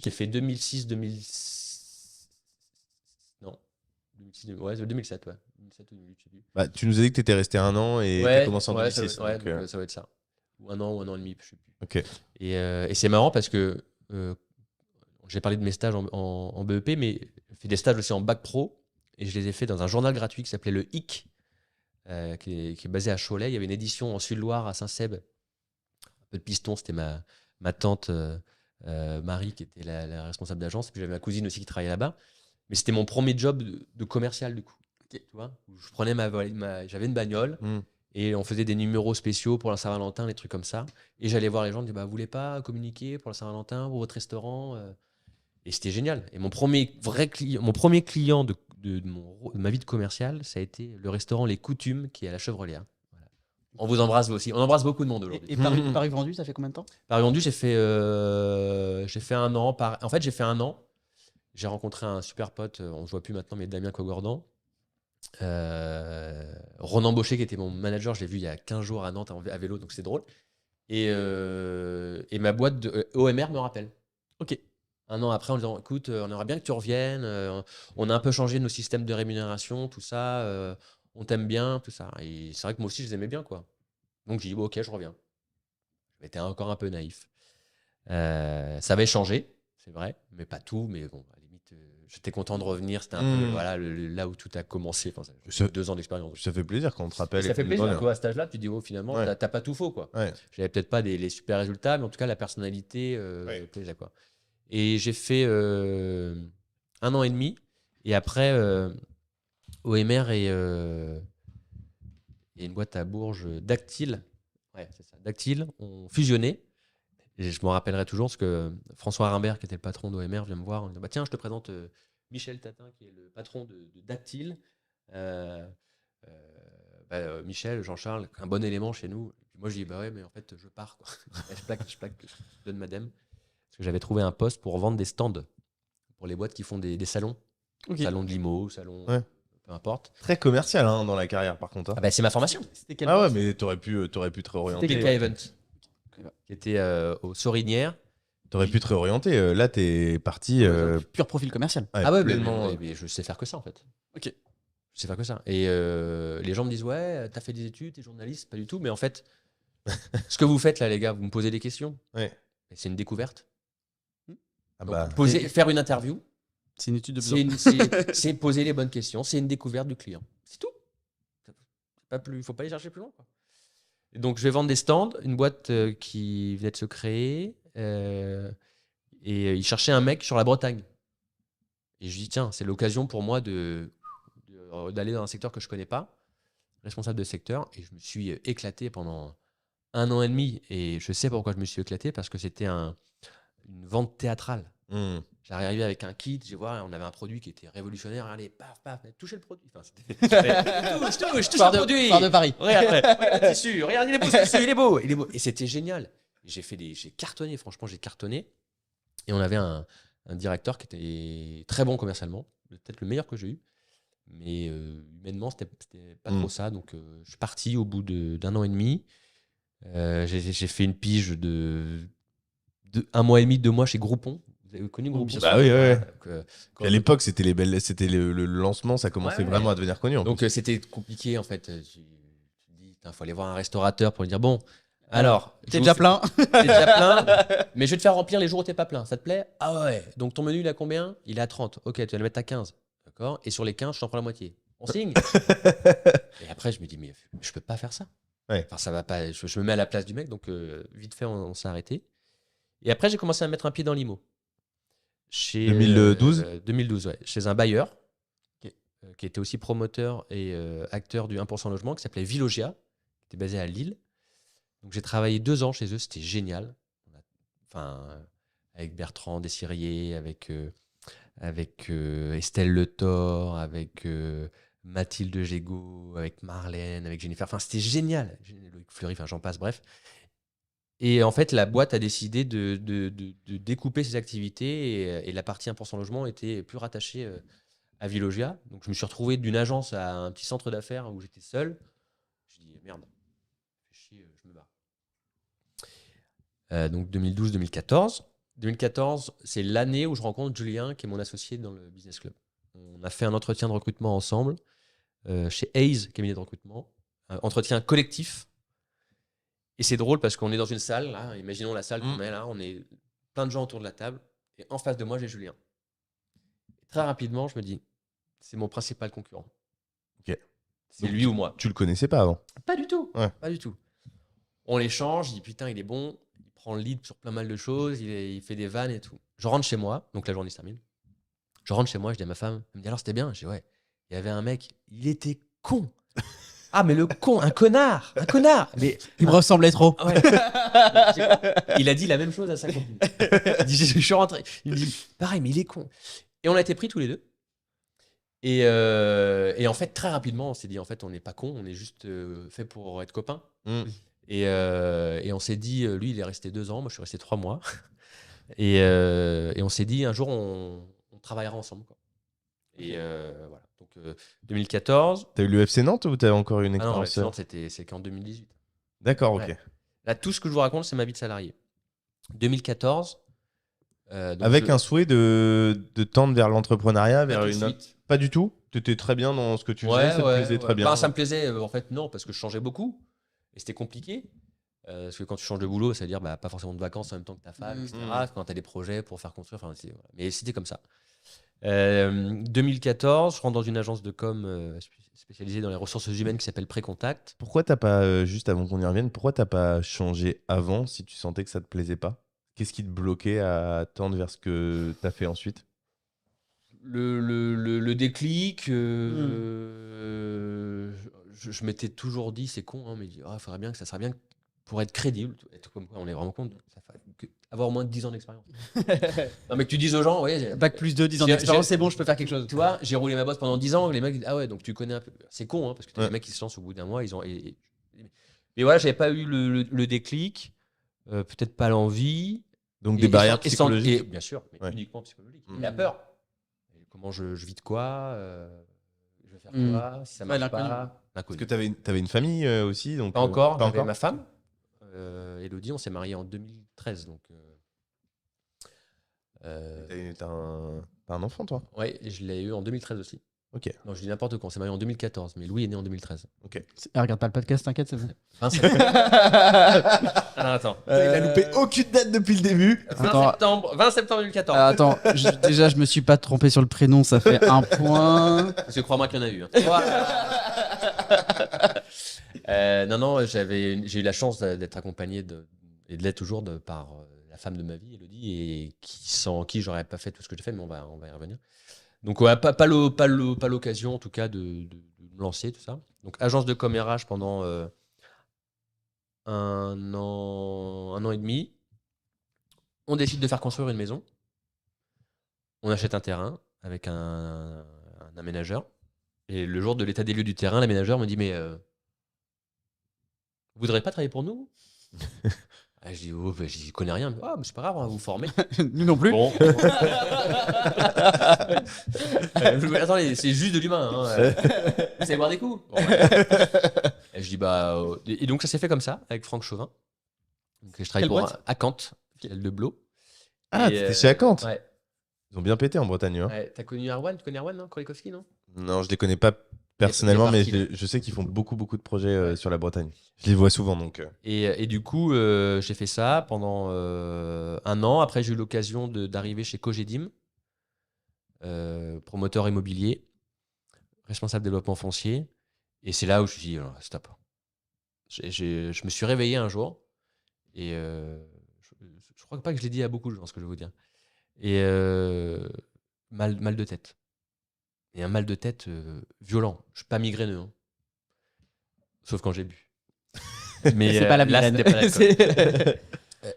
J'ai fait 2006, 2006. Non. 2006, ouais, 2007, ouais. 2007 ou 2008, je sais plus. Bah, tu nous as dit que tu étais resté 1 an et tu as commencé en 2006. Ça doit être ça. Ou 1 an ou 1 an et demi, je sais plus. Ok. Et c'est marrant parce que j'ai parlé de mes stages en BEP, mais j'ai fait des stages aussi en bac pro et je les ai fait dans un journal gratuit qui s'appelait le HIC, qui est basé à Cholet. Il y avait une édition en Sud-Loire à Saint-Seb. Un peu de piston, c'était ma tante Marie qui était la responsable d'agence. Et puis j'avais ma cousine aussi qui travaillait là-bas. Mais c'était mon premier job de commercial du coup. Tu vois, où je prenais j'avais une bagnole et on faisait des numéros spéciaux pour la Saint-Valentin, des trucs comme ça. Et j'allais voir les gens, je disais, vous voulez pas communiquer pour la Saint-Valentin, pour votre restaurant Et c'était génial. Et mon premier client de ma vie de commercial, ça a été le restaurant Les Coutumes qui est à la Chevrolière. Voilà. On vous embrasse aussi. On embrasse beaucoup de monde aujourd'hui. Et Paris Vendu, ça fait combien de temps? Paris Vendu, j'ai fait 1 an. En fait, j'ai fait 1 an. J'ai rencontré un super pote, on ne se voit plus maintenant, mais Damien Cogordan. Ronan Baucher, qui était mon manager, je l'ai vu il y a 15 jours à Nantes à vélo, donc c'est drôle. Et ma boîte de OMR me rappelle. Ok. Un an après, en disant écoute, on aimerait bien que tu reviennes. On a un peu changé nos systèmes de rémunération, tout ça. On t'aime bien, tout ça. Et c'est vrai que moi aussi, je les aimais bien, quoi. Donc j'ai dit bon, ok, je reviens. J'étais encore un peu naïf. Ça avait changé, c'est vrai, mais pas tout. Mais bon, à la limite, j'étais content de revenir. C'était un peu voilà, là où tout a commencé. Enfin, j'ai 2 ans d'expérience. Ça fait plaisir quand on te rappelle. Ça fait et plaisir, bonheur. quoi, à cet âge-là, tu dis, oh, finalement, Ouais. t'as pas tout faux, quoi. Ouais. J'avais peut-être pas les super résultats, mais en tout cas, la personnalité Ouais. plaisait, quoi. Et j'ai fait 1 an et demi, et après, OMR et une boîte à Bourges, Dactyle, ouais, c'est ça, Dactyle, ont fusionné. Et je m'en rappellerai toujours, parce que François Rimbert, qui était le patron d'OMR, vient me voir, on dit, bah, tiens, je te présente Michel Tatin, qui est le patron de Dactyle. Michel, Jean-Charles, un bon élément chez nous. Et puis moi, je dis, bah ouais, mais en fait, je pars, quoi. je plaque, je donne madame. Parce que j'avais trouvé un poste pour vendre des stands pour les boîtes qui font des salons. Ok. Salon de limo, salon, Ouais. peu importe. Très commercial hein, dans la carrière, par contre. hein. Ah bah, c'est ma formation. C'était quel Ah ouais, poste mais t'aurais pu te réorienter. C'était Click Event, qui était aux Sorinières. T'aurais pu te réorienter. Là, t'es parti. Pur profil commercial. Ah ouais, pleinement. mais je sais faire que ça, en fait. Ok. Je sais faire que ça. Et les gens me disent, ouais, t'as fait des études, t'es journaliste, pas du tout. Mais en fait, ce que vous faites là, les gars, vous me posez des questions. Ouais. Mais c'est une découverte. Ah Donc, bah, faire une interview, C'est une étude de c'est besoin. c'est poser les bonnes questions, c'est une découverte du client. C'est tout. Pas plus, faut pas aller chercher plus loin, quoi. Et donc, je vais vendre des stands, une boîte qui venait de se créer, et ils cherchaient un mec sur la Bretagne. Et je dis, tiens, c'est l'occasion pour moi d'aller dans un secteur que je connais pas, responsable de secteur, et je me suis éclaté pendant 1 an et demi. Et je sais pourquoi je me suis éclaté, parce que c'était une vente théâtrale. J'arrivais avec un kit, on avait un produit qui était révolutionnaire. Allez, paf, paf, touchez le produit. Enfin, je touche le produit. Phare de Paris. Regarde le tissu, regarde, il est beau ce tissu, il est beau, il est beau. Et c'était génial. J'ai cartonné, franchement, j'ai cartonné. Et on avait un directeur qui était très bon commercialement, peut-être le meilleur que j'ai eu. Mais humainement, c'était pas trop ça. Donc, je suis parti au bout d'1 an et demi. J'ai fait une pige de 1 mois et demi, 2 mois chez Groupon. Vous avez connu Groupon? Bah oui, ouais. À l'époque, c'était le lancement, ça commençait Ouais. vraiment à devenir connu. Donc, c'était compliqué, en fait. Tu te dis, il faut aller voir un restaurateur pour lui dire, bon, alors... T'es déjà plein. T'es déjà plein, mais je vais te faire remplir les jours où t'es pas plein. Ça te plaît? Ah ouais. Donc, ton menu, il a combien? Il est à 30. Ok, tu vas le mettre à 15. D'accord? Et sur les 15, je t'en prends la moitié. On signe? Et après, je me dis, mais je peux pas faire ça. Ouais. Enfin, ça va pas. Je me mets à la place du mec, donc vite fait, on s'est arrêté. Et après, j'ai commencé à mettre un pied dans l'IMO. Chez 2012 2012, ouais. Chez un bailleur qui était aussi promoteur et acteur du 1% logement, qui s'appelait Villogia, qui était basé à Lille. Donc, j'ai travaillé 2 ans chez eux, c'était génial. Enfin, avec Bertrand Dessirier, avec Estelle Le Thor, avec Mathilde Gégaud, avec Marlène, avec Jennifer. Enfin, c'était génial. Loïc Fleury, enfin, j'en passe, bref. Et en fait, la boîte a décidé de découper ses activités et la partie 1% logement était plus rattachée à Villogia. Donc, je me suis retrouvé d'une agence à un petit centre d'affaires où j'étais seul. Je dis merde, fais chier, je me barre. Donc, 2012-2014. 2014, c'est l'année où je rencontre Julien, qui est mon associé dans le Business Club. On a fait un entretien de recrutement ensemble chez Hayes, cabinet de recrutement. Un entretien collectif. Et c'est drôle parce qu'on est dans une salle, là, imaginons la salle qu'on est là, on est plein de gens autour de la table, et en face de moi, j'ai Julien. Et très rapidement, je me dis, c'est mon principal concurrent. Ok. C'est Donc, lui ou moi. Tu le connaissais pas avant? Pas du tout. Ouais. Pas du tout. On l'échange, je dis putain, il est bon, il prend le lead sur pas mal de choses, il fait des vannes et tout. Je rentre chez moi, donc la journée se termine. Je rentre chez moi, je dis à ma femme, elle me dit alors c'était bien? Je dis ouais. Il y avait un mec, il était con. Ah, mais le con, un connard. Mais Il me ressemblait trop. ouais. Il a dit la même chose à sa copine. Il dit, je suis rentré. Il me dit pareil, mais il est con. Et on a été pris tous les deux. Et en fait, très rapidement, on s'est dit en fait, on n'est pas con, on est juste fait pour être copains. Et on s'est dit, lui, il est resté 2 ans, moi, je suis resté 3 mois. Et on s'est dit, un jour, on travaillera ensemble, quoi. Et voilà. Donc 2014. T'as eu l'UFC Nantes ou t'as encore eu une Ah non, expérience? c'est qu'en 2018. D'accord, ok. Ouais. Là, tout ce que je vous raconte, c'est ma vie de salarié. 2014, Donc Avec un souhait de tendre vers l'entrepreneuriat, pas vers tout de une. suite. Pas du tout. T'étais très bien dans ce que tu faisais, Ouais, ça te plaisait très bien. Enfin, ça me plaisait, en fait, non, parce que je changeais beaucoup. Et c'était compliqué. Parce que quand tu changes de boulot, ça veut dire pas forcément de vacances en même temps que ta femme, etc. Quand tu as des projets pour faire construire. Voilà. Mais c'était comme ça. 2014, je rentre dans une agence de com spécialisée dans les ressources humaines qui s'appelle Précontact. Pourquoi t'as pas, juste avant qu'on y revienne, pourquoi t'as pas changé avant si tu sentais que ça te plaisait pas? Qu'est-ce qui te bloquait à tendre vers ce que t'as fait ensuite? Le déclic, je m'étais toujours dit, c'est con, hein, mais faudrait bien que ça serait bien pour être crédible, être comme quoi, on est vraiment compte, avoir au moins 10 ans d'expérience. Non, mais que tu dises aux gens, ouais, Bac plus 2, 10 ans d'expérience, c'est bon, je peux faire quelque chose. tu vois, j'ai roulé ma bosse pendant 10 ans, les mecs disent, ah ouais, donc tu connais un peu. C'est con, hein, parce que t'as Ouais. des mecs qui se lancent au bout d'un mois, ils ont. Mais voilà, j'avais pas eu le déclic, peut-être pas l'envie. Donc Et- des et barrières sans- et psychologiques. bien sûr, mais Ouais. uniquement psychologique. Mm. La peur. Et comment je vis de quoi, je vais faire Mm. quoi, si ça Ouais, marche l'inconnu. pas. Parce L'inconnu. que t'avais une famille aussi, donc Pas encore, pas j'avais encore. ma femme, Elodie, on s'est mariés en 2013. Donc, T'as un enfant, toi? ouais, et je l'ai eu en 2013 aussi. Ok. Non, je dis n'importe quoi, on s'est mariés en 2014, mais Louis est né en 2013. Regarde pas le podcast, t'inquiète, c'est bon. 27. Alors attends. Il a loupé aucune date depuis le début. 20 septembre 2014. Attends, déjà, je me suis pas trompé sur le prénom, ça fait un point. Parce que crois-moi qu'il y en a eu. Non, j'ai eu la chance d'être accompagné et de l'être toujours par la femme de ma vie, Elodie, et sans qui j'aurais pas fait tout ce que j'ai fait, mais on va y revenir. Donc, ouais, pas l'occasion, en tout cas, de me lancer, tout ça. Donc, agence de com RH pendant 1 an et demi. On décide de faire construire une maison. On achète un terrain avec un aménageur. Et le jour de l'état des lieux du terrain, l'aménageur me dit, mais vous voudrez pas travailler pour nous? Je dis, oh, j'y connais rien. Mais c'est pas grave, on va vous former. Nous non plus. Bon. Attendez, c'est juste de l'humain. Hein. Vous savez boire des coups? Bon, ouais. Et je dis, et donc ça s'est fait comme ça, avec Franck Chauvin. Donc, je travaille Quelle pour boîte Acante, filiale de Blo. Ah, Et, t'étais chez Acante. Ouais. Ils ont bien pété en Bretagne. Hein. Ouais. T'as connu Arwan? Tu connais Arwan, non? Krolikowski, non? Non, je les connais pas personnellement, mais parti, je sais qu'ils font beaucoup de projets sur la Bretagne. Je les vois souvent, donc. Et du coup, j'ai fait ça pendant 1 an. Après, j'ai eu l'occasion d'arriver chez Cogedim, promoteur immobilier, responsable développement foncier. Et c'est là où je me suis dit, stop. Je me suis réveillé un jour et je crois pas que je l'ai dit à beaucoup de gens, ce que je vais vous dire. Et mal de tête. Et un mal de tête violent. Je suis pas migraineux, hein. Sauf quand j'ai bu. Mais C'est pas la là, migraine. c'était pas l'alcool.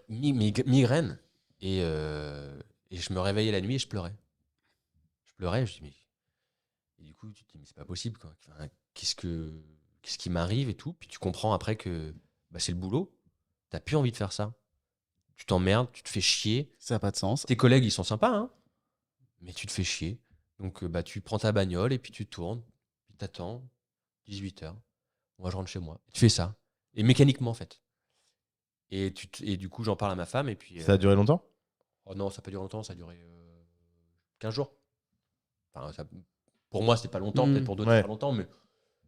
Migraine. Et je me réveillais la nuit et je pleurais. Je dis, mais. Et du coup, tu te dis, mais c'est pas possible, quoi. Enfin, qu'est-ce qui m'arrive et tout. Puis tu comprends après que c'est le boulot. T'as plus envie de faire ça. Tu t'emmerdes, tu te fais chier. Ça n'a pas de sens. Tes collègues, ils sont sympas, hein. Mais tu te fais chier. Donc, tu prends ta bagnole et puis tu tournes. Puis t'attends. 18h. Moi, je rentre chez moi. Tu fais ça. Et mécaniquement, en fait. Et du coup, j'en parle à ma femme. Et puis, Ça a duré longtemps? oh non, ça n'a pas duré longtemps. Ça a duré 15 jours. Enfin, pour moi, c'était pas longtemps. Peut-être pour d'autres, Ouais. c'est pas longtemps. Mais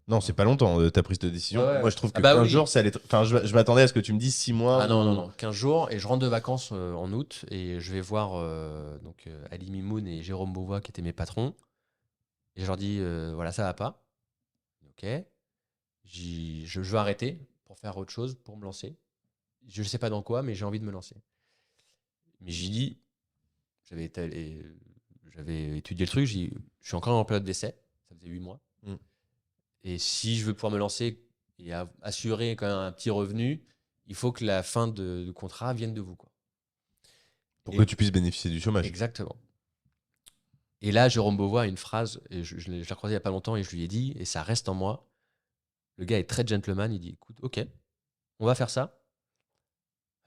Non, c'est pas longtemps ta prise de décision. Ouais. Moi, je trouve que Ah bah 15 oui. jours, ça allait. Enfin, je m'attendais à ce que tu me dises 6 mois. ah non, 15 jours. Et je rentre de vacances en août. Et je vais voir Ali Mimoun et Jérôme Beauvois, qui étaient mes patrons. Et je leur dis, voilà, ça va pas. Ok. Je veux arrêter pour faire autre chose, pour me lancer. Je ne sais pas dans quoi, mais j'ai envie de me lancer. Mais j'ai dit, j'avais étudié le truc, j'ai dit, je suis encore en période d'essai, ça faisait 8 mois. Mm. Et si je veux pouvoir me lancer et assurer quand même un petit revenu, il faut que la fin de contrat vienne de vous, quoi. Pour que tu puisses bénéficier du chômage. Exactement. Et là, Jérôme Beauvois a une phrase, et je l'ai croisé il n'y a pas longtemps, et je lui ai dit, et ça reste en moi. Le gars est très gentleman, il dit, écoute, ok, on va faire ça.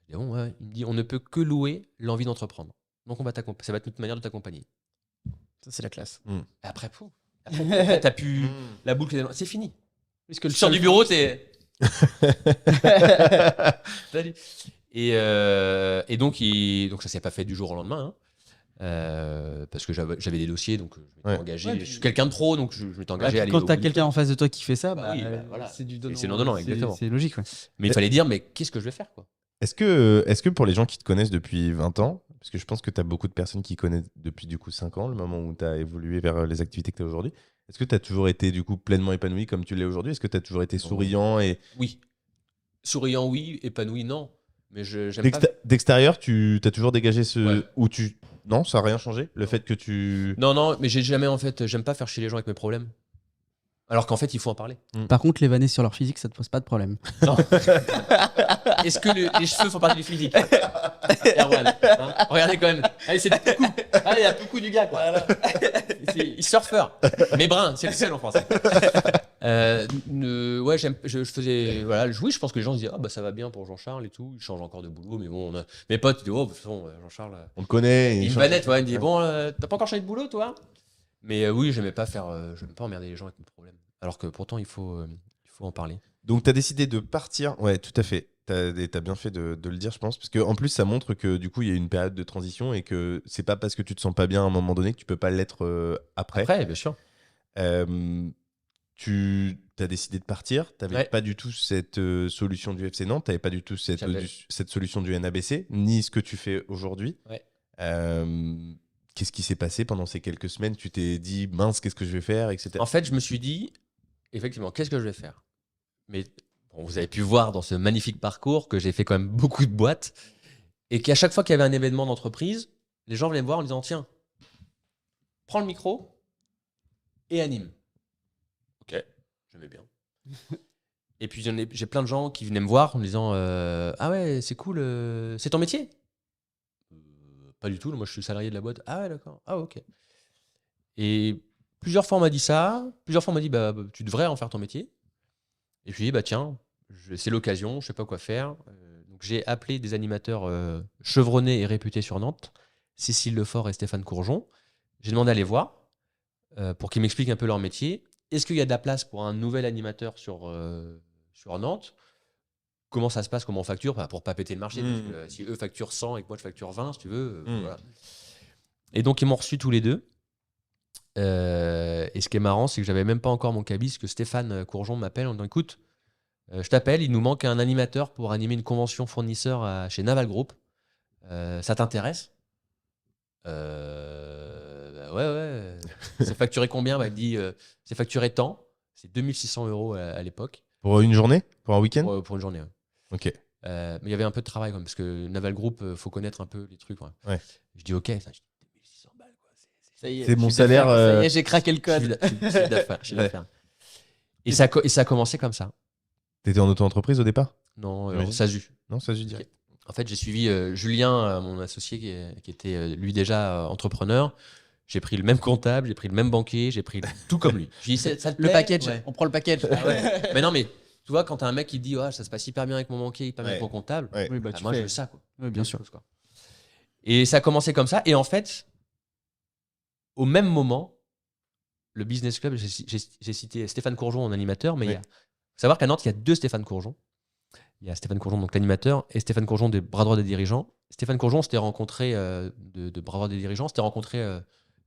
Je dis, bon, ouais. Il me dit, on ne peut que louer l'envie d'entreprendre. Donc, ça va être notre manière de t'accompagner. Ça, c'est la classe. Et après, t'as pu. La boucle, c'est fini. Puisque le Tu sors du bureau, t'es. Salut. Et donc ça s'est pas fait du jour au lendemain. Hein. Parce que j'avais des dossiers, donc je m'étais Ouais. engagé. Ouais, Je suis quelqu'un de pro, donc je m'étais Ouais, engagé puis à aller quand au t'as bout du quelqu'un truc. en face de toi qui fait ça, Bah oui, bah voilà. c'est du donnant. C'est donnant, exactement. C'est logique, ouais. Mais il fallait dire, mais qu'est-ce que je vais faire, quoi. Est-ce que pour les gens qui te connaissent depuis 20 ans, parce que je pense que tu as beaucoup de personnes qui connaissent depuis du coup 5 ans, le moment où tu as évolué vers les activités que tu as aujourd'hui, est-ce que tu as toujours été du coup pleinement épanoui comme tu l'es aujourd'hui? Est-ce que tu as toujours été souriant et Oui. Souriant, oui. Épanoui, non. Mais j'aime pas. d'extérieur, tu as toujours dégagé Ouais. où tu non, ça n'a rien changé, le fait que tu Non, mais j'ai jamais, en fait, j'aime pas faire chier les gens avec mes problèmes. Alors qu'en fait, il faut en parler. Par contre, les vanner sur leur physique, ça te pose pas de problème. Non. Est-ce que les cheveux font partie du physique? Erwan, hein, regardez quand même. Allez, c'est Poucou. Allez, il y a Poucou du gars, quoi. Il surfeur. Mais brun, c'est le seul en français. Ouais, je faisais. Voilà, oui, je pense que les gens se disaient, ah bah ça va bien pour Jean-Charles et tout. Il change encore de boulot, mais bon, mes potes, ils disaient, oh, de toute façon, Jean-Charles. on le connaît. Une vanette, ouais, il me dit, bon, t'as pas encore changé de boulot, toi? Mais oui, j'aimais pas emmerder les gens avec mes problèmes. Alors que pourtant, il faut en parler. Donc, tu as décidé de partir. Ouais, tout à fait. Tu as bien fait de le dire, je pense. Parce qu'en plus, ça montre que du coup, il y a une période de transition et que c'est pas parce que tu te sens pas bien à un moment donné que tu peux pas l'être après. Après, bien sûr. Tu as décidé de partir. Tu n'avais Ouais. pas du tout cette solution du FC Nantes. Tu n'avais pas du tout cette solution du NABC, ni ce que tu fais aujourd'hui. Ouais. Qu'est-ce qui s'est passé pendant ces quelques semaines? Tu t'es dit, mince, qu'est-ce que je vais faire, etc. En fait, je me suis dit, effectivement, qu'est-ce que je vais faire? Mais bon, vous avez pu voir dans ce magnifique parcours que j'ai fait quand même beaucoup de boîtes et qu'à chaque fois qu'il y avait un événement d'entreprise, les gens venaient me voir en disant, tiens, prends le micro et anime. Ok, j'aimais bien. Et puis j'ai plein de gens qui venaient me voir en me disant, ah ouais, c'est cool, c'est ton métier? Pas du tout, moi je suis salarié de la boîte. Ah ouais, d'accord. Ah ok. Et plusieurs fois on m'a dit ça, plusieurs fois on m'a dit, bah tu devrais en faire ton métier. Et puis bah tiens, c'est l'occasion, je sais pas quoi faire. Donc j'ai appelé des animateurs chevronnés et réputés sur Nantes, Cécile Lefort et Stéphane Courgeon. J'ai demandé à les voir pour qu'ils m'expliquent un peu leur métier. Est-ce qu'il y a de la place pour un nouvel animateur sur Nantes? Comment ça se passe, comment on facture? Bah, pour pas péter le marché, parce que si eux facturent 100 et que moi je facture 20, si tu veux. Voilà. Et donc ils m'ont reçu tous les deux. Et ce qui est marrant, c'est que j'avais même pas encore mon cabis, que Stéphane Courgeon m'appelle en disant, écoute, je t'appelle, il nous manque un animateur pour animer une convention fournisseur chez Naval Group. Ça t'intéresse? Bah ouais. C'est facturé combien? Bah, il me dit, c'est facturé tant. C'est 2600 € à l'époque. Pour une journée? Pour un week-end? Pour une journée, ouais. Ok. Mais il y avait un peu de travail quand même, parce que Naval Group, faut connaître un peu les trucs. Ouais. Je dis, ok, ça, je dis, 2600 balles, quoi. Ça y est, C'est mon chiffre d'affaires, salaire, Ça y est, j'ai craqué le code. Chiffre d'affaires. Et ça a commencé comme ça. T'étais en auto-entreprise au départ? Non, J'imagine. SASU. Non, ça je dirais. En fait, j'ai suivi Julien, mon associé, qui était lui déjà entrepreneur. J'ai pris le même comptable, j'ai pris le même banquier, j'ai pris tout comme lui. J'ai dit, ça te Le plaît? package, Ouais. on prend le package. Ah ouais. Mais non, mais tu vois, quand t'as un mec qui te dit, ça se passe hyper bien avec mon banquier, hyper bien avec Ouais. mon comptable, Ouais. Oui, bah, tu moi fais. je veux ça, quoi. Oui, bien sûr. Quoi. Et ça a commencé comme ça. Et en fait, au même moment, le Business Club, j'ai cité Stéphane Courgeon en animateur, mais Oui. il faut savoir qu'à Nantes, il y a deux Stéphane Courgeon. Il y a Stéphane Courgeon, donc l'animateur, et Stéphane Courgeon des bras droits des dirigeants. Stéphane Courgeon, s'était rencontré de bras droits des dirigeants, s'était rencontré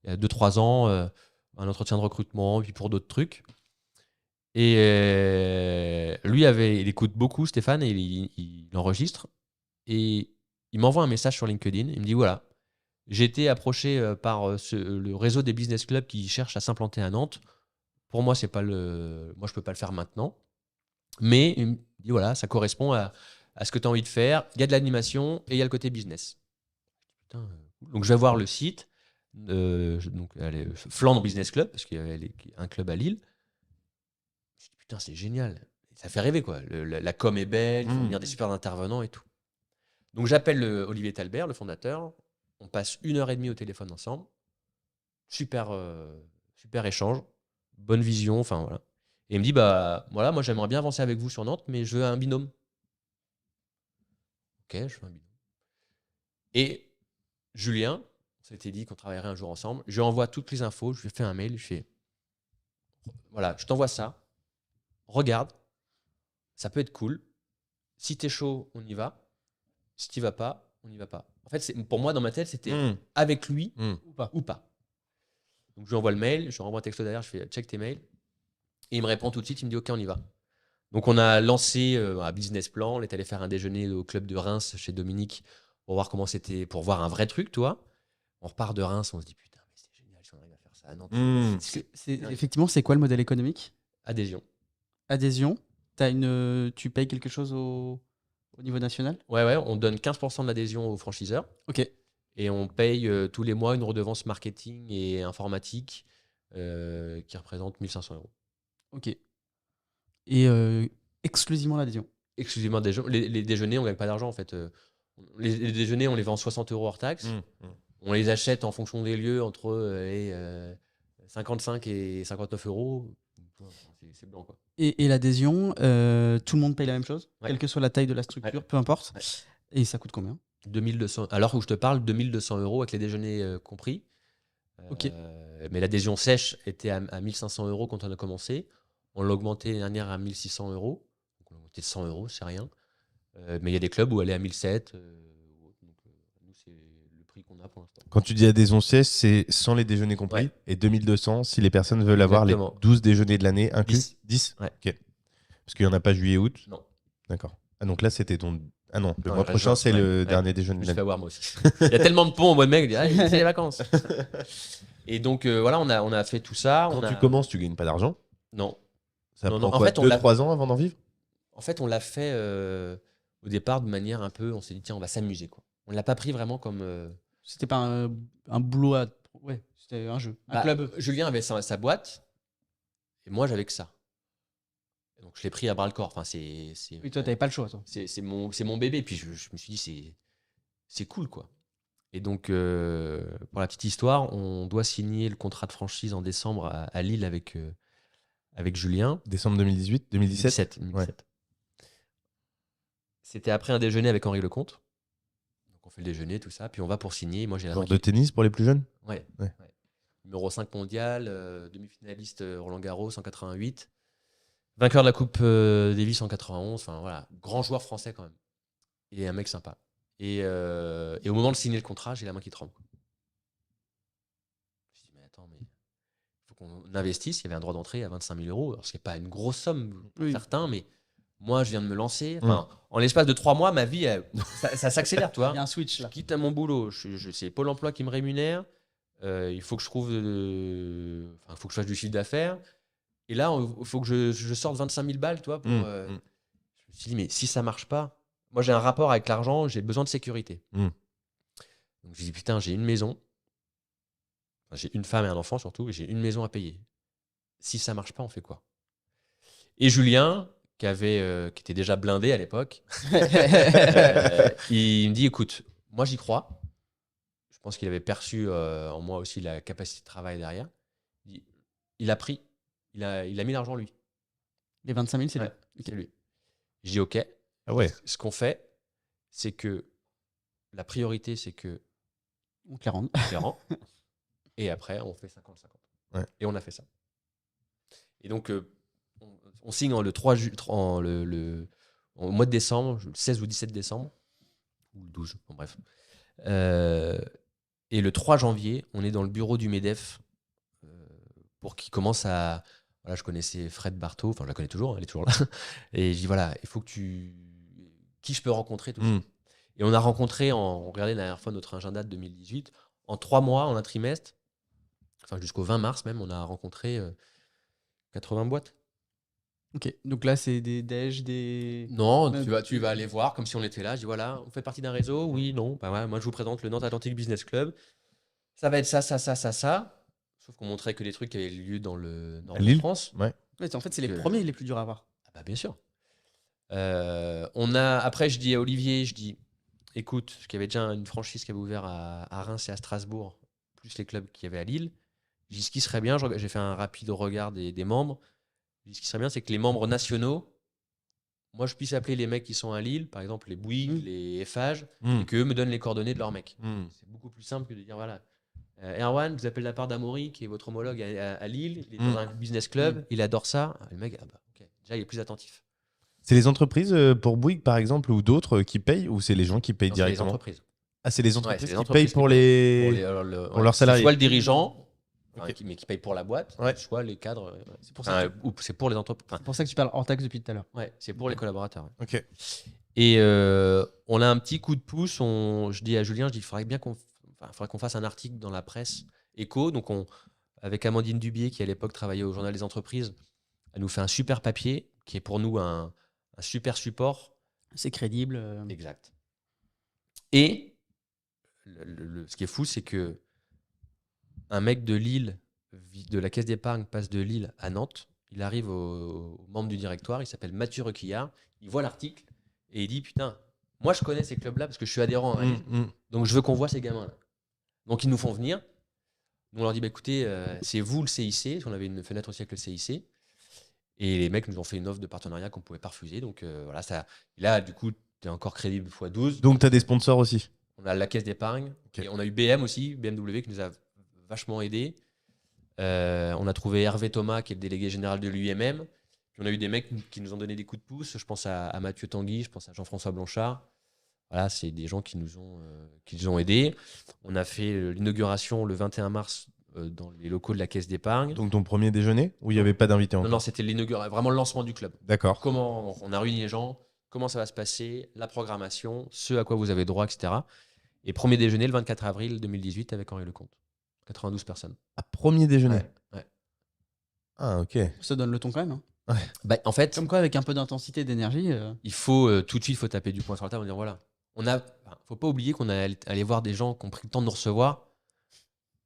il y a 2-3 ans, un entretien de recrutement, puis pour d'autres trucs. Et lui, il écoute beaucoup Stéphane, et il enregistre. Et il m'envoie un message sur LinkedIn. Il me dit, voilà, j'ai été approché par le réseau des business clubs qui cherchent à s'implanter à Nantes. Pour moi, moi, je peux pas le faire maintenant. Mais il me dit, voilà, ça correspond à ce que tu as envie de faire. Il y a de l'animation et il y a le côté business. Putain, donc, je vais voir le site. Donc, allez, Flandre Business Club, parce qu'il y a un club à Lille. Je dis, putain, c'est génial. Ça fait rêver, quoi. La com est belle, il faut venir des super intervenants et tout. Donc, j'appelle Olivier Talbert, le fondateur. On passe 1h30 au téléphone ensemble. Super échange. Bonne vision, enfin voilà. Et il me dit, bah voilà, moi j'aimerais bien avancer avec vous sur Nantes, mais je veux un binôme. Ok, je veux un binôme. Et Julien, on s'était dit qu'on travaillerait un jour ensemble. Je lui envoie toutes les infos, je lui fais un mail, je fais, voilà, je t'envoie ça. Regarde, ça peut être cool. Si t'es chaud, on y va. Si t'y vas pas, on n'y va pas. En fait, pour moi, dans ma tête, c'était Mmh. avec lui Ou pas. ou pas. Donc, je lui envoie le mail, je lui renvoie un texto derrière, je fais check tes mails. Et il me répond tout de suite, il me dit OK, on y va. Donc, on a lancé un business plan. On est allé faire un déjeuner au club de Reims chez Dominique pour voir comment c'était, pour voir un vrai truc, toi. On repart de Reims, on se dit putain, mais c'est génial si on arrive à faire ça à Nantes. Mmh. Effectivement, c'est quoi le modèle économique? Adhésion. Adhésion. Tu payes quelque chose au niveau national? Ouais, on donne 15% de l'adhésion aux franchiseurs. Ok. Et on paye tous les mois une redevance marketing et informatique qui représente 1 500 €. Ok. Et exclusivement l'adhésion. Exclusivement les déjeuners, on gagne pas d'argent en fait. Les déjeuners, on les vend 60 € hors taxe. On les achète en fonction des lieux entre 55 et 59 €. C'est blanc quoi. Et l'adhésion, tout le monde paye la même chose, Ouais. quelle que soit la taille de la structure, peu importe. Ouais. Et ça coûte combien? 2200. Alors où je te parle, 2200 € avec les déjeuners compris. Ok. Mais l'adhésion sèche était à 1 500 € quand on a commencé. On l'a augmenté l'année dernière à 1 600 €. Donc on a augmenté de 100 €, c'est rien. Mais il y a des clubs où elle est à 1 700. Donc nous, c'est le prix qu'on a pour l'instant. Quand tu dis adhésion siège, c'est sans les déjeuners compris. Ouais. Et 2200 si les personnes veulent avoir Exactement. les 12 déjeuners de l'année inclus. 10. 10. Ouais. Ok. Parce qu'il n'y en a pas juillet-août. Non. D'accord. Ah, donc là, c'était ton. Ah non, le Non, mois il reste prochain, juin. c'est Ouais. le Ouais. dernier Je déjeuner me de suis fait l'année. avoir moi aussi. Il y a tellement de ponts au mois de mai, je dis, c'est les vacances. Et donc voilà, on a fait tout ça. Quand tu commences, tu gagnes pas d'argent. Non. Ça Non, prend non. En quoi, fait, on 2-3 ans avant d'en vivre? En fait, on l'a fait au départ de manière un peu. On s'est dit, tiens, on va s'amuser quoi. On l'a pas pris vraiment comme. C'était pas un boulot à. Ouais, c'était un jeu. Un club. Julien avait sa boîte et moi j'avais que ça. Et donc je l'ai pris à bras le corps. Enfin, Oui, toi, t'avais pas le choix, toi. c'est mon bébé. Puis je me suis dit, c'est cool quoi. Et donc, pour la petite histoire, on doit signer le contrat de franchise en décembre à Lille avec Julien. Décembre 2018, 2017. 2017. Ouais. C'était après un déjeuner avec Henri Lecomte. Donc on fait le déjeuner, tout ça. Puis on va pour signer. Moi, j'ai la Genre main de qui- tennis pour les plus jeunes? Ouais. Ouais. Numéro 5 mondial, demi-finaliste Roland Garros en 88. Vainqueur de la Coupe Davis en 91. Enfin voilà, grand joueur français quand même. Et un mec sympa. Et au moment de signer le contrat, j'ai la main qui tremble. Je me dis, mais attends, mais il faut qu'on investisse. Il y avait un droit d'entrée à 25 000 €. Alors, ce n'est pas une grosse somme pour Oui. certains, mais moi, je viens de me lancer. Enfin, en l'espace de 3 mois, ma vie, ça s'accélère, tu vois. Il y a un switch Je là. quitte à mon boulot. C'est Pôle emploi qui me rémunère. Il faut que je trouve. Il faut que je fasse du chiffre d'affaires. Et là, il faut que je sorte 25 000 balles, toi. Je me suis dit, mais si ça marche pas, moi j'ai un rapport avec l'argent, j'ai besoin de sécurité. Donc j'ai dit, putain, j'ai une maison. Enfin, j'ai une femme et un enfant surtout, et j'ai une maison à payer. Si ça marche pas, on fait quoi? Et Julien, qui était déjà blindé à l'époque, il me dit, écoute, moi j'y crois. Je pense qu'il avait perçu en moi aussi la capacité de travail derrière. Il a pris, il a mis l'argent lui. Les 25 000, c'est Ouais, lui. c'est lui. J'ai dit, ok. Ah ouais. Ce qu'on fait, c'est que la priorité, c'est que On te les rend. on les rend. Et après, on fait 50-50. Ouais. Et on a fait ça. Et donc, on signe le 3 au mois de décembre, le 16 ou 17 décembre, ou le 12, bon, bref. Et le 3 janvier, on est dans le bureau du MEDEF pour qu'il commence à... Voilà, je connaissais Fred Barthaud, enfin je la connais toujours, elle est toujours là. Et je dis, voilà, il faut que qui je peux rencontrer, tout ça. Et on a rencontré, on regardait la dernière fois notre agenda de 2018, en 3 mois, en un trimestre, enfin jusqu'au 20 mars même, on a rencontré 80 boîtes. Ok, donc là, c'est des déj, des. Non, tu vas aller voir comme si on était là. Je dis voilà, on fait partie d'un réseau. Oui, non. Bah ouais, moi, je vous présente le Nantes Atlantic Business Club. Ça va être ça. Sauf qu'on montrait que les trucs qui avaient lieu dans le nord de Lille. France. Ouais. Ouais, en fait, c'est les premiers les plus durs à avoir. Ah bah bien sûr. Après, je dis à Olivier, écoute, parce qu'il y avait déjà une franchise qui avait ouvert à Reims et à Strasbourg, plus les clubs qu'il y avait à Lille. Je dis ce qui serait bien, j'ai fait un rapide regard des membres. Je dis ce qui serait bien, c'est que les membres nationaux, moi je puisse appeler les mecs qui sont à Lille, par exemple les Bouygues, les FH, et qu'eux me donnent les coordonnées de leurs mecs. C'est beaucoup plus simple que de dire voilà, Erwan, je vous appelle de la part d'Amaury, qui est votre homologue à Lille, il est dans un business club, il adore ça. Le mec, ok, déjà il est plus attentif. C'est les entreprises pour Bouygues par exemple ou d'autres qui payent, ou c'est les gens qui payent Non, c'est les directement? entreprises. Ah, c'est les Ouais, entreprises c'est les qui entreprises payent pour qui les... pour leurs salariés. Soit le dirigeant, Ok. mais qui paye pour la boîte, Ouais. soit les cadres. C'est pour, ça que Ou c'est pour les entreprises. c'est pour ça que tu parles hors taxe depuis tout à l'heure. Ouais, c'est pour les collaborateurs. Ouais. Ok. Et on a un petit coup de pouce. Je dis à Julien, il faudrait bien faudrait qu'on fasse un article dans la presse éco. Donc, avec Amandine Dubier, qui à l'époque travaillait au Journal des entreprises, elle nous fait un super papier qui est pour nous un super support. C'est crédible. Exact. Et ce qui est fou, c'est que un mec de Lille, de la Caisse d'épargne, passe de Lille à Nantes. Il arrive au membre du directoire, il s'appelle Mathieu Requillard. Il voit l'article et il dit putain, moi je connais ces clubs-là parce que je suis adhérent à Lille. Donc je veux qu'on voit ces gamins-là. Donc ils nous font venir. Nous on leur dit bah, écoutez, c'est vous le CIC, parce qu'on avait une fenêtre aussi avec le CIC. Et les mecs nous ont fait une offre de partenariat qu'on ne pouvait pas refuser. Donc voilà, ça. Et là, du coup, tu es encore crédible x12. Donc, tu as des sponsors aussi. On a la caisse d'épargne. Ok. Et on a eu BM aussi, BMW, qui nous a vachement aidés. On a trouvé Hervé Thomas, qui est le délégué général de l'UMM. Puis on a eu des mecs qui nous ont donné des coups de pouce. Je pense à Mathieu Tanguy, je pense à Jean-François Blanchard. Voilà, c'est des gens qui nous ont aidés. On a fait l'inauguration le 21 mars dans les locaux de la caisse d'épargne. Donc, ton premier déjeuner où il n'y avait pas d'invité Non, encore. non, c'était l'inauguration, vraiment le lancement du club. D'accord. Comment on a réuni les gens, comment ça va se passer, la programmation, ce à quoi vous avez droit, etc. Et premier déjeuner le 24 avril 2018 avec Henri Lecomte. 92 personnes. Ah, premier déjeuner. Ouais. Ah, ok. Ça donne le ton quand même. Hein. Bah, en fait, Comme quoi, avec un peu d'intensité, d'énergie. il faut tout de suite faut taper du poing sur la table et dire voilà. Faut pas oublier qu'on est allé voir des gens qui ont pris le temps de nous recevoir.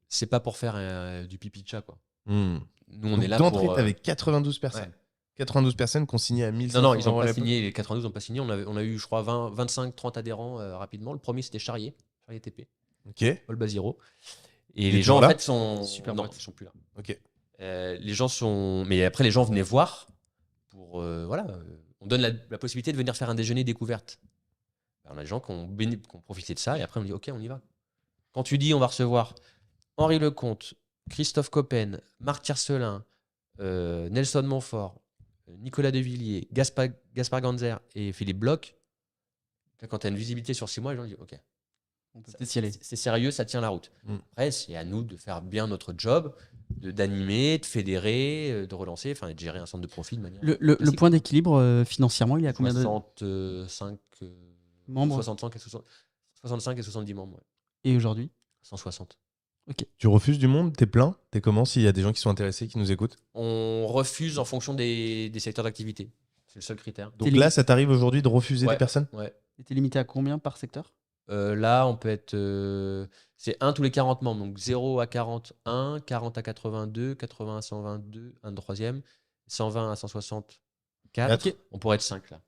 C'est pas pour faire du pipi de chat, quoi. Hmm. Nous, on Donc, est là d'entrée, pour. t'avais 92 personnes. Ouais. 92 personnes qui ont signé à 1500 Non, ils n'ont euros à pas l'époque. signé. Les 92 n'ont pas signé. On a eu, je crois, 25-30 adhérents rapidement. Le premier, c'était Charrier TP, Ok. Paul Basiro. Et Ils les sont gens, en là fait, sont. Super non, boîte. ils sont plus là. Ok. Les gens sont. Mais après, les gens venaient voir pour. Voilà. On donne la possibilité de venir faire un déjeuner découverte. Ben, on a des gens qui ont profité de ça et après, on dit ok, on y va. Quand tu dis on va recevoir Henri Lecomte, Christophe Coppen, Marc Tiercelin, Nelson Montfort, Nicolas Devilliers, Gaspard Ganzer et Philippe Bloch, quand tu as une visibilité sur 6 mois, les gens disent ok, On peut peut-être y aller. c'est sérieux, ça tient la route. Mm. Après, c'est à nous de faire bien notre job, d'animer, de fédérer, de relancer, enfin, de gérer un centre de profit de manière. Le point d'équilibre financièrement, il est à combien de 65 membres 65 et 70 membres, ouais. Et aujourd'hui 160. Tu refuses du monde? T'es plein? T'es comment s'il y a des gens qui sont intéressés, qui nous écoutent? On refuse en fonction des secteurs d'activité. C'est le seul critère. Donc T'es là, ça t'arrive aujourd'hui de refuser Ouais. des personnes? Ouais. Et t'es limité à combien par secteur Là, on peut être. C'est 1 tous les 40 membres. Donc 0 à 41, 40 à 82, 80 à 122, un troisième, 120 à 164. Quatre. On pourrait être 5 là.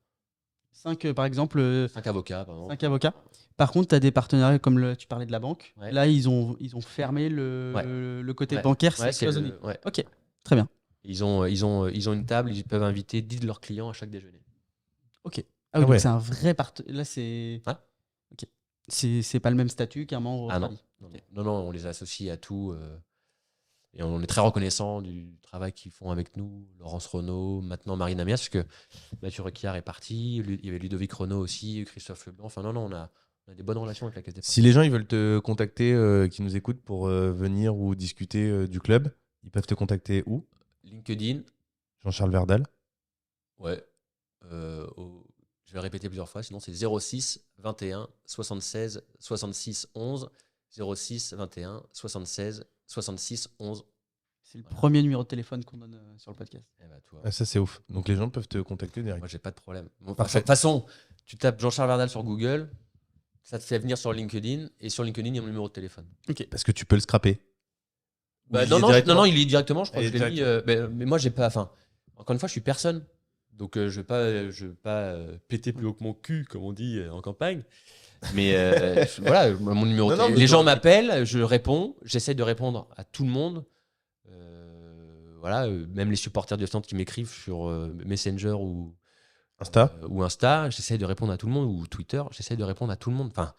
5 par exemple, 5 avocats, par exemple. 5 avocats. Par contre, tu as des partenariats comme tu parlais de la banque. Ouais. Là, ils ont fermé le côté Ouais. bancaire, Ouais, c'est cloisonné. ouais. Ok, très bien. Ils ont une table, ils peuvent inviter 10 de leurs clients à chaque déjeuner. Ah oui, Ah donc ouais. c'est un vrai partenariat. Là, c'est. Ouais. Ok. C'est pas le même statut qu'un membre. Ah non. tradit. Non, on les associe à tout. Et on est très reconnaissant du travail qu'ils font avec nous. Laurence Renaud, maintenant Marine Amias, parce que Mathieu Requillard est parti. Il y avait Ludovic Renaud aussi, Christophe Leblanc. Enfin, non, on a des bonnes relations avec la Caisse d'épargne. Si les gens ils veulent te contacter, qui nous écoutent pour venir ou discuter du club, ils peuvent te contacter où? LinkedIn, Jean-Charles Verdal. ouais. Je vais répéter plusieurs fois, sinon c'est 06 21 76 66 11. 06 21 76 66 11. C'est le Voilà. premier numéro de téléphone qu'on donne sur le podcast. Eh ben, toi, Ah, ça c'est ouf. Donc les gens peuvent te contacter direct. moi, j'ai pas de problème. Bon, de Parfait. toute façon, tu tapes Jean-Charles Verdal sur Google, ça te fait venir sur LinkedIn, et sur LinkedIn, il y a mon numéro de téléphone. Parce que tu peux le scraper. Bah, Ou il non, est non, directement. non, il lit directement, je crois Il que est je l'ai mis. Mais moi, j'ai pas. Enfin, encore une fois, je suis personne. Donc, je vais pas péter plus haut que mon cul, comme on dit en campagne. Mais voilà, mon numéro. Non, non, mais les je gens vois. m'appellent, je réponds, j'essaie de répondre à tout le monde. Voilà, même les supporters du stand qui m'écrivent sur Messenger ou Insta, j'essaie de répondre à tout le monde, ou Twitter, j'essaie de répondre à tout le monde. Enfin,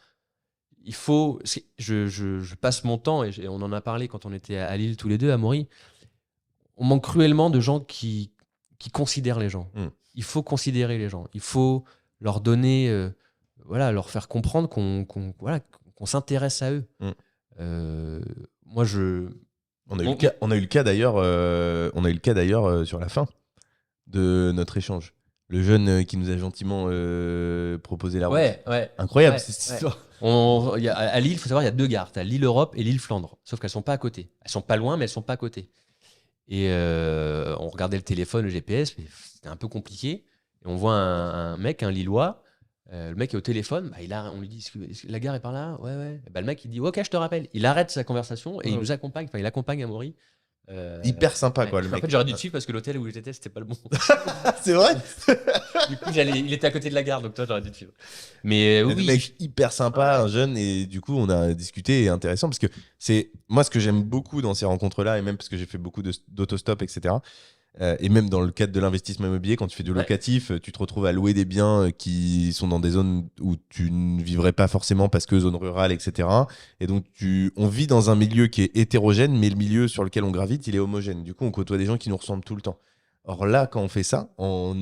il faut. Je passe mon temps, et on en a parlé quand on était à Lille tous les deux, à Maury. On manque cruellement de gens qui considèrent les gens. Mm. Il faut considérer les gens. Il faut leur donner, voilà, leur faire comprendre qu'on qu'on s'intéresse à eux. Moi, On a eu le cas d'ailleurs, sur la fin de notre échange. Le jeune qui nous a gentiment proposé la route. Ouais. Incroyable Ouais, cette ouais. histoire. À Lille, il faut savoir, il y a 2 gares. Tu as l'île Europe et l'île Flandre. Sauf qu'elles sont pas à côté. Elles sont pas loin, mais elles sont pas à côté. Et on regardait le téléphone, le GPS, mais c'était un peu compliqué. Et on voit un mec, un Lillois. Le mec est au téléphone. On lui dit est-ce que la gare est par là? Ouais. Et le mec, il dit ok, je te rappelle. Il arrête sa conversation et il nous accompagne. Enfin, il accompagne Amaury. Hyper sympa, quoi, le En mec. fait, j'aurais dû te suivre parce que l'hôtel où j'étais, c'était pas le bon. C'est vrai. Du coup, il était à côté de la gare, donc toi, j'aurais dû te suivre. Mais Le oui, mec hyper sympa, un jeune, et du coup on a discuté, et intéressant parce que c'est moi ce que j'aime beaucoup dans ces rencontres-là, et même parce que j'ai fait beaucoup d'autostop, etc. Et même dans le cadre de l'investissement immobilier, quand tu fais du locatif, tu te retrouves à louer des biens qui sont dans des zones où tu ne vivrais pas forcément parce que zone rurale, etc. Et donc on vit dans un milieu qui est hétérogène, mais le milieu sur lequel on gravite, il est homogène. Du coup, on côtoie des gens qui nous ressemblent tout le temps. Or là, quand on fait ça, en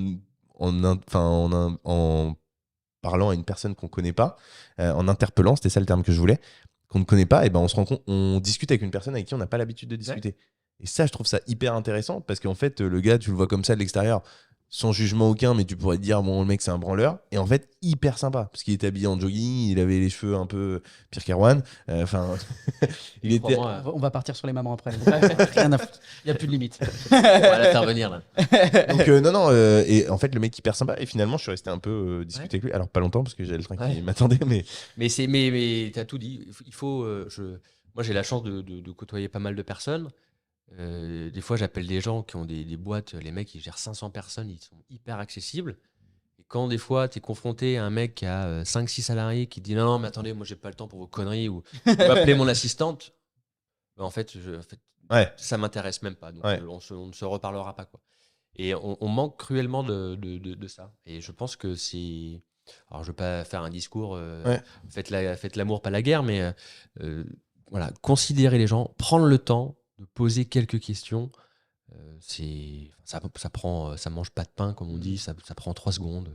parlant à une personne qu'on connaît pas, en interpellant, c'était ça le terme que je voulais, qu'on ne connaît pas, et ben on se rend compte, on discute avec une personne avec qui on n'a pas l'habitude de discuter. Et ça, je trouve ça hyper intéressant parce qu'en fait, le gars, tu le vois comme ça de l'extérieur, sans jugement aucun, mais tu pourrais te dire, bon, le mec, c'est un branleur. Et en fait, hyper sympa parce qu'il était habillé en jogging, il avait les cheveux un peu Pierre Kerouan. Enfin, il était. Crois-moi, On va partir sur les mamans après. Rien à foutre. Il n'y a plus de limite. on va la faire venir là. Donc, non, et en fait, le mec, hyper sympa. Et finalement, je suis resté un peu discuter avec lui. Alors, pas longtemps parce que j'avais le train qui m'attendait, mais. Mais t'as tout dit. Il faut. Moi, j'ai la chance de côtoyer pas mal de personnes. Des fois, j'appelle des gens qui ont des boîtes. Les mecs, ils gèrent 500 personnes. Ils sont hyper accessibles. Et quand des fois, tu es confronté à un mec qui a 5-6 salariés qui dit non, mais attendez, moi, j'ai pas le temps pour vos conneries, ou appeler mon assistante, en fait, ça m'intéresse même pas. Donc, on ne se reparlera pas, quoi. Et on manque cruellement de ça. Et je pense que c'est. Alors, je ne veux pas faire un discours, faites l'amour, pas la guerre, mais voilà, considérer les gens, prendre le temps de poser quelques questions. Ça mange pas de pain, comme on dit, ça prend 3 secondes.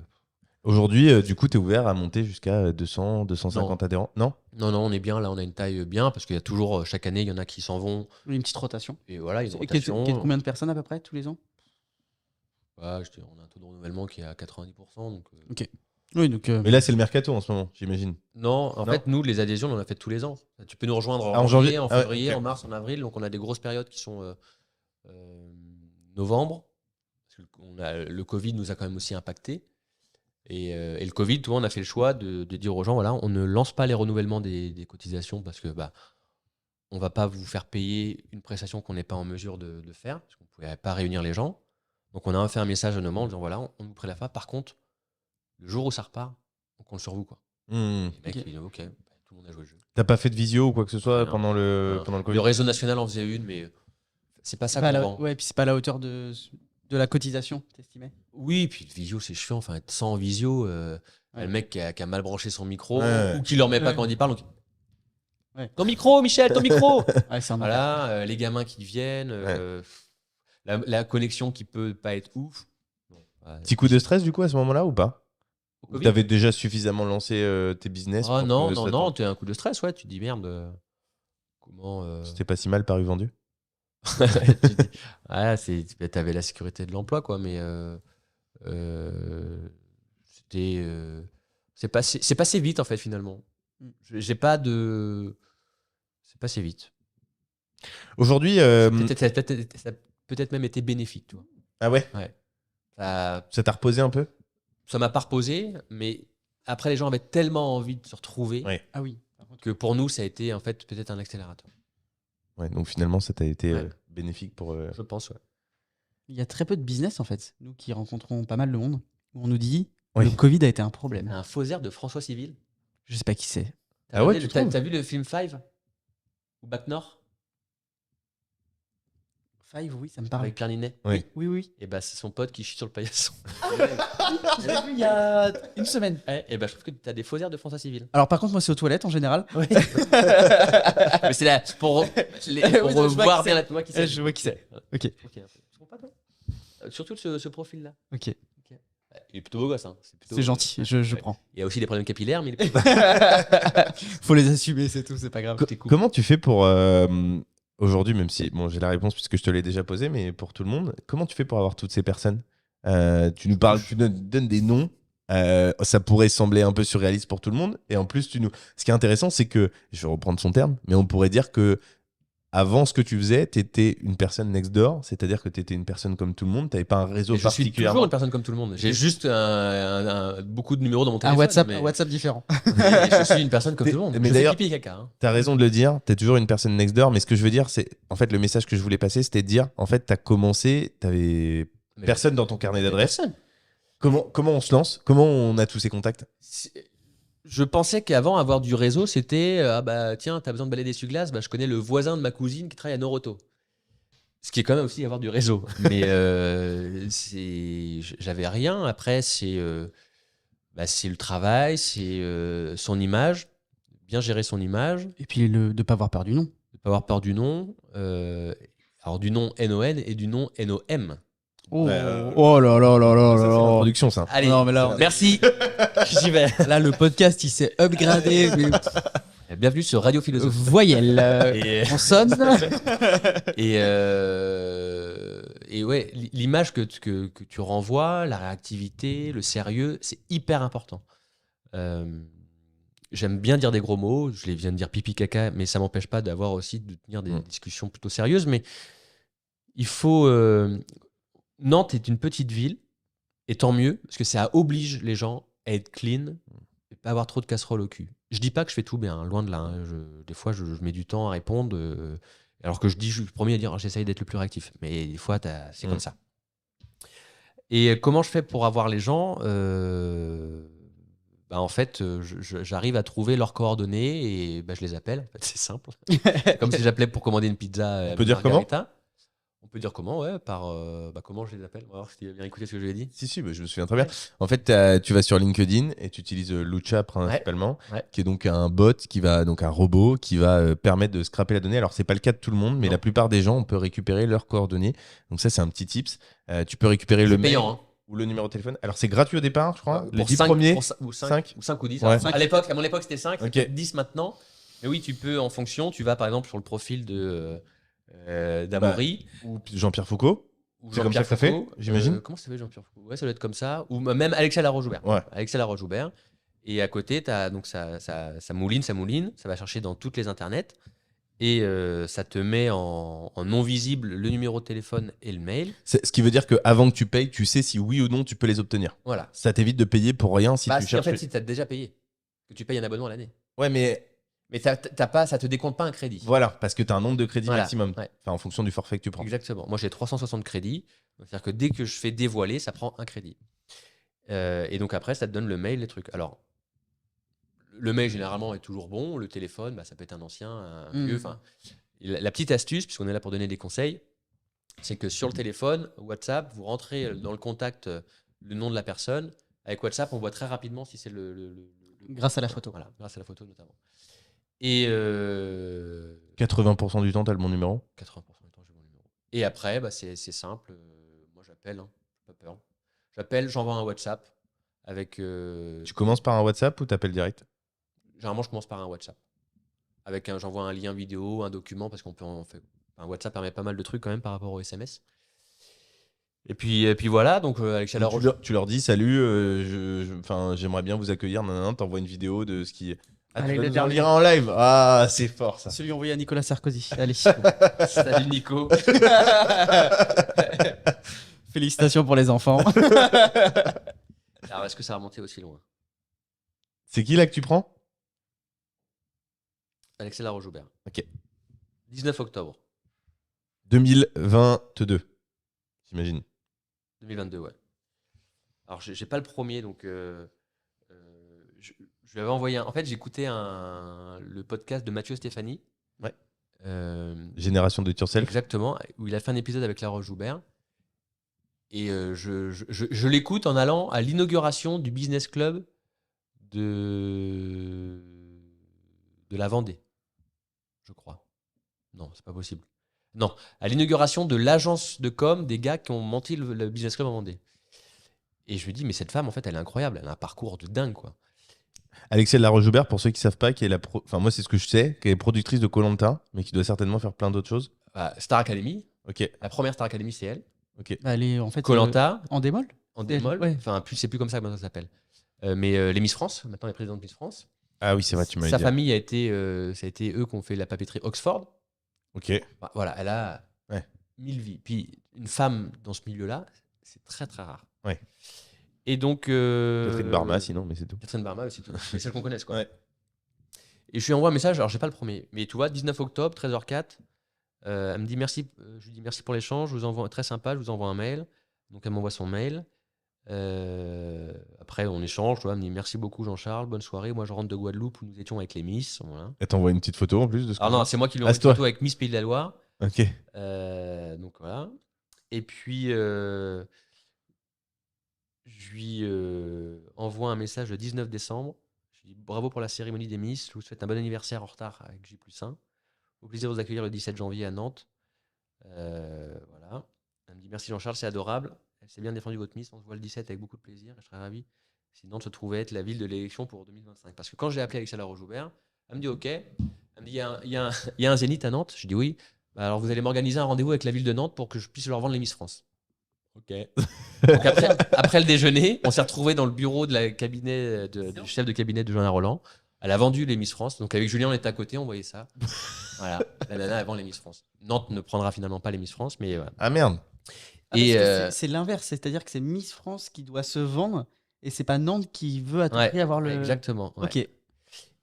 Aujourd'hui, du coup, tu es ouvert à monter jusqu'à 200, 250 adhérents? Non, on est bien, là, on a une taille bien, parce qu'il y a toujours, chaque année, il y en a qui s'en vont. Une petite rotation. Et voilà, il y a une Et rotation. combien de personnes à peu près tous les ans? On a un taux de renouvellement qui est à 90%. Donc, Ok. Oui, donc. mais là, c'est le mercato en ce moment, j'imagine. Non, en fait, nous, les adhésions, on en a fait tous les ans. Tu peux nous rejoindre en janvier, en février, ok. en mars, en avril. Donc, on a des grosses périodes qui sont novembre. Parce que le Covid nous a quand même aussi impacté. Et le Covid, on a fait le choix de dire aux gens, voilà, on ne lance pas les renouvellements des cotisations parce que on ne va pas vous faire payer une prestation qu'on n'est pas en mesure de faire, parce qu'on ne pouvait pas réunir les gens. Donc, on a fait un message à nos membres en disant, voilà, on vous prélève pas. Par contre, le jour où ça repart, on compte sur vous, quoi. Les mecs, ils disent, ok, tout le monde a joué le jeu. T'as pas fait de visio ou quoi que ce soit Non, pendant le Covid? Le réseau national en faisait une, mais c'est pas ça Pas qu'on vend. ouais, puis c'est pas à la hauteur de la cotisation, t'estimais? Oui, puis le visio, c'est chiant. Enfin, être sans visio, le mec qui a mal branché son micro, Ouais. ou qui leur met pas quand il parle. Donc... Ton micro, Michel, ton micro. Ouais, c'est un Voilà, les gamins qui viennent, la connexion qui peut pas être ouf. Petit coup de stress du coup à ce moment-là ou pas? Au Covid. T'avais déjà suffisamment lancé tes business? Ah pour que ça non, t'es un coup de stress, ouais. Tu te dis merde. Comment C'était pas si mal paru vendu? tu dis, t'avais la sécurité de l'emploi, quoi, mais c'était c'est passé vite en fait finalement. J'ai pas de c'est passé vite. Aujourd'hui, Ça a peut-être même été bénéfique, tu vois. ah ouais? Ça t'a reposé un peu? Ça m'a pas reposé, mais après les gens avaient tellement envie de se retrouver Ah oui. que pour nous ça a été en fait peut-être un accélérateur. Ouais, donc finalement ça t'a été bénéfique pour. Je pense, ouais. Il y a très peu de business en fait, nous qui rencontrons pas mal de monde, où on nous dit le Covid a été un problème. Un faux air de François Civil. Je sais pas qui c'est. Ah ouais, t'as vu le film Five ou Bac Nord Five, oui, ça me parle. avec Claire Ninet? Oui. Et c'est son pote qui chie sur le paillasson. Je l'ai vu il y a une semaine. Et je trouve que t'as des faux airs de François Civil. Alors par contre, moi c'est aux toilettes en général. Mais c'est là pour voir bien la toi qui c'est. Je vois qui c'est. Ok. Tu trouves pas, toi surtout ce profil-là. Ok. il est plutôt beau gosse. Hein. C'est gentil, je prends. Il y a aussi des problèmes capillaires, mais il est plutôt Faut les assumer, c'est tout, c'est pas grave. Comment tu fais pour aujourd'hui, même si bon, j'ai la réponse puisque je te l'ai déjà posée, mais pour tout le monde, comment tu fais pour avoir toutes ces personnes? Tu nous parles, tu nous donnes des noms. Ça pourrait sembler un peu surréaliste pour tout le monde. Et en plus, ce qui est intéressant, c'est que, je vais reprendre son terme, mais on pourrait dire que avant ce que tu faisais, tu étais une personne next door, c'est-à-dire que tu étais une personne comme tout le monde, tu n'avais pas un réseau je suis particulièrement. toujours une personne comme tout le monde. J'ai juste beaucoup de numéros dans mon téléphone. Un WhatsApp différent. mais je suis une personne comme tout le monde. Mais Je d'ailleurs, fais pipi et caca. Hein. tu as raison de le dire, tu es toujours une personne next door, mais ce que je veux dire, c'est, en fait, le message que je voulais passer, c'était de dire, en fait, tu as commencé, tu avais Mais personne dans ton carnet d'adresses. Personne. Comment on se lance? Comment on a tous ces contacts? Je pensais qu'avant, avoir du réseau, c'était ah bah tiens, t'as besoin de balai d'essuie-glace, bah, je connais le voisin de ma cousine qui travaille à Noroto. Ce qui est quand même aussi avoir du réseau. Mais j'avais rien. Après, c'est le travail, c'est son image, bien gérer son image, Et puis de pas avoir peur du nom. ne pas avoir peur du nom. Alors du nom NON et du nom NOM. Oh, Ouais, oh là là là là Ça, c'est là. l'introduction, ça. Allez, Non, mais là, merci. J'y vais. Là, le podcast, il s'est upgradé. Bienvenue sur Radio Philosophie. Voyelle. Et- On sonne. Et ouais, l'image que tu renvoies, la réactivité, le sérieux, c'est hyper important. J'aime bien dire des gros mots, je les viens de dire pipi caca, mais ça m'empêche pas d'avoir aussi de tenir des discussions plutôt sérieuses. Mais il faut. Nantes est une petite ville, et tant mieux, parce que ça oblige les gens à être clean et pas avoir trop de casseroles au cul. Je dis pas que je fais tout bien, hein, loin de là. Hein. Des fois, je mets du temps à répondre. Alors que je suis le premier à dire j'essaye d'être le plus réactif. Mais des fois, c'est comme ça. Et comment je fais pour avoir les gens en fait, j'arrive à trouver leurs coordonnées et je les appelle. En fait, c'est simple. Comme si j'appelais pour commander une pizza. On peut dire comment? On peut dire comment, ouais, par comment je les appelle. On va voir si tu as bien écouté ce que je lui ai dit. Si, je me souviens très bien. En fait, tu vas sur LinkedIn et tu utilises Lucha principalement, Ouais. qui est donc un bot, donc un robot qui va permettre de scraper la donnée. Alors, c'est pas le cas de tout le monde, mais Non. la plupart des gens, on peut récupérer leurs coordonnées. Donc ça, c'est un petit tips. Tu peux récupérer le C'est mail payant, hein. ou le numéro de téléphone. Alors, c'est gratuit au départ, je crois. Les Pour 10 cinq- premiers. pour cin- ou 5 cinq. ou 10. Ouais. À mon époque, c'était 5, Ok. c'est 10 maintenant. Mais oui, tu peux, en fonction, tu vas par exemple sur le profil d'Amaury. Ou Jean-Pierre Foucault. Ou C'est comme ça Jean-Pierre que ça fait, Foucault. j'imagine. Comment ça s'appelle Jean-Pierre Foucault? Ouais, ça doit être comme ça. Ou même Alexia Laroche-Joubert. Ouais. Alexia Laroche-Joubert. Et à côté, donc ça mouline, ça va chercher dans toutes les internets. Et ça te met en non visible le numéro de téléphone et le mail. Ce qui veut dire qu'avant que tu payes, tu sais si oui ou non tu peux les obtenir. Voilà. Ça t'évite de payer pour rien si tu En cherches. fait, si tu as déjà payé, que tu payes un abonnement à l'année. Ouais, mais Mais t'as pas, ça te décompte pas un crédit. voilà, parce que tu as un nombre de crédits Voilà, maximum. ouais. Enfin, en fonction du forfait que tu prends. Exactement. Moi, j'ai 360 crédits. C'est-à-dire que dès que je fais dévoiler, ça prend un crédit. Et donc après, ça te donne le mail, les trucs. Alors, le mail, généralement, est toujours bon. Le téléphone, ça peut être un ancien, un vieux. Enfin, la petite astuce, puisqu'on est là pour donner des conseils, c'est que sur le téléphone, WhatsApp, vous rentrez dans le contact le nom de la personne. Avec WhatsApp, on voit très rapidement si c'est Grâce à la photo. Voilà, grâce à la photo notamment. Et 80% du temps, tu as le bon numéro. 80% du temps, j'ai mon numéro. Et après, c'est simple. Moi, j'appelle, hein, pas peur. J'appelle, j'envoie un WhatsApp avec. Tu commences par un WhatsApp ou t'appelles direct? Généralement, je commence par un WhatsApp. J'envoie un lien vidéo, un document, parce qu'on peut en fait. Un WhatsApp permet pas mal de trucs quand même par rapport au SMS. Et puis voilà, donc Alexia Laroche. Tu leur dis salut, j'aimerais bien vous accueillir. T'envoies une vidéo de ce qui. Ah, Allez, tu vas le nous en dernier. lire en live. Ah, c'est fort ça. Celui envoyé à Nicolas Sarkozy. Allez. Salut Nico. Félicitations pour les enfants. Alors, est-ce que ça va remonter aussi loin? C'est qui là que tu prends? Alexia Laroche-Joubert. Ok. 19 octobre 2022, j'imagine. 2022, ouais. Alors, j'ai pas le premier, donc je lui avais envoyé En fait, j'écoutais le podcast de Mathieu Stéphanie. Ouais. Euh, Génération de Yourself. Exactement, où il a fait un épisode avec Laroche Joubert. Et je l'écoute en allant à l'inauguration du business club de la Vendée, je crois. Non, c'est pas possible. Non, à l'inauguration de l'agence de com des gars qui ont monté le business club en Vendée. Et je lui dis, mais cette femme, en fait, elle est incroyable. Elle a un parcours de dingue, quoi. Alexia de la Roche-Joubert, pour ceux qui savent pas, qui est enfin moi c'est ce que je sais, qui est productrice de Koh-Lanta, mais qui doit certainement faire plein d'autres choses. Star Academy. Ok, La première Star Academy, c'est elle. ok. Bah, elle est en fait Koh-Lanta, en démol. en C'est elle, démol. ouais. Enfin, c'est plus comme ça que maintenant ça s'appelle. Mais les Miss France, maintenant les présidentes Miss France. Ah oui, c'est vrai, tu m'avais Sa dit. famille ça a été eux qui ont fait la papeterie Oxford. Ok. Bah, voilà, elle a Ouais. 1000 vies. Puis une femme dans ce milieu-là, c'est très très rare. Ouais. Et donc. Catherine Barma, sinon, mais c'est tout. Catherine Barma, c'est tout. C'est celle qu'on connaisse, quoi. Ouais. Et je lui envoie un message, alors j'ai pas le premier, mais tu vois, 19 octobre, 13h04, elle me dit merci, je lui dis merci pour l'échange, je vous envoie, très sympa, je vous envoie un mail. Donc elle m'envoie son mail. Après, on échange, tu vois, elle me dit merci beaucoup Jean-Charles, bonne soirée. Moi, je rentre de Guadeloupe où nous étions avec les Miss. Voilà. Elle t'envoie une petite photo en plus de ce Alors qu'on non, voit. c'est moi qui lui Ah, envoie c'est une toi. photo avec Miss Pays de la Loire. Ok. Donc voilà. Et puis, je lui envoie un message le 19 décembre. Je lui dis bravo pour la cérémonie des Miss. Je vous souhaite un bon anniversaire en retard avec J+1. Au plaisir de vous accueillir le 17 janvier à Nantes. Voilà. Elle me dit merci Jean-Charles, c'est adorable. Elle s'est bien défendu votre Miss. On se voit le 17 avec beaucoup de plaisir. Je serais ravi si Nantes se trouvait être la ville de l'élection pour 2025. Parce que quand j'ai appelé Alexia Laroche-Joubert, elle me dit OK. Elle me dit il y a un zénith à Nantes. Je dis oui. Bah, alors vous allez m'organiser un rendez-vous avec la ville de Nantes pour que je puisse leur vendre les Miss France. Ok. Donc après le déjeuner, on s'est retrouvés dans le bureau de la cabinet du chef de cabinet de Jean Roland. Elle a vendu les Miss France. Donc avec Julien, on était à côté, on voyait ça. Voilà, la nana elle vend les Miss France. Nantes ne prendra finalement pas les Miss France, mais voilà. Ah merde. Ah, Et parce que c'est l'inverse, c'est-à-dire que c'est Miss France qui doit se vendre et c'est pas Nantes qui veut à tout ouais, prix avoir le. exactement. Ouais. Ok.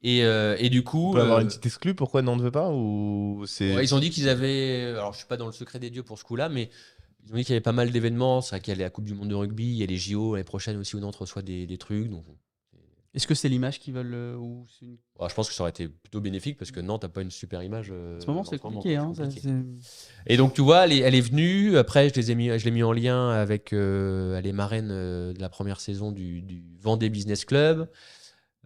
Et du coup, On peut avoir une petite exclue, pourquoi Nantes ne veut pas ou c'est... ouais, ils ont dit qu'ils avaient. Alors je suis pas dans le secret des dieux pour ce coup-là, mais ils ont dit qu'il y avait pas mal d'événements. C'est vrai qu'il y a la Coupe du Monde de rugby, il y a les JO l'année prochaine aussi où Nantes reçoit des trucs. Donc Est-ce que c'est l'image qu'ils veulent ou c'est une- ouais, je pense que ça aurait été plutôt bénéfique parce que Nantes n'a pas une super image. En ce moment, c'est en compliqué. Hein, compliqué. ça, c'est- Et donc, tu vois, elle est venue. Après, je l'ai mis en lien avec. Elle est marraine de la première saison du Vendée Business Club.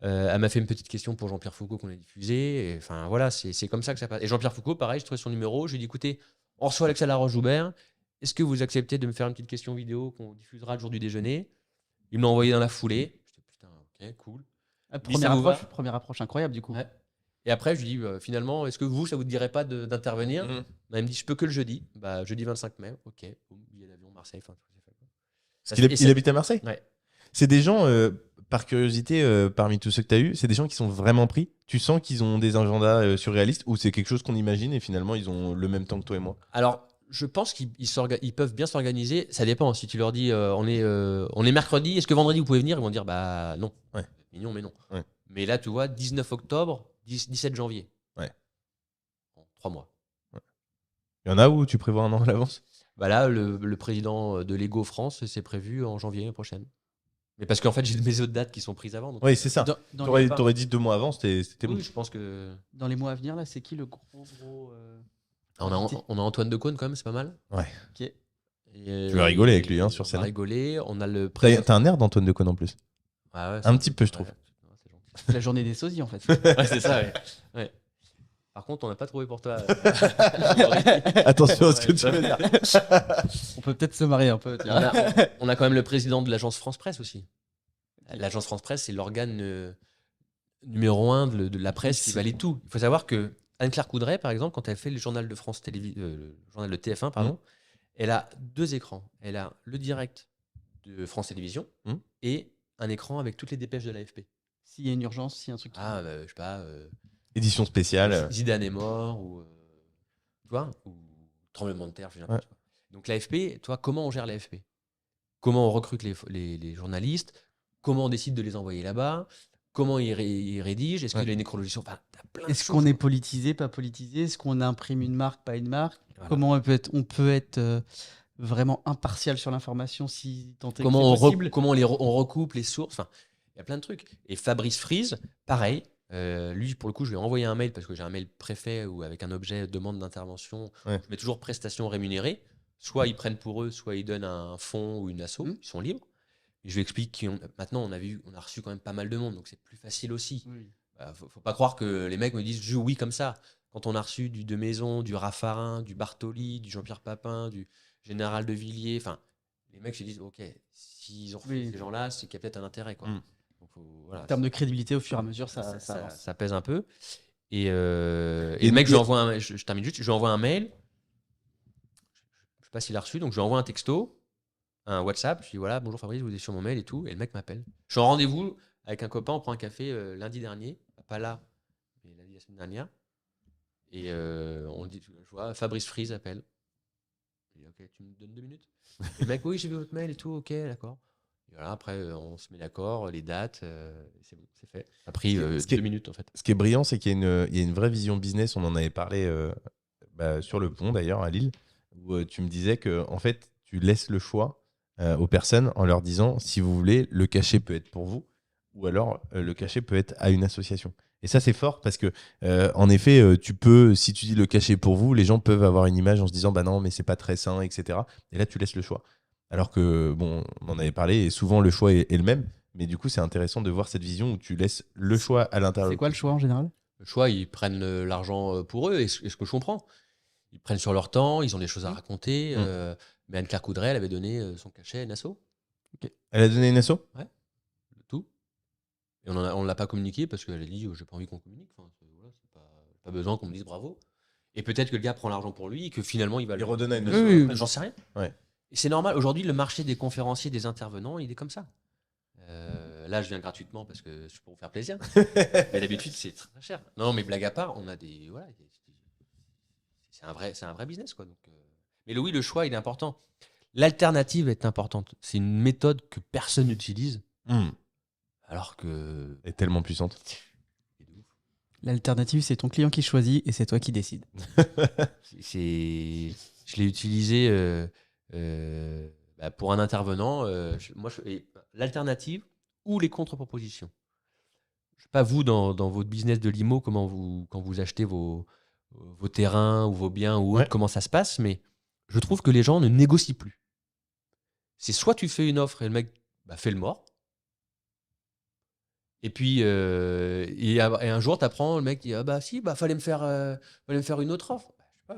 Elle m'a fait une petite question pour Jean-Pierre Foucault qu'on a diffusé. Et, enfin, voilà, c'est comme ça que ça passe. Et Jean-Pierre Foucault, pareil, j'ai trouvé son numéro. Je lui ai dit écoutez, on reçoit Alexia Laroche-Joubert. Est-ce que vous acceptez de me faire une petite question vidéo qu'on diffusera le jour du déjeuner? Il me l'a envoyé dans la foulée. Je dis putain, ok, cool. Ah, Dis, ça vous va première approche incroyable du coup. Ouais. Et après, je lui dis finalement, est-ce que ça vous dirait pas d'intervenir? Mhm. Bah, elle me dit je peux que le jeudi. Bah, jeudi 25 mai. Ok, boum, billet d'avion, Marseille. Enfin, tout s'est fait, quoi. Parce qu'il il habite à Marseille. Ouais. C'est des gens, par curiosité, parmi tous ceux que tu as eu, c'est des gens qui sont vraiment pris. Tu sens qu'ils ont des agendas surréalistes ou c'est quelque chose qu'on imagine et finalement ils ont le même temps que toi et moi. Alors, je pense qu'ils peuvent bien s'organiser. Ça dépend. Si tu leur dis on est mercredi, est-ce que vendredi vous pouvez venir? Ils vont dire bah non. Ouais. Mignon, mais non. Ouais. Mais là, tu vois, 19 octobre, 17 janvier. Ouais. Bon, 3 mois. Il y en a où tu prévois un an à l'avance? Bah là, le président de Lego France, c'est prévu en janvier prochaine. Mais parce qu'en fait, j'ai mes autres dates qui sont prises avant. Donc Oui, c'est ça. Dans les, T'aurais dit 2 mois avant, c'était bon. oui, je pense que. dans les mois à venir, là, c'est qui le gros. Ah, on a Antoine Decaune quand même, c'est pas mal. Ouais. Ok. Tu vas rigoler avec lui, hein, sur On scène. va rigoler. On a le T'as un air d'Antoine Decaune en plus. Ah ouais, Un petit peu, je trouve. Ouais, c'est gentil. C'est la journée des sosies en fait. Ouais, c'est ça, ouais. Ouais. Par contre, on n'a pas trouvé pour toi. Attention à ce que tu veux dire. On peut peut-être se marier un peu. tiens. On a quand même le président de l'agence France Presse aussi. L'agence France Presse, c'est l'organe numéro 1 de la presse qui valide tout. Il faut savoir que Anne-Claire Coudray, par exemple, quand elle fait le journal de France le journal de TF1, pardon, elle a 2 écrans. Elle a le direct de France Télévisions et un écran avec toutes les dépêches de l'AFP. S'il y a une urgence, s'il y a un truc. Ah, je sais pas. Édition spéciale. Zidane est mort ou tu vois, ou tremblement de terre, je sais pas. Donc l'AFP, toi, comment on gère l'AFP? Comment on recrute les journalistes? Comment on décide de les envoyer là-bas? Comment ils rédigent? Est-ce qu'il y a une écologie? Enfin, t'as plein de Est-ce choses, qu'on est quoi. politisé, pas politisé? Est-ce qu'on imprime une marque, pas une marque? Voilà. Comment on peut être vraiment impartial sur l'information si tant est que Comment c'est possible? comment on recoupe les sources? Enfin, il y a plein de trucs. Et Fabrice Frise, pareil. Lui, pour le coup, je lui ai envoyé un mail parce que j'ai un mail préfet ou avec un objet demande d'intervention. Ouais. Je mets toujours prestations rémunérées. Soit ils prennent pour eux, soit ils donnent un fonds ou une asso. Ils sont libres. Et je lui explique maintenant, on a reçu quand même pas mal de monde, donc c'est plus facile aussi. Oui. Faut pas croire que les mecs me disent je oui comme ça. Quand on a reçu du De Maison, du Raffarin, du Bartoli, du Jean-Pierre Papin, du Général de Villiers, enfin, les mecs se disent, ok, s'ils ont fait Oui. ces gens-là, c'est qu'il y a peut-être un intérêt. Quoi. Mm. Donc, voilà, En termes de crédibilité, au fur et à mesure, ça ça avance. ça pèse un peu. Et le mec, je termine juste, je lui envoie un mail. Je sais pas s'il a reçu, donc je lui envoie un texto, un WhatsApp. Je lui dis voilà, bonjour Fabrice, vous êtes sur mon mail et tout. Et le mec m'appelle. Je suis en rendez-vous avec un copain, on prend un café lundi dernier, pas là, mais lundi la semaine dernière. Et on dit, je vois Fabrice Fries appelle. Je dis ok, tu me donnes 2 minutes. Et le mec, oui, j'ai vu votre mail et tout, ok, d'accord. Et voilà, après, on se met d'accord, les dates, c'est bon, c'est fait. Ça a pris Ce qui est- 2 minutes en fait. Ce qui est brillant, c'est qu'il y a une vraie vision business. On en avait parlé sur le pont d'ailleurs à Lille, où tu me disais que en fait, tu laisses le choix aux personnes en leur disant si vous voulez, le cachet peut être pour vous, ou alors le cachet peut être à une association. Et ça, c'est fort parce que, en effet, tu peux, si tu dis le cachet pour vous, les gens peuvent avoir une image en se disant bah non, mais c'est pas très sain, etc. Et là, tu laisses le choix. Alors que, bon, on en avait parlé et souvent le choix est le même. Mais du coup, c'est intéressant de voir cette vision où tu laisses le choix à l'intérieur. C'est quoi le choix en général? Le choix, ils prennent l'argent pour eux, et ce que je comprends. Ils prennent sur leur temps, ils ont des choses à raconter. Mais Anne-Claire Coudray, elle avait donné son cachet à une asso, Elle a donné une asso? le tout. Et on ne l'a pas communiqué parce qu'elle a dit j'ai pas envie qu'on communique. Enfin, voilà, c'est pas besoin qu'on me dise bravo. Et peut-être que le gars prend l'argent pour lui et que finalement il va Il redonne à une Oui, asso. oui, Enfin, j'en sais rien. Ouais. Et c'est normal. Aujourd'hui, le marché des conférenciers, des intervenants, il est comme ça. Là, je viens gratuitement parce que c'est pour vous faire plaisir. Mais d'habitude, c'est très, très cher. Non, mais blague à part, on a des. Voilà, c'est un vrai business, quoi. Donc, mais oui, le choix, il est important. L'alternative est importante. C'est une méthode que personne n'utilise, alors que. Elle est tellement puissante. c'est de ouf. L'alternative, c'est ton client qui choisit et c'est toi qui décides. Je l'ai utilisé pour un intervenant. L'alternative ou les contre-propositions. Je sais pas vous dans votre business de limo quand vous achetez vos terrains ou vos biens ou autres, Ouais. comment ça se passe, mais je trouve que les gens ne négocient plus. C'est soit tu fais une offre et le mec fait le mort. Et puis et un jour tu apprends, le mec dit fallait me faire une autre offre. Je sais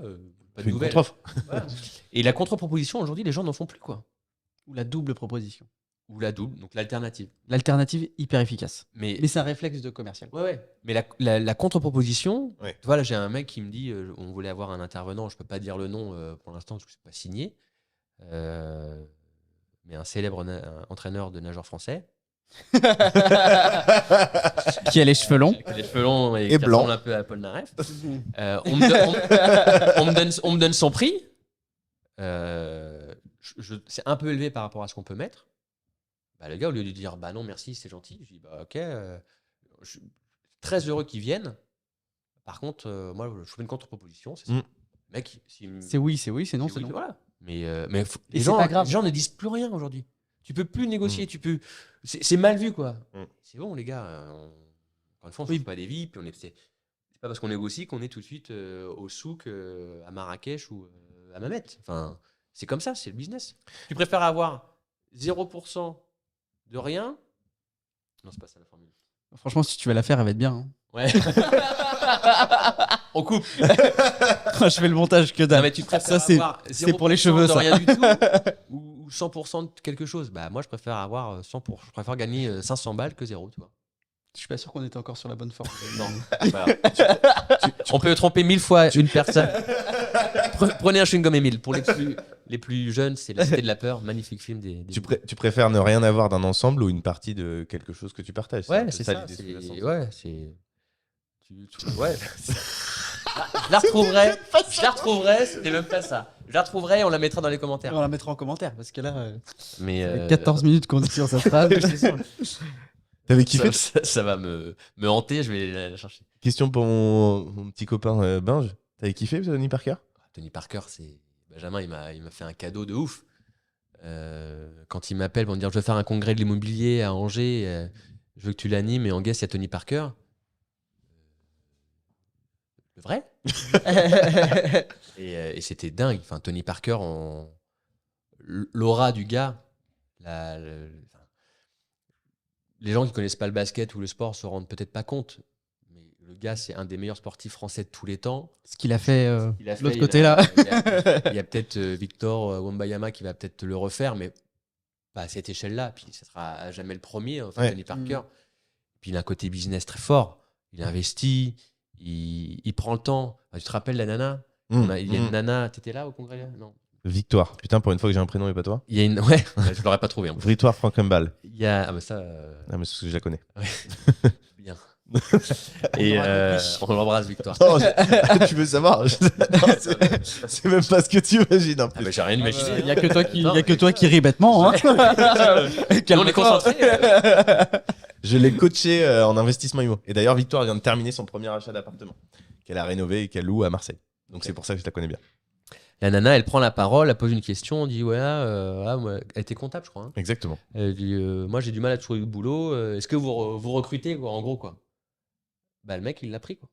pas de Une nouvelles. contre-offre. Voilà. Et la contre-proposition aujourd'hui, les gens n'en font plus, quoi. Ou la double proposition. Ou la double, donc l'alternative. L'alternative, hyper efficace. Mais Mais c'est un réflexe de commercial. ouais. Mais la contre-proposition, Ouais. voilà, j'ai un mec qui me dit on voulait avoir un intervenant, je peux pas dire le nom pour l'instant parce que c'est pas signé, mais un célèbre entraîneur de nageurs français. Qui a les cheveux longs. Avec les cheveux longs et Et qui blanc. ressemble un peu à Paul Naref. On me donne son prix. C'est un peu élevé par rapport à ce qu'on peut mettre. Le gars, au lieu de dire bah non, merci, c'est gentil, je dis ok, je suis très heureux qu'ils viennent. Par contre, moi, je fais une contre-proposition. C'est ça. Mec, C'est oui, c'est non, c'est non. Voilà. Mais Et les c'est gens, pas grave. les gens ne disent plus rien aujourd'hui. Tu peux plus négocier, c'est mal vu, quoi. C'est bon, les gars. Encore une fois, on ne fait pas des vies, puis c'est pas parce qu'on négocie qu'on est tout de suite au souk, à Marrakech ou à Mamet. Enfin, c'est comme ça, c'est le business. Tu préfères avoir 0% de rien? Non, c'est pas ça la formule. Franchement, si tu vas la faire, elle va être bien. hein. Ouais. On coupe. Je fais le montage que dalle. Non, mais tu préfères Ça, avoir c'est pour les 0% cheveux, de ça. rien du tout ou 100% de quelque chose. Moi, je préfère avoir 100%. Je préfère gagner 500 balles que 0, tu vois. Je suis pas sûr qu'on était encore sur la bonne forme. Non. Voilà. On peut tromper 1000 fois une personne. Prenez un chewing-gum Émile. Pour les plus jeunes, c'est La Cité de la Peur, magnifique film des Tu préfères ne rien avoir d'un ensemble ou une partie de quelque chose que tu partages? Ouais, un peu c'est ça. l'idée sous-jacente. Ouais, c'est. Ouais. Je la retrouverai, c'était même pas ça. Je la retrouverai et on la mettra dans les commentaires. On la mettra en commentaire parce que là, Mais 14 minutes qu'on dit sur sa phrase. c'est sûr. T'avais kiffé? Ça va me hanter, je vais la chercher. Question pour mon petit copain Binge. T'avais kiffé Tony Parker? Tony Parker, c'est Benjamin, il m'a fait un cadeau de ouf. Quand il m'appelle pour me dire je veux faire un congrès de l'immobilier à Angers, je veux que tu l'animes et en guest il y a Tony Parker. Le vrai? Et c'était dingue. Enfin, Tony Parker, l'aura du gars, les gens qui connaissent pas le basket ou le sport se rendent peut-être pas compte. Mais le gars, c'est un des meilleurs sportifs français de tous les temps. Ce qu'il a fait Il a de l'autre fait, côté là. Il y a peut-être Victor Wembanyama qui va peut-être le refaire, mais pas à cette échelle-là. Puis ça sera à jamais le premier, enfin, Ouais. Tony Parker. Puis il a un côté business très fort. Il investit, il prend le temps. Tu te rappelles la nana? Il y a une nana. T'étais là au congrès là? Non. Victoire. Putain, pour une fois que j'ai un prénom et pas toi. Il y a une. Ouais, je l'aurais pas trouvé. En plus. Victoire Frankenball. Il y a. Ah, bah ça. Ah, mais c'est parce que je la connais. Bien. Et on l'embrasse, Victoire. Non, tu veux savoir? Non, c'est même pas ce que tu imagines. En Ah, plus. bah, j'ai rien imaginé. Il y a que toi qui ris bêtement. Hein. On est concentré. Je l'ai coaché en investissement immo. Et d'ailleurs, Victoire vient de terminer son premier achat d'appartement qu'elle a rénové et qu'elle loue à Marseille. Donc c'est pour ça que je la connais bien. La nana, elle prend la parole, elle pose une question, on dit moi, elle était comptable, je crois. Hein. Exactement. Elle dit moi j'ai du mal à trouver du boulot. Est-ce que vous recrutez quoi, en gros quoi? Bah le mec il l'a pris quoi.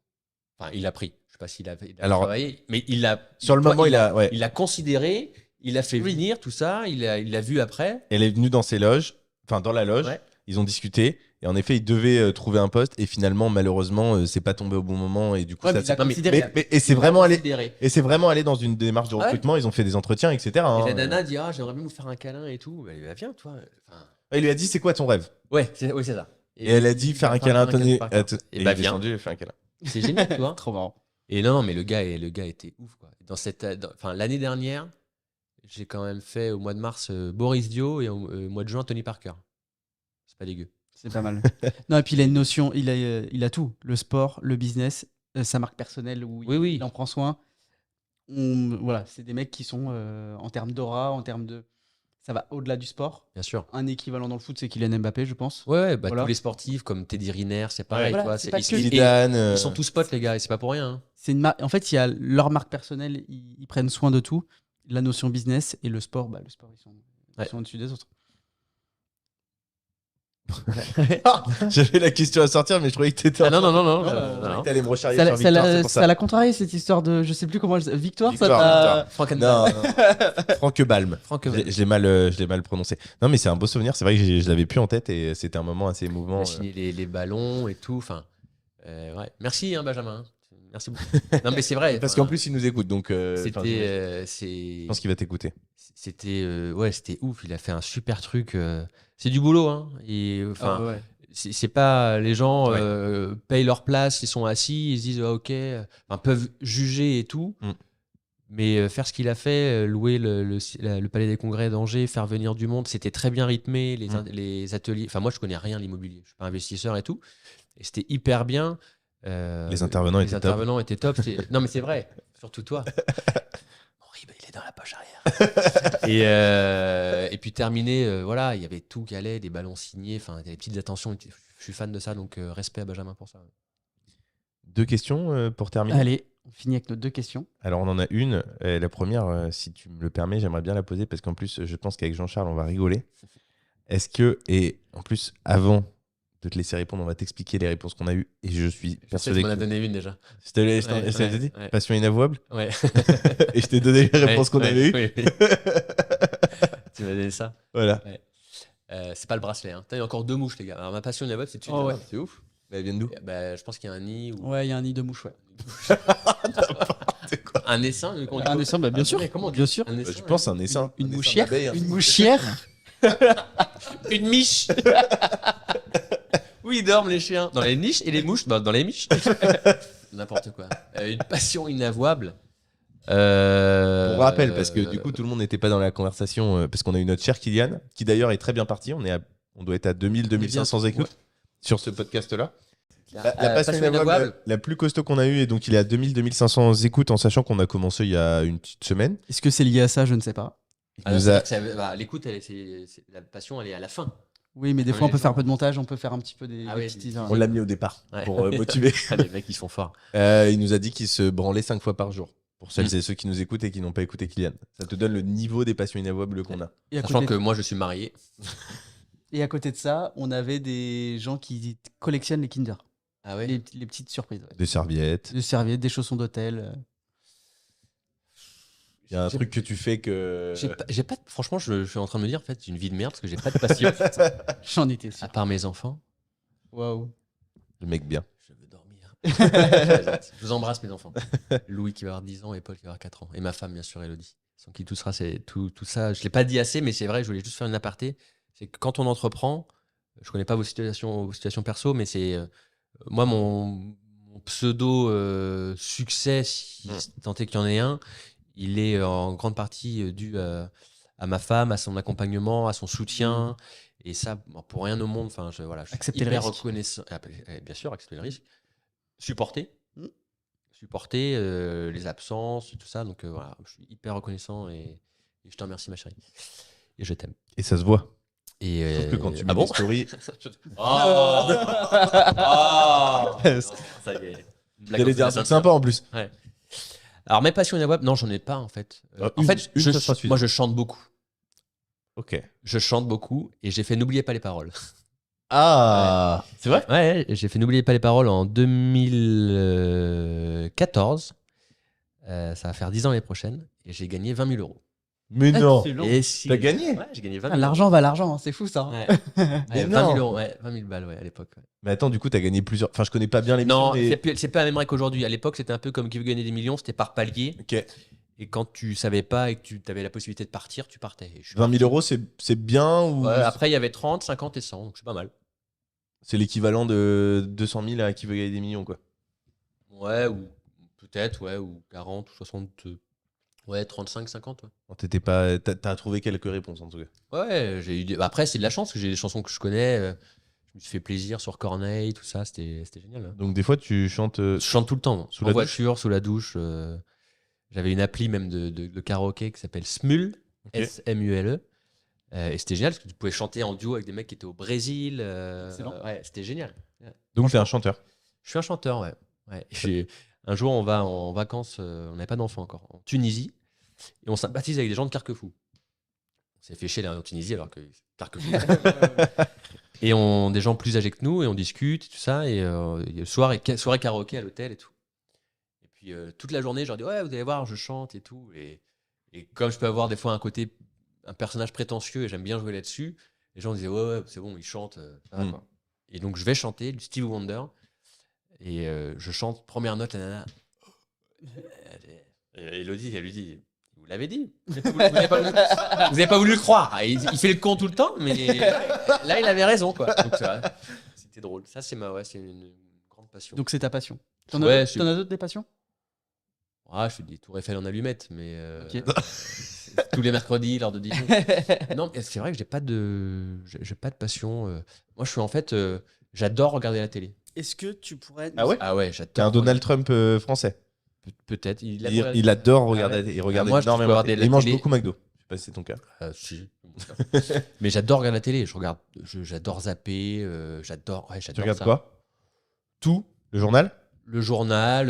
Enfin il l'a pris. Je sais pas s'il a travaillé, mais il l'a. Sur le moment, il l'a considéré, il l'a fait venir tout ça, il l'a vu après. Elle est venue dans ses loges, enfin dans la loge. Ouais. Ils ont discuté et en effet, ils devaient trouver un poste et finalement, malheureusement, c'est pas tombé au bon moment et du coup, Ouais, ça. mais il a Non, mais- considéré- Et c'est vraiment allé. Considéré. Et c'est vraiment allé dans une démarche de Ouais. recrutement. Ils ont fait des entretiens, etc. hein. Et la nana dit j'aimerais bien vous faire un câlin et tout. Bah, viens toi. Enfin, Il lui a dit c'est quoi ton rêve? ouais c'est ça. Et elle a dit faire un câlin à Tony. Et bah il est viens. descendu, il a fait un câlin. C'est génial tu vois. Trop marrant. Et non, mais le gars était ouf. Quoi. L'année dernière, j'ai quand même fait au mois de mars Boris Dio et au mois de juin Tony Parker. C'est pas dégueu. C'est pas mal. Non, et puis il a une notion, il a tout. Le sport, le business, sa marque personnelle où Oui. il en prend soin. Voilà, c'est des mecs qui sont en termes d'aura, en termes de. Ça va au-delà du sport. Bien sûr. Un équivalent dans le foot, c'est Kylian Mbappé, je pense. Ouais, Voilà. tous les sportifs comme Teddy Riner, c'est pareil. Voilà, tu vois, c'est pas que- ils, Zidane, ils sont tous potes, les gars, et c'est pas pour rien. Hein. C'est une En fait, il y a leur marque personnelle, ils prennent soin de tout. La notion business et le sport, ils sont au-dessus des autres. J'avais la question à sortir, mais je croyais que t'étais. Ah, non. T'allais me recharger Ça sur Victoire, c'est l'a pour ça ça. l'a contrarié cette histoire de. Je sais plus comment. Victoire, ça Victoire, t'a. Non, Frankenbalm. Franck, Je l'ai mal prononcé. Non, mais c'est un beau souvenir. C'est vrai que je l'avais plus en tête et c'était un moment assez émouvant. machiner les ballons et tout. Enfin, ouais. Merci, hein, Benjamin. Merci beaucoup. Non, mais c'est vrai. Parce enfin, qu'en plus, il nous écoute. Donc, c'était. je pense qu'il va t'écouter. C'était ouf. Il a fait un super truc. C'est du boulot, hein. Et, enfin, Ah, ouais. c'est pas les gens Ouais. payent leur place, ils sont assis, ils se disent ok, peuvent juger et tout. Mais faire ce qu'il a fait, louer le Palais des Congrès d'Angers, faire venir du monde, c'était très bien rythmé, les ateliers. Enfin, moi, je connais rien à l'immobilier, je suis pas investisseur et tout. Et c'était hyper bien. Les intervenants étaient top. Non, mais c'est vrai, surtout toi. Horrible, il est dans la poche arrière. Et puis terminé, voilà, il y avait tout qui allait, des ballons signés, enfin, des petites attentions. Je suis fan de ça, donc respect à Benjamin pour ça. 2 questions pour terminer. Allez, on finit avec nos 2 questions. Alors, on en a une. La première, si tu me le permets, j'aimerais bien la poser parce qu'en plus, je pense qu'avec Jean-Charles, on va rigoler. Est-ce que, et en plus, avant de te laisser répondre, on va t'expliquer les réponses qu'on a eues et je suis persuadé Tu m'en as que. donné une déjà. Je t'ai dit ouais. Passion inavouable. Ouais. Et je t'ai donné les réponses qu'on avait eues. Oui. Tu m'as donné ça. Voilà. C'est pas le bracelet. Hein. Il y a encore 2 mouches, les gars. Alors, ma passion inavouable, c'est tu. Oh, ouais. C'est ouf. Mais elle vient d'où? Je pense qu'il y a un nid ou Ouais, il y a un nid de mouche, ouais. un essaim. Un essaim, bah, bien sûr. Comment on dit Bien sûr. Un essaim, Je pense un essaim. Une Un essaim mouchière. d'abeille, hein. Une mouchière. Une miche. Où ils dorment les chiens? Dans les niches et les mouches dans les miches. N'importe quoi. Une passion inavouable. Pour rappel, parce que du coup, tout le monde n'était pas dans la conversation, parce qu'on a eu notre cher Kylian, qui d'ailleurs est très bien parti. On doit être à 2000-2500 écoutes sur ce podcast-là. La passion inavouable, la plus costaud qu'on a eu, et donc il est à 2000-2500 écoutes, en sachant qu'on a commencé il y a une petite semaine. Est-ce que c'est lié à ça? Je ne sais pas. Il nous a- L'écoute, la passion, elle est à la fin. Oui, mais des Ouais, fois, on les peut gens. faire un peu de montage, on peut faire un petit peu des Ah oui, petits teasers. On l'a mis au départ Ouais. pour motiver. Ah, les mecs, ils sont forts. Il nous a dit qu'il se branlait 5 fois par jour. Pour celles et ceux qui nous écoutent et qui n'ont pas écouté Kylian. Ça te donne le niveau des passions inavouables qu'on a. Et à Sachant côté que moi, je suis marié. Et à côté de ça, on avait des gens qui collectionnent les Kinder. Ah ouais. Les petites surprises. Ouais. Des serviettes. Des serviettes, des chaussons d'hôtel. Il y a un truc que tu fais que. J'ai pas. Franchement, je suis en train de me dire, en fait, j'ai une vie de merde parce que j'ai pas de passion. J'en étais sûr. À part mes enfants. Waouh. Le mec bien. Je veux dormir. Je vous embrasse, mes enfants. Louis qui va avoir 10 ans et Paul qui va avoir 4 ans. Et ma femme, bien sûr, Elodie. sans qui tout sera, c'est tout ça. Je l'ai pas dit assez, mais c'est vrai. Je voulais juste faire une aparté. C'est que quand on entreprend, je connais pas vos situations perso, mais c'est moi mon pseudo succès, si tant est qu'il y en ait un, il est en grande partie dû à ma femme, à son accompagnement, à son soutien. Et ça, bon, pour rien au monde, enfin, voilà, je suis Accepter le hyper risque. reconnaissant. Bien sûr, accepter le risque. Supporter. Mm. Supporter les absences, tout ça. Donc voilà, je suis hyper reconnaissant et je te remercie, ma chérie. Et je t'aime. Et ça se voit. Et Sauf que quand tu mets ah bon des stories, Oh, non, ça y est. j'allais dire un truc sympa en plus. Ouais. Alors, mes passions web, non, j'en ai pas en fait. En Une- fait, une, ça sera suffisant. moi je chante beaucoup. Ok. Je chante beaucoup et j'ai fait N'oubliez pas les paroles. Ah, c'est vrai? Ouais, j'ai fait N'oubliez pas les paroles en 2014. Ça va faire 10 ans l'année prochaine et j'ai gagné 20 000 euros. Mais non. Excellent. Et si... T'as gagné? Ouais, j'ai gagné 20 Ah, 000 l'argent va à l'argent, hein, c'est fou ça. Ouais. hein. Ouais, Mais 20 000 non. euros, ouais, 20 000 balles ouais, à l'époque. Ouais. Mais attends, du coup, t'as gagné plusieurs. Enfin, je connais pas bien les Non, mais... c'est pas la même règle qu'aujourd'hui. À l'époque, c'était un peu comme qui veut gagner des millions, c'était par palier. Ok. Et quand tu savais pas et que tu avais la possibilité de partir, tu partais. Et je suis 20 000 parti. euros, c'est bien ou Ouais, après, il y avait 30, 50 et 100, donc c'est pas mal. c'est l'équivalent de 200 000 à qui veut gagner des millions, quoi? Ouais, ou peut-être, ouais, ou 40 ou 60. Ouais, 35, 50. Ouais, Non, t'étais pas... T'as trouvé quelques réponses, en tout cas. ouais j'ai eu après, c'est de la chance, parce que j'ai des chansons que je connais. Je me suis fait plaisir sur Corneille, tout ça, c'était génial. Hein. Donc, des fois, tu chantes... Je chante tout le temps, moi. Sous En la voiture, sous la douche. J'avais une appli même de karaoké qui s'appelle Smule, Ok. S-M-U-L-E. Et c'était génial parce que tu pouvais chanter en duo avec des mecs qui étaient au Brésil. Excellent. Ouais, c'était génial. Donc, t'es un chanteur. Je suis un chanteur, ouais. Un jour, on va en vacances, on n'avait pas d'enfants encore, en Tunisie, et on sympathise avec des gens de Carquefou. On s'est fait chier là en Tunisie alors que Carquefou. Et des gens plus âgés que nous, et on discute, et tout ça, et il y a soirée karaoké à l'hôtel et tout. Et puis toute la journée, je leur dis ouais, vous allez voir, je chante et tout. Et comme je peux avoir des fois un personnage prétentieux et j'aime bien jouer là-dessus, les gens disaient ouais, c'est bon, il chante. Ça va, quoi. Et donc je vais chanter du Stevie Wonder. Et je chante, première note, la nana. Et Elodie, elle lui dit vous l'avez dit. Vous n'avez pas voulu le croire. Il fait le con tout le temps, mais là, il avait raison, quoi. Donc, c'était drôle. Ça, c'est une grande passion. Donc c'est ta passion. T'en Ouais, as d'autres des passions? Ah, je fais des tours Eiffel en allumettes, mais Ok. tous les mercredis, lors de Dijon. Non, mais c'est vrai que j'ai pas de passion. Moi, je suis en fait, j'adore regarder la télé. Est-ce que tu pourrais... Ah ouais? Ah ouais, j'adore. T'es un Donald Trump français. Peut-être. Il adore regarder. Il regarde moi, je peux énormément. regarder la Il mange télé. beaucoup McDo. Je sais pas si c'est ton cas. Si. Mais j'adore regarder la télé. J'adore zapper. J'adore Tu regardes ça. quoi? Tout? Le journal? Le journal.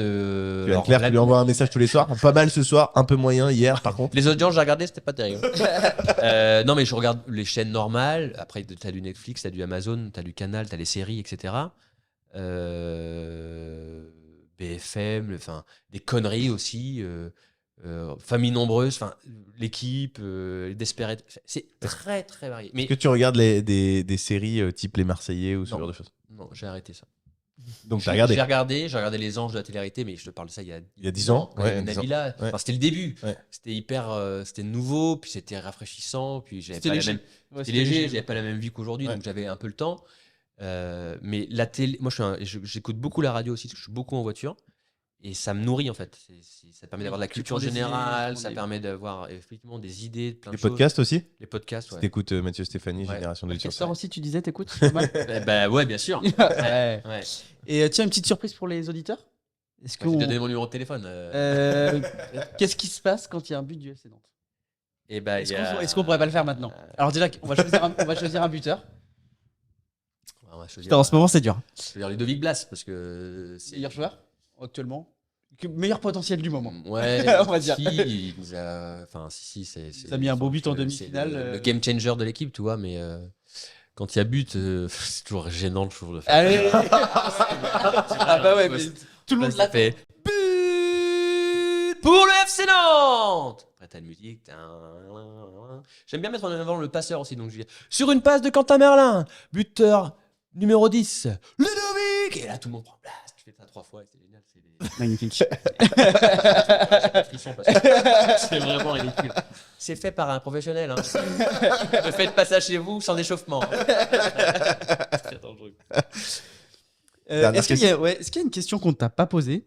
Tu as Claire, tu lui envoies un message tous les soirs. Pas mal ce soir, un peu moyen hier par contre. Les audiences, j'ai regardé, c'était pas terrible. Non, mais je regarde les chaînes normales. Après, t'as du Netflix, t'as du Amazon, t'as du Canal, t'as les séries, etc. BFM, enfin, des conneries aussi. Famille nombreuse, enfin, l'équipe, Desperate. C'est très, très varié. Mais Est-ce que tu regardes des séries type Les Marseillais ou ce Non. genre de choses? non, j'ai arrêté ça. Donc t'as regardé? J'ai regardé Les Anges de la télé-réalité, mais je te parle de ça il y a 10 ans? quand Ouais, il y avait 10 ans. Nabila. Ouais. Enfin, c'était le début. Ouais. C'était c'était nouveau, puis c'était rafraîchissant, puis j'avais C'était pas la léger. même. Ouais, C'était léger, j'avais pas la même vie qu'aujourd'hui, Ouais. donc j'avais un peu le temps. Mais la télé, moi j'écoute beaucoup la radio aussi, parce que je suis beaucoup en voiture. Et ça me nourrit en fait. Ça permet d'avoir de la Tu culture prends des idées, générale, tu ça prends permet d'avoir effectivement des idées, de plein Les de choses. podcasts aussi? Les podcasts, ouais. T'écoutes Mathieu Stéphanie, Ouais. Génération de Castor Sur. aussi, tu disais, t'écoutes? Pas mal. Bah ouais, bien sûr. Ouais. Ouais. Et tiens, une petite surprise pour les auditeurs. Est-ce que J'ai donné mon numéro de téléphone. qu'est-ce qui se passe quand il y a un but du FC Nantes? Et bah, Est-ce qu'on pourrait pas le faire maintenant? Alors déjà, on va choisir un buteur. On va choisir, Putain, en ce moment, c'est dur. choisir Ludovic Blas parce que c'est Meilleur joueur actuellement. Meilleur potentiel du moment. Ouais, On va dire. si, il nous a, enfin, si, c'est. Il nous a mis un beau but en c'est demi-finale, Le game changer de l'équipe, tu vois, mais quand il y a but, c'est toujours gênant de toujours le faire. Allez. Ah bah ouais, mais tout le monde Ça l'a fait but pour le FC Nantes. Après, t'as la musique. J'aime bien mettre en avant le passeur aussi, donc je dis sur une passe de Quentin Merlin, buteur numéro 10, Ludovic. Et là, tout le monde prend place. Je fais ça 3 fois et c'est génial. C'est des... Magnifique. J'ai pas de frisson parce que c'est vraiment ridicule. C'est fait par un professionnel. Hein. Ne faites pas ça chez vous sans échauffement. C'est très dangereux. Dernière Est-ce qu'il y a une question qu'on ne t'a pas posée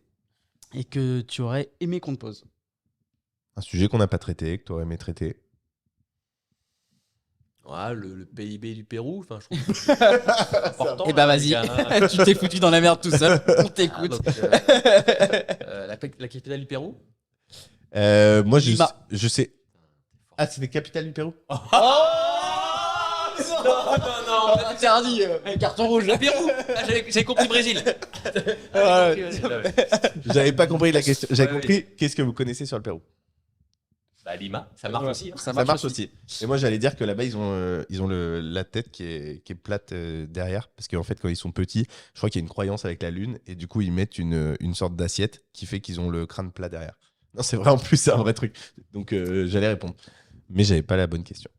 et que tu aurais aimé qu'on te pose? Un sujet qu'on n'a pas traité, que tu aurais aimé traiter. Ouais, le PIB du Pérou, enfin, je trouve que c'est important. Eh ben là, vas-y, les gars. tu t'es foutu dans la merde tout seul. On Ah, t'écoute. donc, la capitale du Pérou. Moi, Lima. je sais. Ah, c'est la capitale du Pérou? Non, interdit. Carton rouge. Le Pérou. Ah, j'ai compris Brésil. Ah, J'ai compris, ouais. J'avais pas compris la question. J'avais Ouais, compris qu'est-ce que vous connaissez sur le Pérou. Bah, Lima, ça marche Ouais. aussi. Hein. Ça marche aussi. Et moi, j'allais dire que là-bas, ils ont la tête qui est plate derrière. Parce qu'en fait, quand ils sont petits, je crois qu'il y a une croyance avec la lune. Et du coup, ils mettent une sorte d'assiette qui fait qu'ils ont le crâne plat derrière. Non, c'est vrai, en plus, c'est un vrai truc. Donc, j'allais répondre. Mais j'avais pas la bonne question.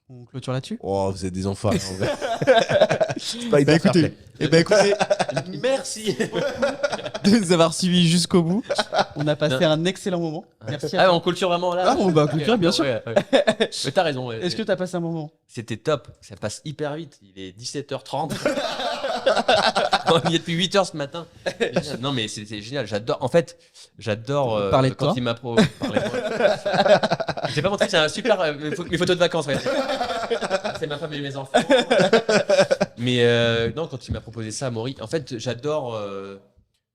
On clôture là-dessus. Oh, vous êtes des enfoirés, en vrai. C'est pas Bah, hyper fair écoutez, play. écoutez, Merci. de nous avoir suivis jusqu'au bout. On a passé un excellent moment. Merci à Ah, toi. on clôture vraiment là. Ah, on va clôturer, bien sûr. Ouais. Mais t'as raison. Ouais. Est-ce que tu as passé un moment? C'était top, ça passe hyper vite. Il est 17h30. On y est depuis 8h ce matin. Génial. Non, mais c'est génial. J'adore. En fait, j'adore Parler de quand toi. il m'appro. J'ai pas montré, c'est un super. Mes photos de vacances, ouais. C'est ma femme et mes enfants. Mais non, quand il m'a proposé ça, Maury, en fait, j'adore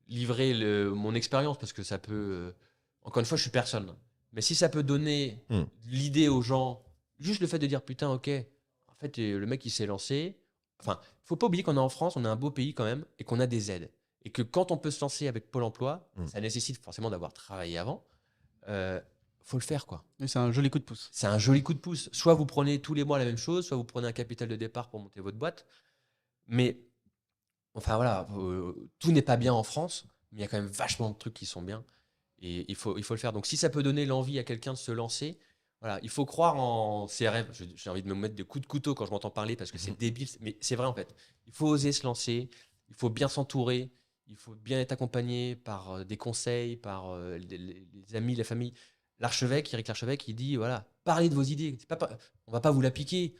livrer mon expérience parce que ça peut. Encore une fois, je suis personne. Mais si ça peut donner l'idée aux gens, juste le fait de dire putain, ok, en fait, le mec il s'est lancé. Enfin, faut pas oublier qu'on est en France, on est un beau pays quand même, et qu'on a des aides. Et que quand on peut se lancer avec Pôle emploi, ça nécessite forcément d'avoir travaillé avant. Faut le faire, quoi. C'est un joli coup de pouce. C'est un joli coup de pouce. Soit vous prenez tous les mois la même chose, soit vous prenez un capital de départ pour monter votre boîte. Mais, enfin voilà, tout n'est pas bien en France, mais il y a quand même vachement de trucs qui sont bien. Et il faut le faire. Donc si ça peut donner l'envie à quelqu'un de se lancer, voilà, il faut croire en ses rêves. J'ai envie de me mettre des coups de couteau quand je m'entends parler parce que c'est débile, mais c'est vrai en fait. Il faut oser se lancer, il faut bien s'entourer, il faut bien être accompagné par des conseils, par les amis, la famille. Eric Larchevêque, il dit voilà, parlez de vos idées. On va pas vous la piquer.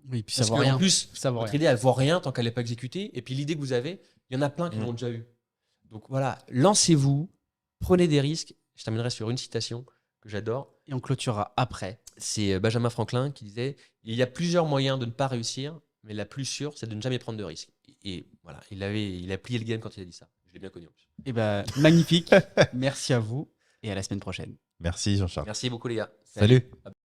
Oui, puis ça Parce vaut qu'en rien. plus, Ça vaut votre rien. idée, elle vaut rien tant qu'elle n'est pas exécutée. Et puis l'idée que vous avez, il y en a plein qui l'ont déjà eu. Donc voilà, lancez-vous, prenez des risques. Je terminerai sur une citation que j'adore. Et on clôturera après. C'est Benjamin Franklin qui disait il y a plusieurs moyens de ne pas réussir, mais la plus sûre, c'est de ne jamais prendre de risques. Et voilà, il a plié le game quand il a dit ça. Je l'ai bien connu en plus. Et ben magnifique. Merci à vous et à la semaine prochaine. Merci, Jean-Charles. Merci beaucoup, les gars. Salut.